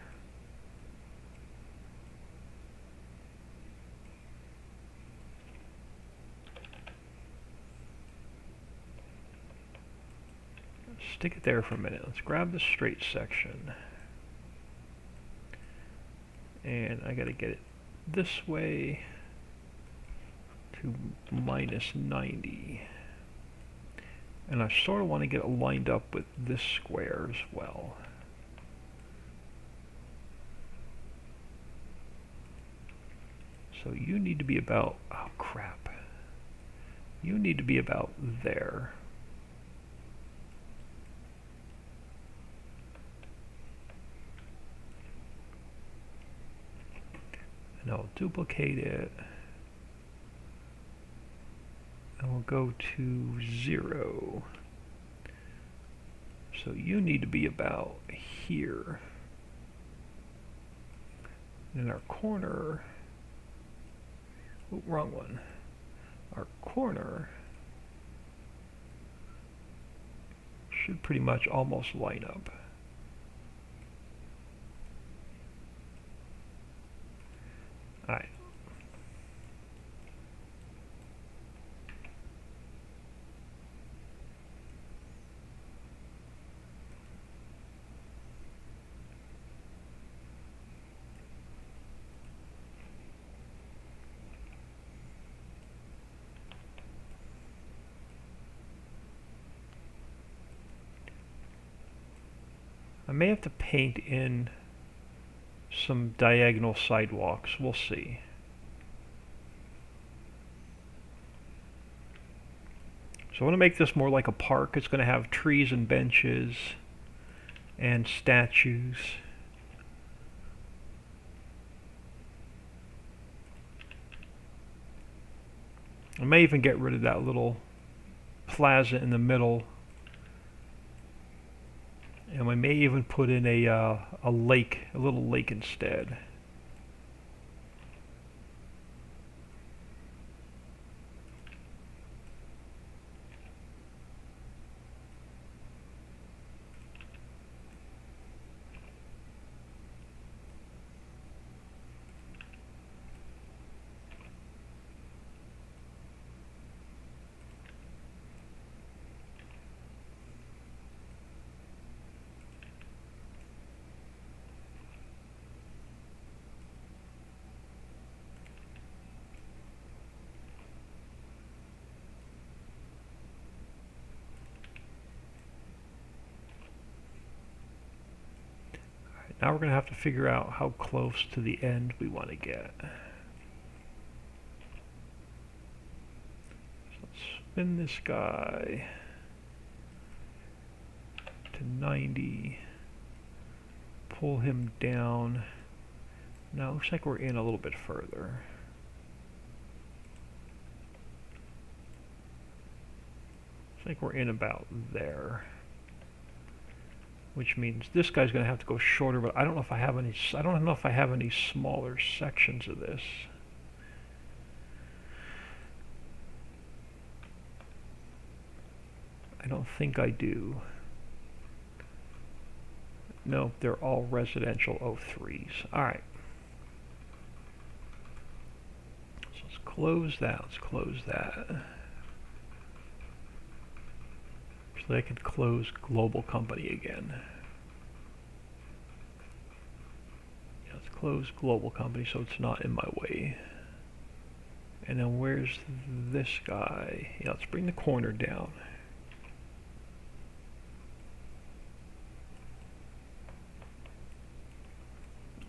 Stick it there for a minute. Let's grab the straight section. And I got to get it this way to minus 90. And I sort of want to get it lined up with this square as well. So you need to be about, oh crap, you need to be about there. And I'll duplicate it. And we'll go to 0. So you need to be about here. And our corner, oh, wrong one. Our corner should pretty much almost line up. All right. I may have to paint in some diagonal sidewalks. We'll see. So I want to make this more like a park. It's going to have trees and benches and statues. I may even get rid of that little plaza in the middle. And we may even put in a lake, a little lake instead. Now we're going to have to figure out how close to the end we want to get. So let's spin this guy to 90, pull him down. Now it looks like we're in a little bit further. Looks like we're in about there. Which means this guy's going to have to go shorter, but I don't know if I have any. I don't know if I have any smaller sections of this. I don't think I do. No, they're all residential 03s. All right. So let's close that. Let's close that. So I can close global company again. Yeah, let's close global company so it's not in my way. And then where's this guy? Yeah, let's bring the corner down.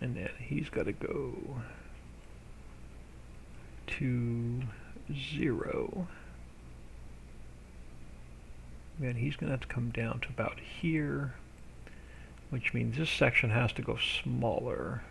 And then he's got to go to 0. And he's going to have to come down to about here, which means this section has to go smaller.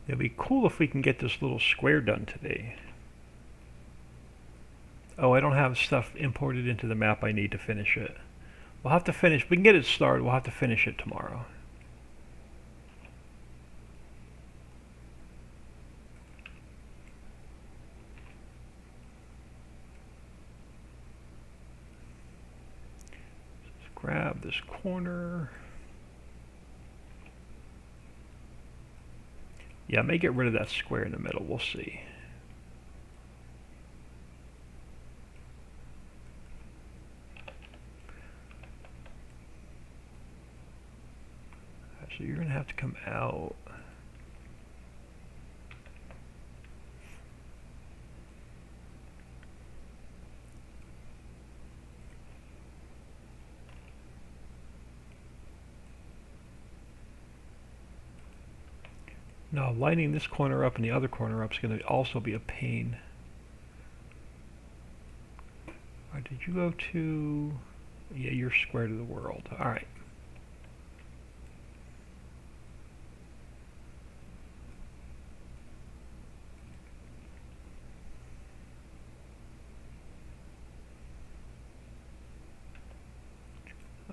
It'd be cool if we can get this little square done today. Oh, I don't have stuff imported into the map I need to finish it. We'll have to finish. We can get it started. We'll have to finish it tomorrow. Let's grab this corner. Yeah, I may get rid of that square in the middle. We'll see. So you're going to have to come out. Now, lining this corner up and the other corner up is going to also be a pain. Did you go to... Yeah, you're square to the world. All right.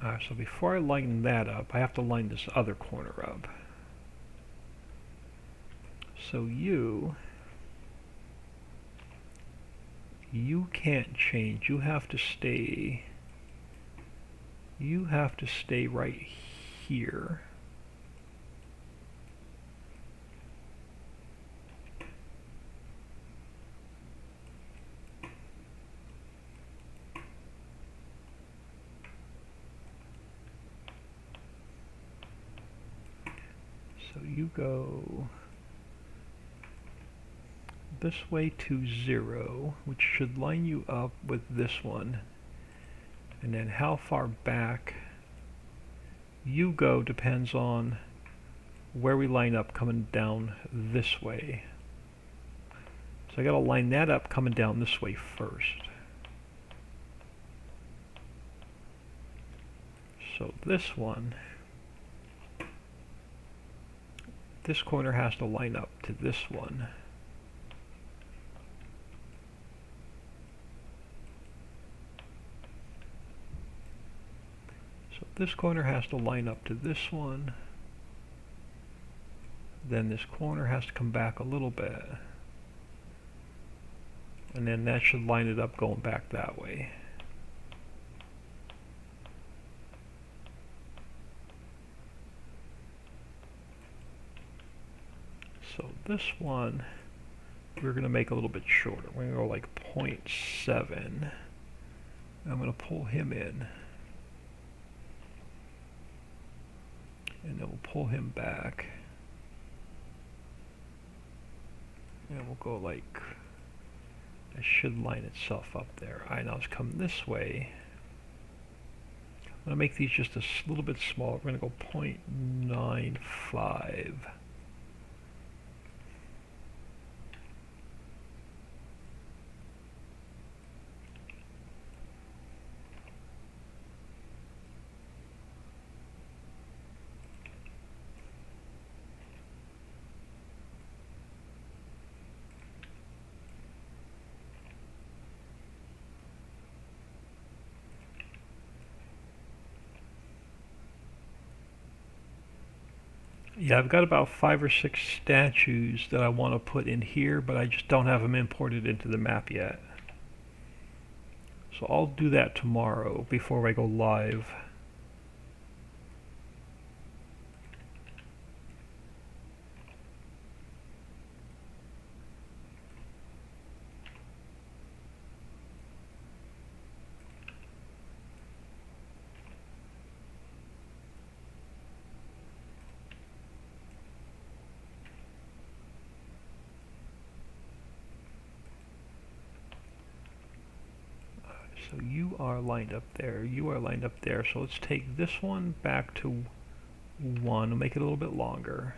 Alright, so before I line that up, I have to line this other corner up. So you can't change. You have to stay right here. So you go this way to 0, which should line you up with this one. And then how far back you go depends on where we line up coming down this way. So I gotta line that up coming down this way first. So this one, this corner has to line up to this one. So this corner has to line up to this one. Then this corner has to come back a little bit. And then that should line it up going back that way. So this one, we're going to make a little bit shorter. We're going to go like 0.7. I'm going to pull him in. And then we'll pull him back. And we'll go like, it should line itself up there. Alright, now let's come this way. I'm going to make these just a little bit smaller. We're going to go 0.95. Yeah, I've got about 5 or 6 statues that I want to put in here, but I just don't have them imported into the map yet. So I'll do that tomorrow before I go live. So you are lined up there, you are lined up there. So let's take this one back to 1 and make it a little bit longer.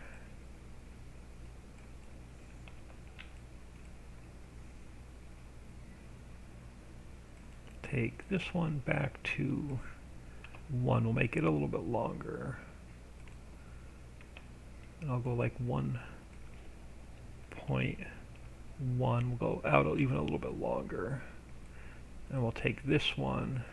Take this one back to 1, we'll make it a little bit longer. And I'll go like 1. We'll go out even a little bit longer. And we'll take this one.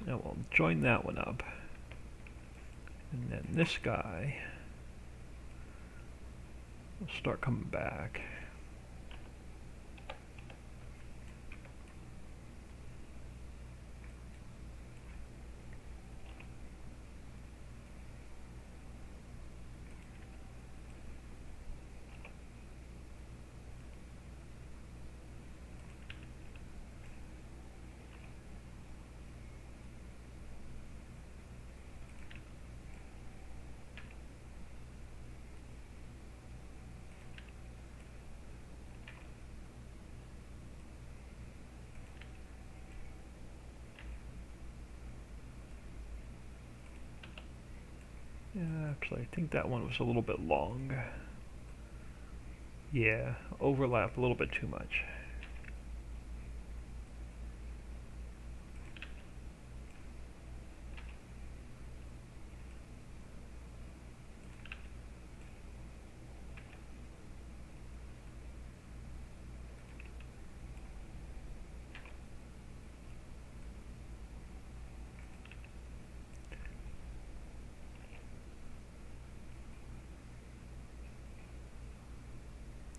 And we'll join that one up. And then this guy will start coming back. Yeah, actually, I think that one was a little bit long. Yeah, overlap a little bit too much.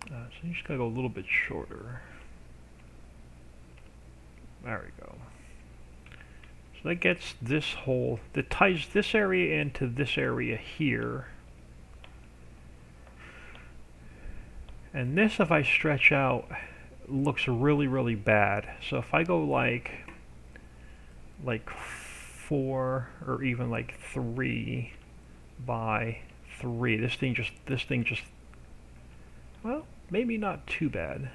So you just gotta go a little bit shorter. There we go. So that gets this whole, that ties this area into this area here. And this, if I stretch out, looks really, really bad. So if I go like 4 or even like 3 by 3, this thing just, well, maybe not too bad.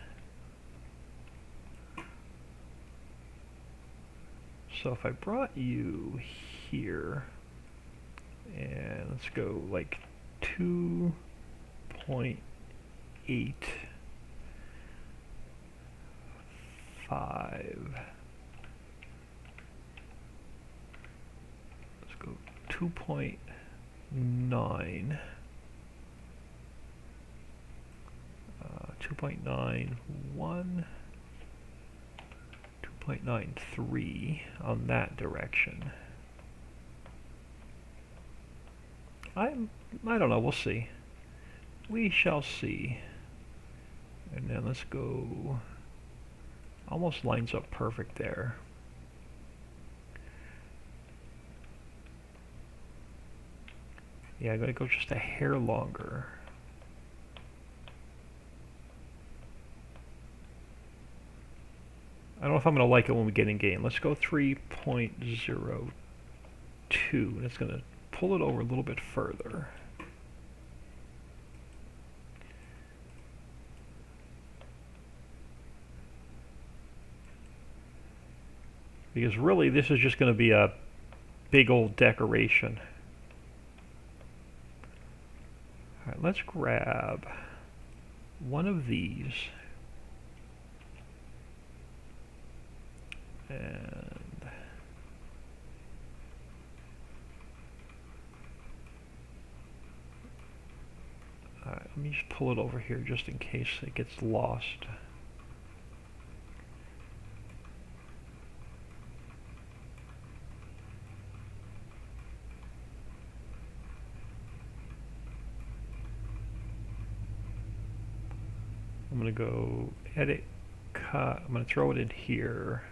So if I brought you here, and let's go like 2.85. Let's go 2.9. 2.91, 2.93 on that direction. I don't know, we'll see. We shall see. And then let's go, almost lines up perfect there. Yeah, I'm gonna go just a hair longer. I don't know if I'm going to like it when we get in game. Let's go 3.02. That's going to pull it over a little bit further. Because really, this is just going to be a big old decoration. All right, let's grab one of these. And all right, let me just pull it over here just in case it gets lost. I'm going to go edit, cut. I'm going to throw it in here.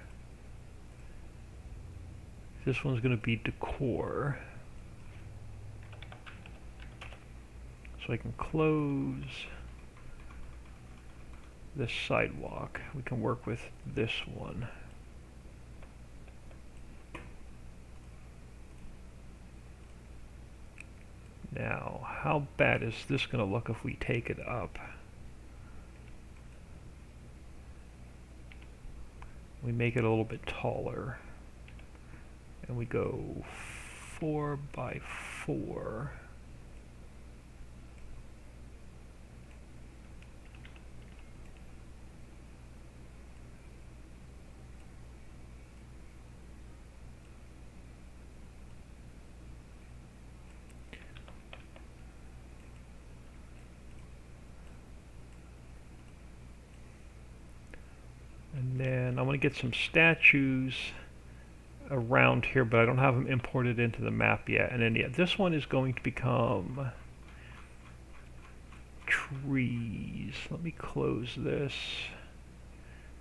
This one's going to be decor. So I can close this sidewalk. We can work with this one. Now, how bad is this going to look if we take it up? We make it a little bit taller. And we go 4 by 4. want to get some statues around here, but I don't have them imported into the map yet. And then yeah, this one is going to become trees. Let me close this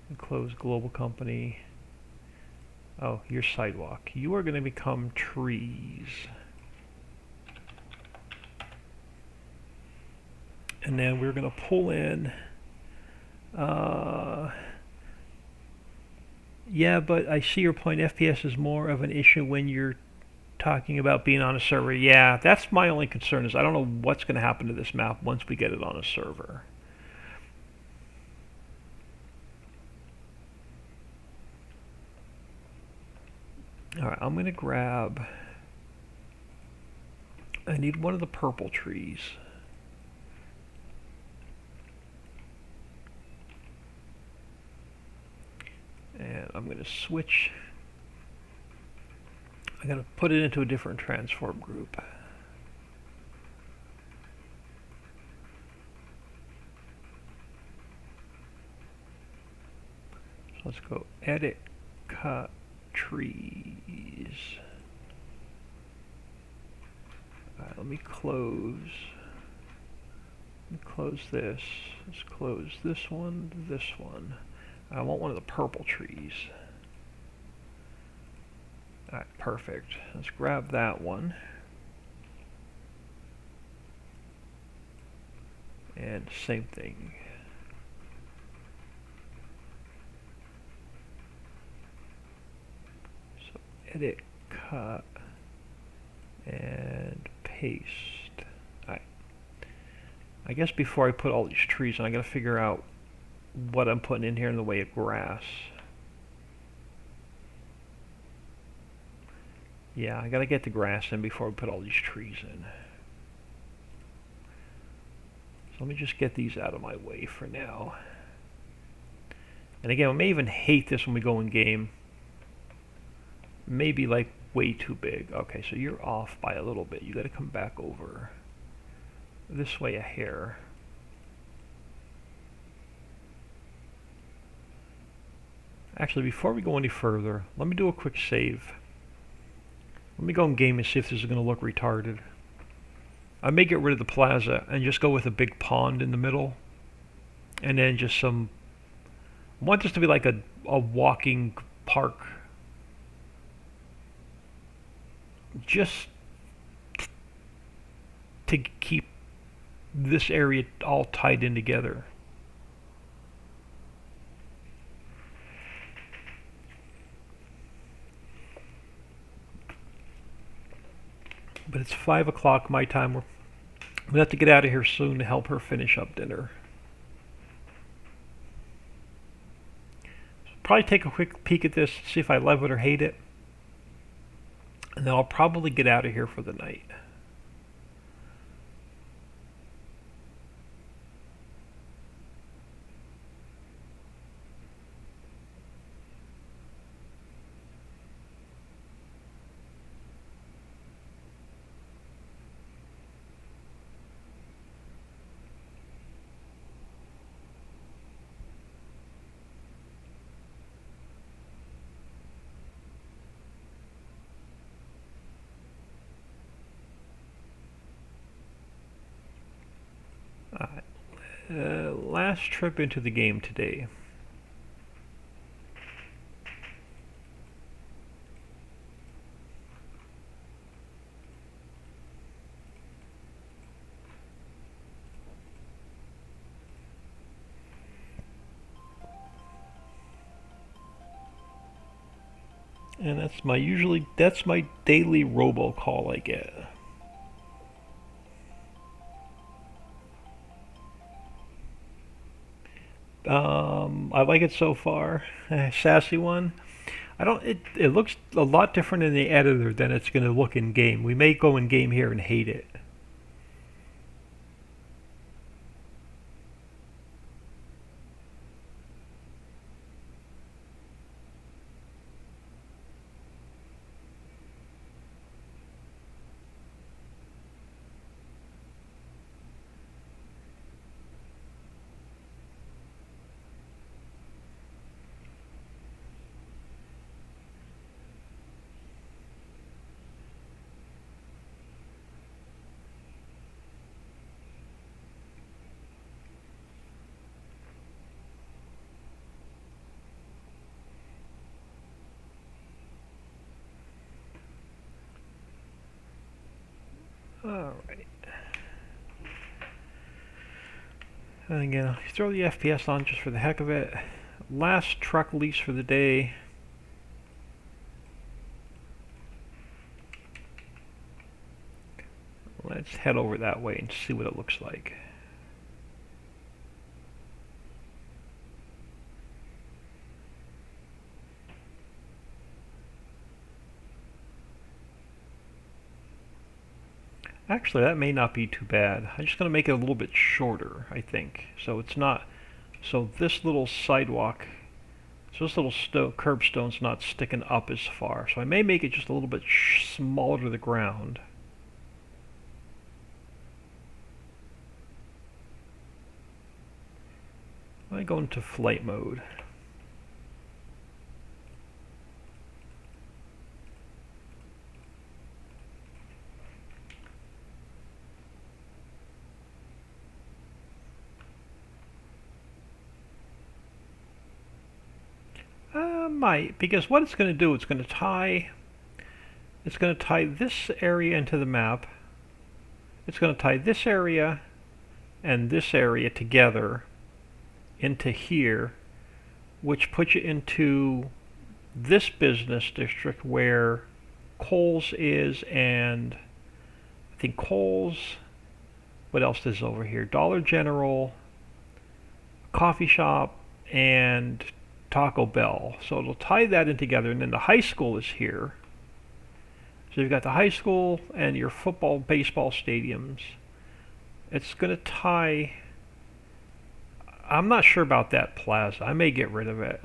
and close global company. Oh, your sidewalk. You are going to become trees. And then we're going to pull in yeah, but I see your point. FPS is more of an issue when you're talking about being on a server. Yeah, that's my only concern is I don't know what's going to happen to this map once we get it on a server. Alright, I'm going to grab... I need one of the purple trees. And I'm going to switch. I'm going to put it into a different transform group. So let's go edit, cut, trees. Alright, let me close. Let me close this. Let's close this one, this one. I want one of the purple trees. Alright, perfect. Let's grab that one. And same thing. So edit, cut, and paste. Alright. I guess before I put all these trees in, I gotta figure out what I'm putting in here in the way of grass. Yeah, I gotta get the grass in before we put all these trees in. So let me just get these out of my way for now. And again, I may even hate this when we go in game. Maybe like way too big. Okay, so you're off by a little bit. You gotta come back over this way a hair. Actually, before we go any further, let me do a quick save. Let me go in game and see if this is going to look retarded. I may get rid of the plaza and just go with a big pond in the middle. And then just some... I want this to be like a walking park. Just to keep this area all tied in together. But it's 5 o'clock my time. We'll have to get out of here soon to help her finish up dinner. Probably take a quick peek at this, see if I love it or hate it. And then I'll probably get out of here for the night. Last trip into the game today. And that's my daily robocall I get. I like it so far. Sassy one. It looks a lot different in the editor than it's going to look in game. We may go in game here and hate it. Alright. And again, throw the FPS on just for the heck of it. Last truck lease for the day. Let's head over that way and see what it looks like. Actually, that may not be too bad. I'm just going to make it a little bit shorter, I think. So it's not, so this little sidewalk, so this little curbstone's not sticking up as far. So I may make it just a little bit smaller to the ground. I go into flight mode. Might, because what it's going to do, it's going to tie this area into the map. It's going to tie this area and this area together into here, which puts you into this business district where Kohl's is, and I think Kohl's, what else is over here? Dollar General, coffee shop, and Taco Bell. So it'll tie that in together, and then the high school is here. So you've got the high school and your football, baseball stadiums. It's going to tie. I'm not sure about that plaza. I may get rid of it.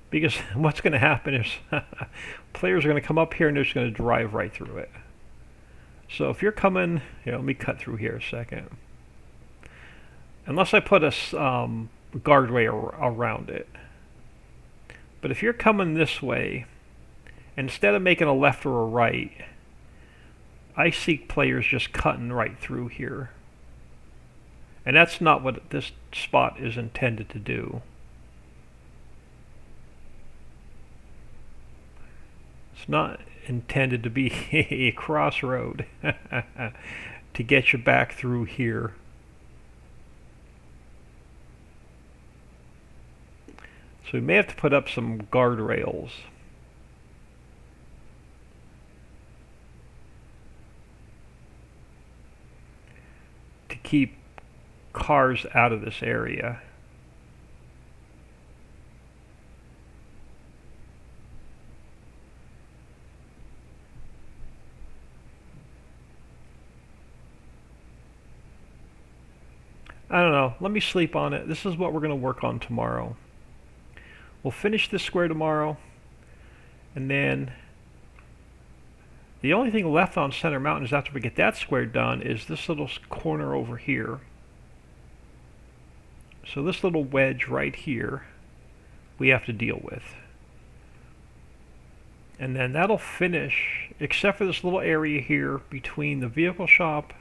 Because what's going to happen is players are going to come up here and they're just going to drive right through it. So if you're coming, here, let me cut through here a second. Unless I put a guardrail around it. But if you're coming this way, instead of making a left or a right, I see players just cutting right through here. And that's not what this spot is intended to do. It's not intended to be a crossroad to get you back through here. So we may have to put up some guardrails. To keep cars out of this area. I don't know. Let me sleep on it. This is what we're going to work on tomorrow. We'll finish this square tomorrow. And then the only thing left on Center Mountain is after we get that square done is this little corner over here. So this little wedge right here we have to deal with. And then that'll finish, except for this little area here between the vehicle shop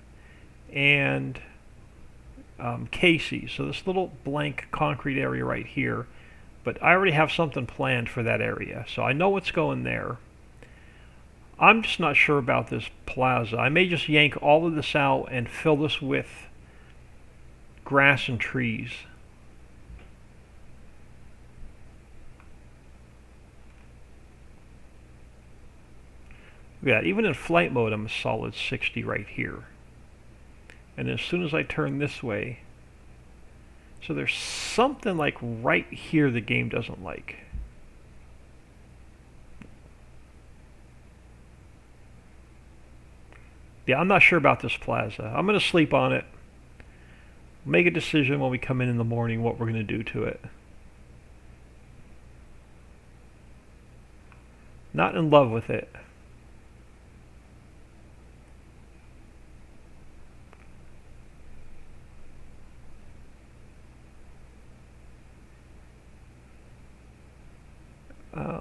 and Casey's. So this little blank concrete area right here. But I already have something planned for that area. So I know what's going there. I'm just not sure about this plaza. I may just yank all of this out and fill this with grass and trees. Yeah, even in flight mode, I'm a solid 60 right here. And as soon as I turn this way, so there's something like right here the game doesn't like. Yeah, I'm not sure about this plaza. I'm going to sleep on it. Make a decision when we come in the morning what we're going to do to it. Not in love with it.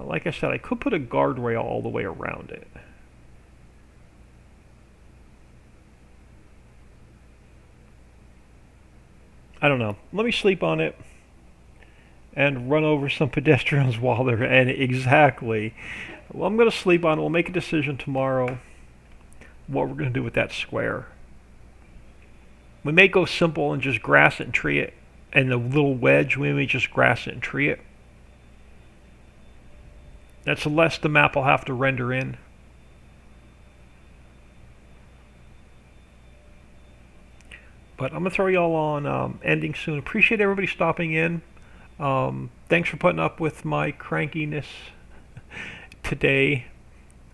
Like I said, I could put a guardrail all the way around it. I don't know. Let me sleep on it. and run over some pedestrians while they're in it. Exactly. Well, I'm going to sleep on it. We'll make a decision tomorrow what we're going to do with that square. We may go simple and just grass it and tree it. And the little wedge, we may just grass it and tree it. That's less the map will have to render in. But I'm going to throw y'all on ending soon. Appreciate everybody stopping in. Thanks for putting up with my crankiness today.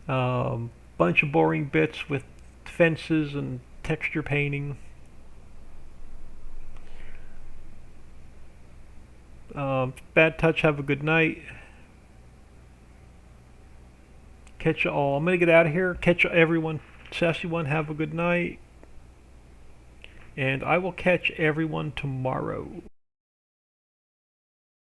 Bunch of boring bits with fences and texture painting. Bad touch, have a good night. Catch you all. I'm going to get out of here. Catch everyone. Sassy one, have a good night. And I will catch everyone tomorrow.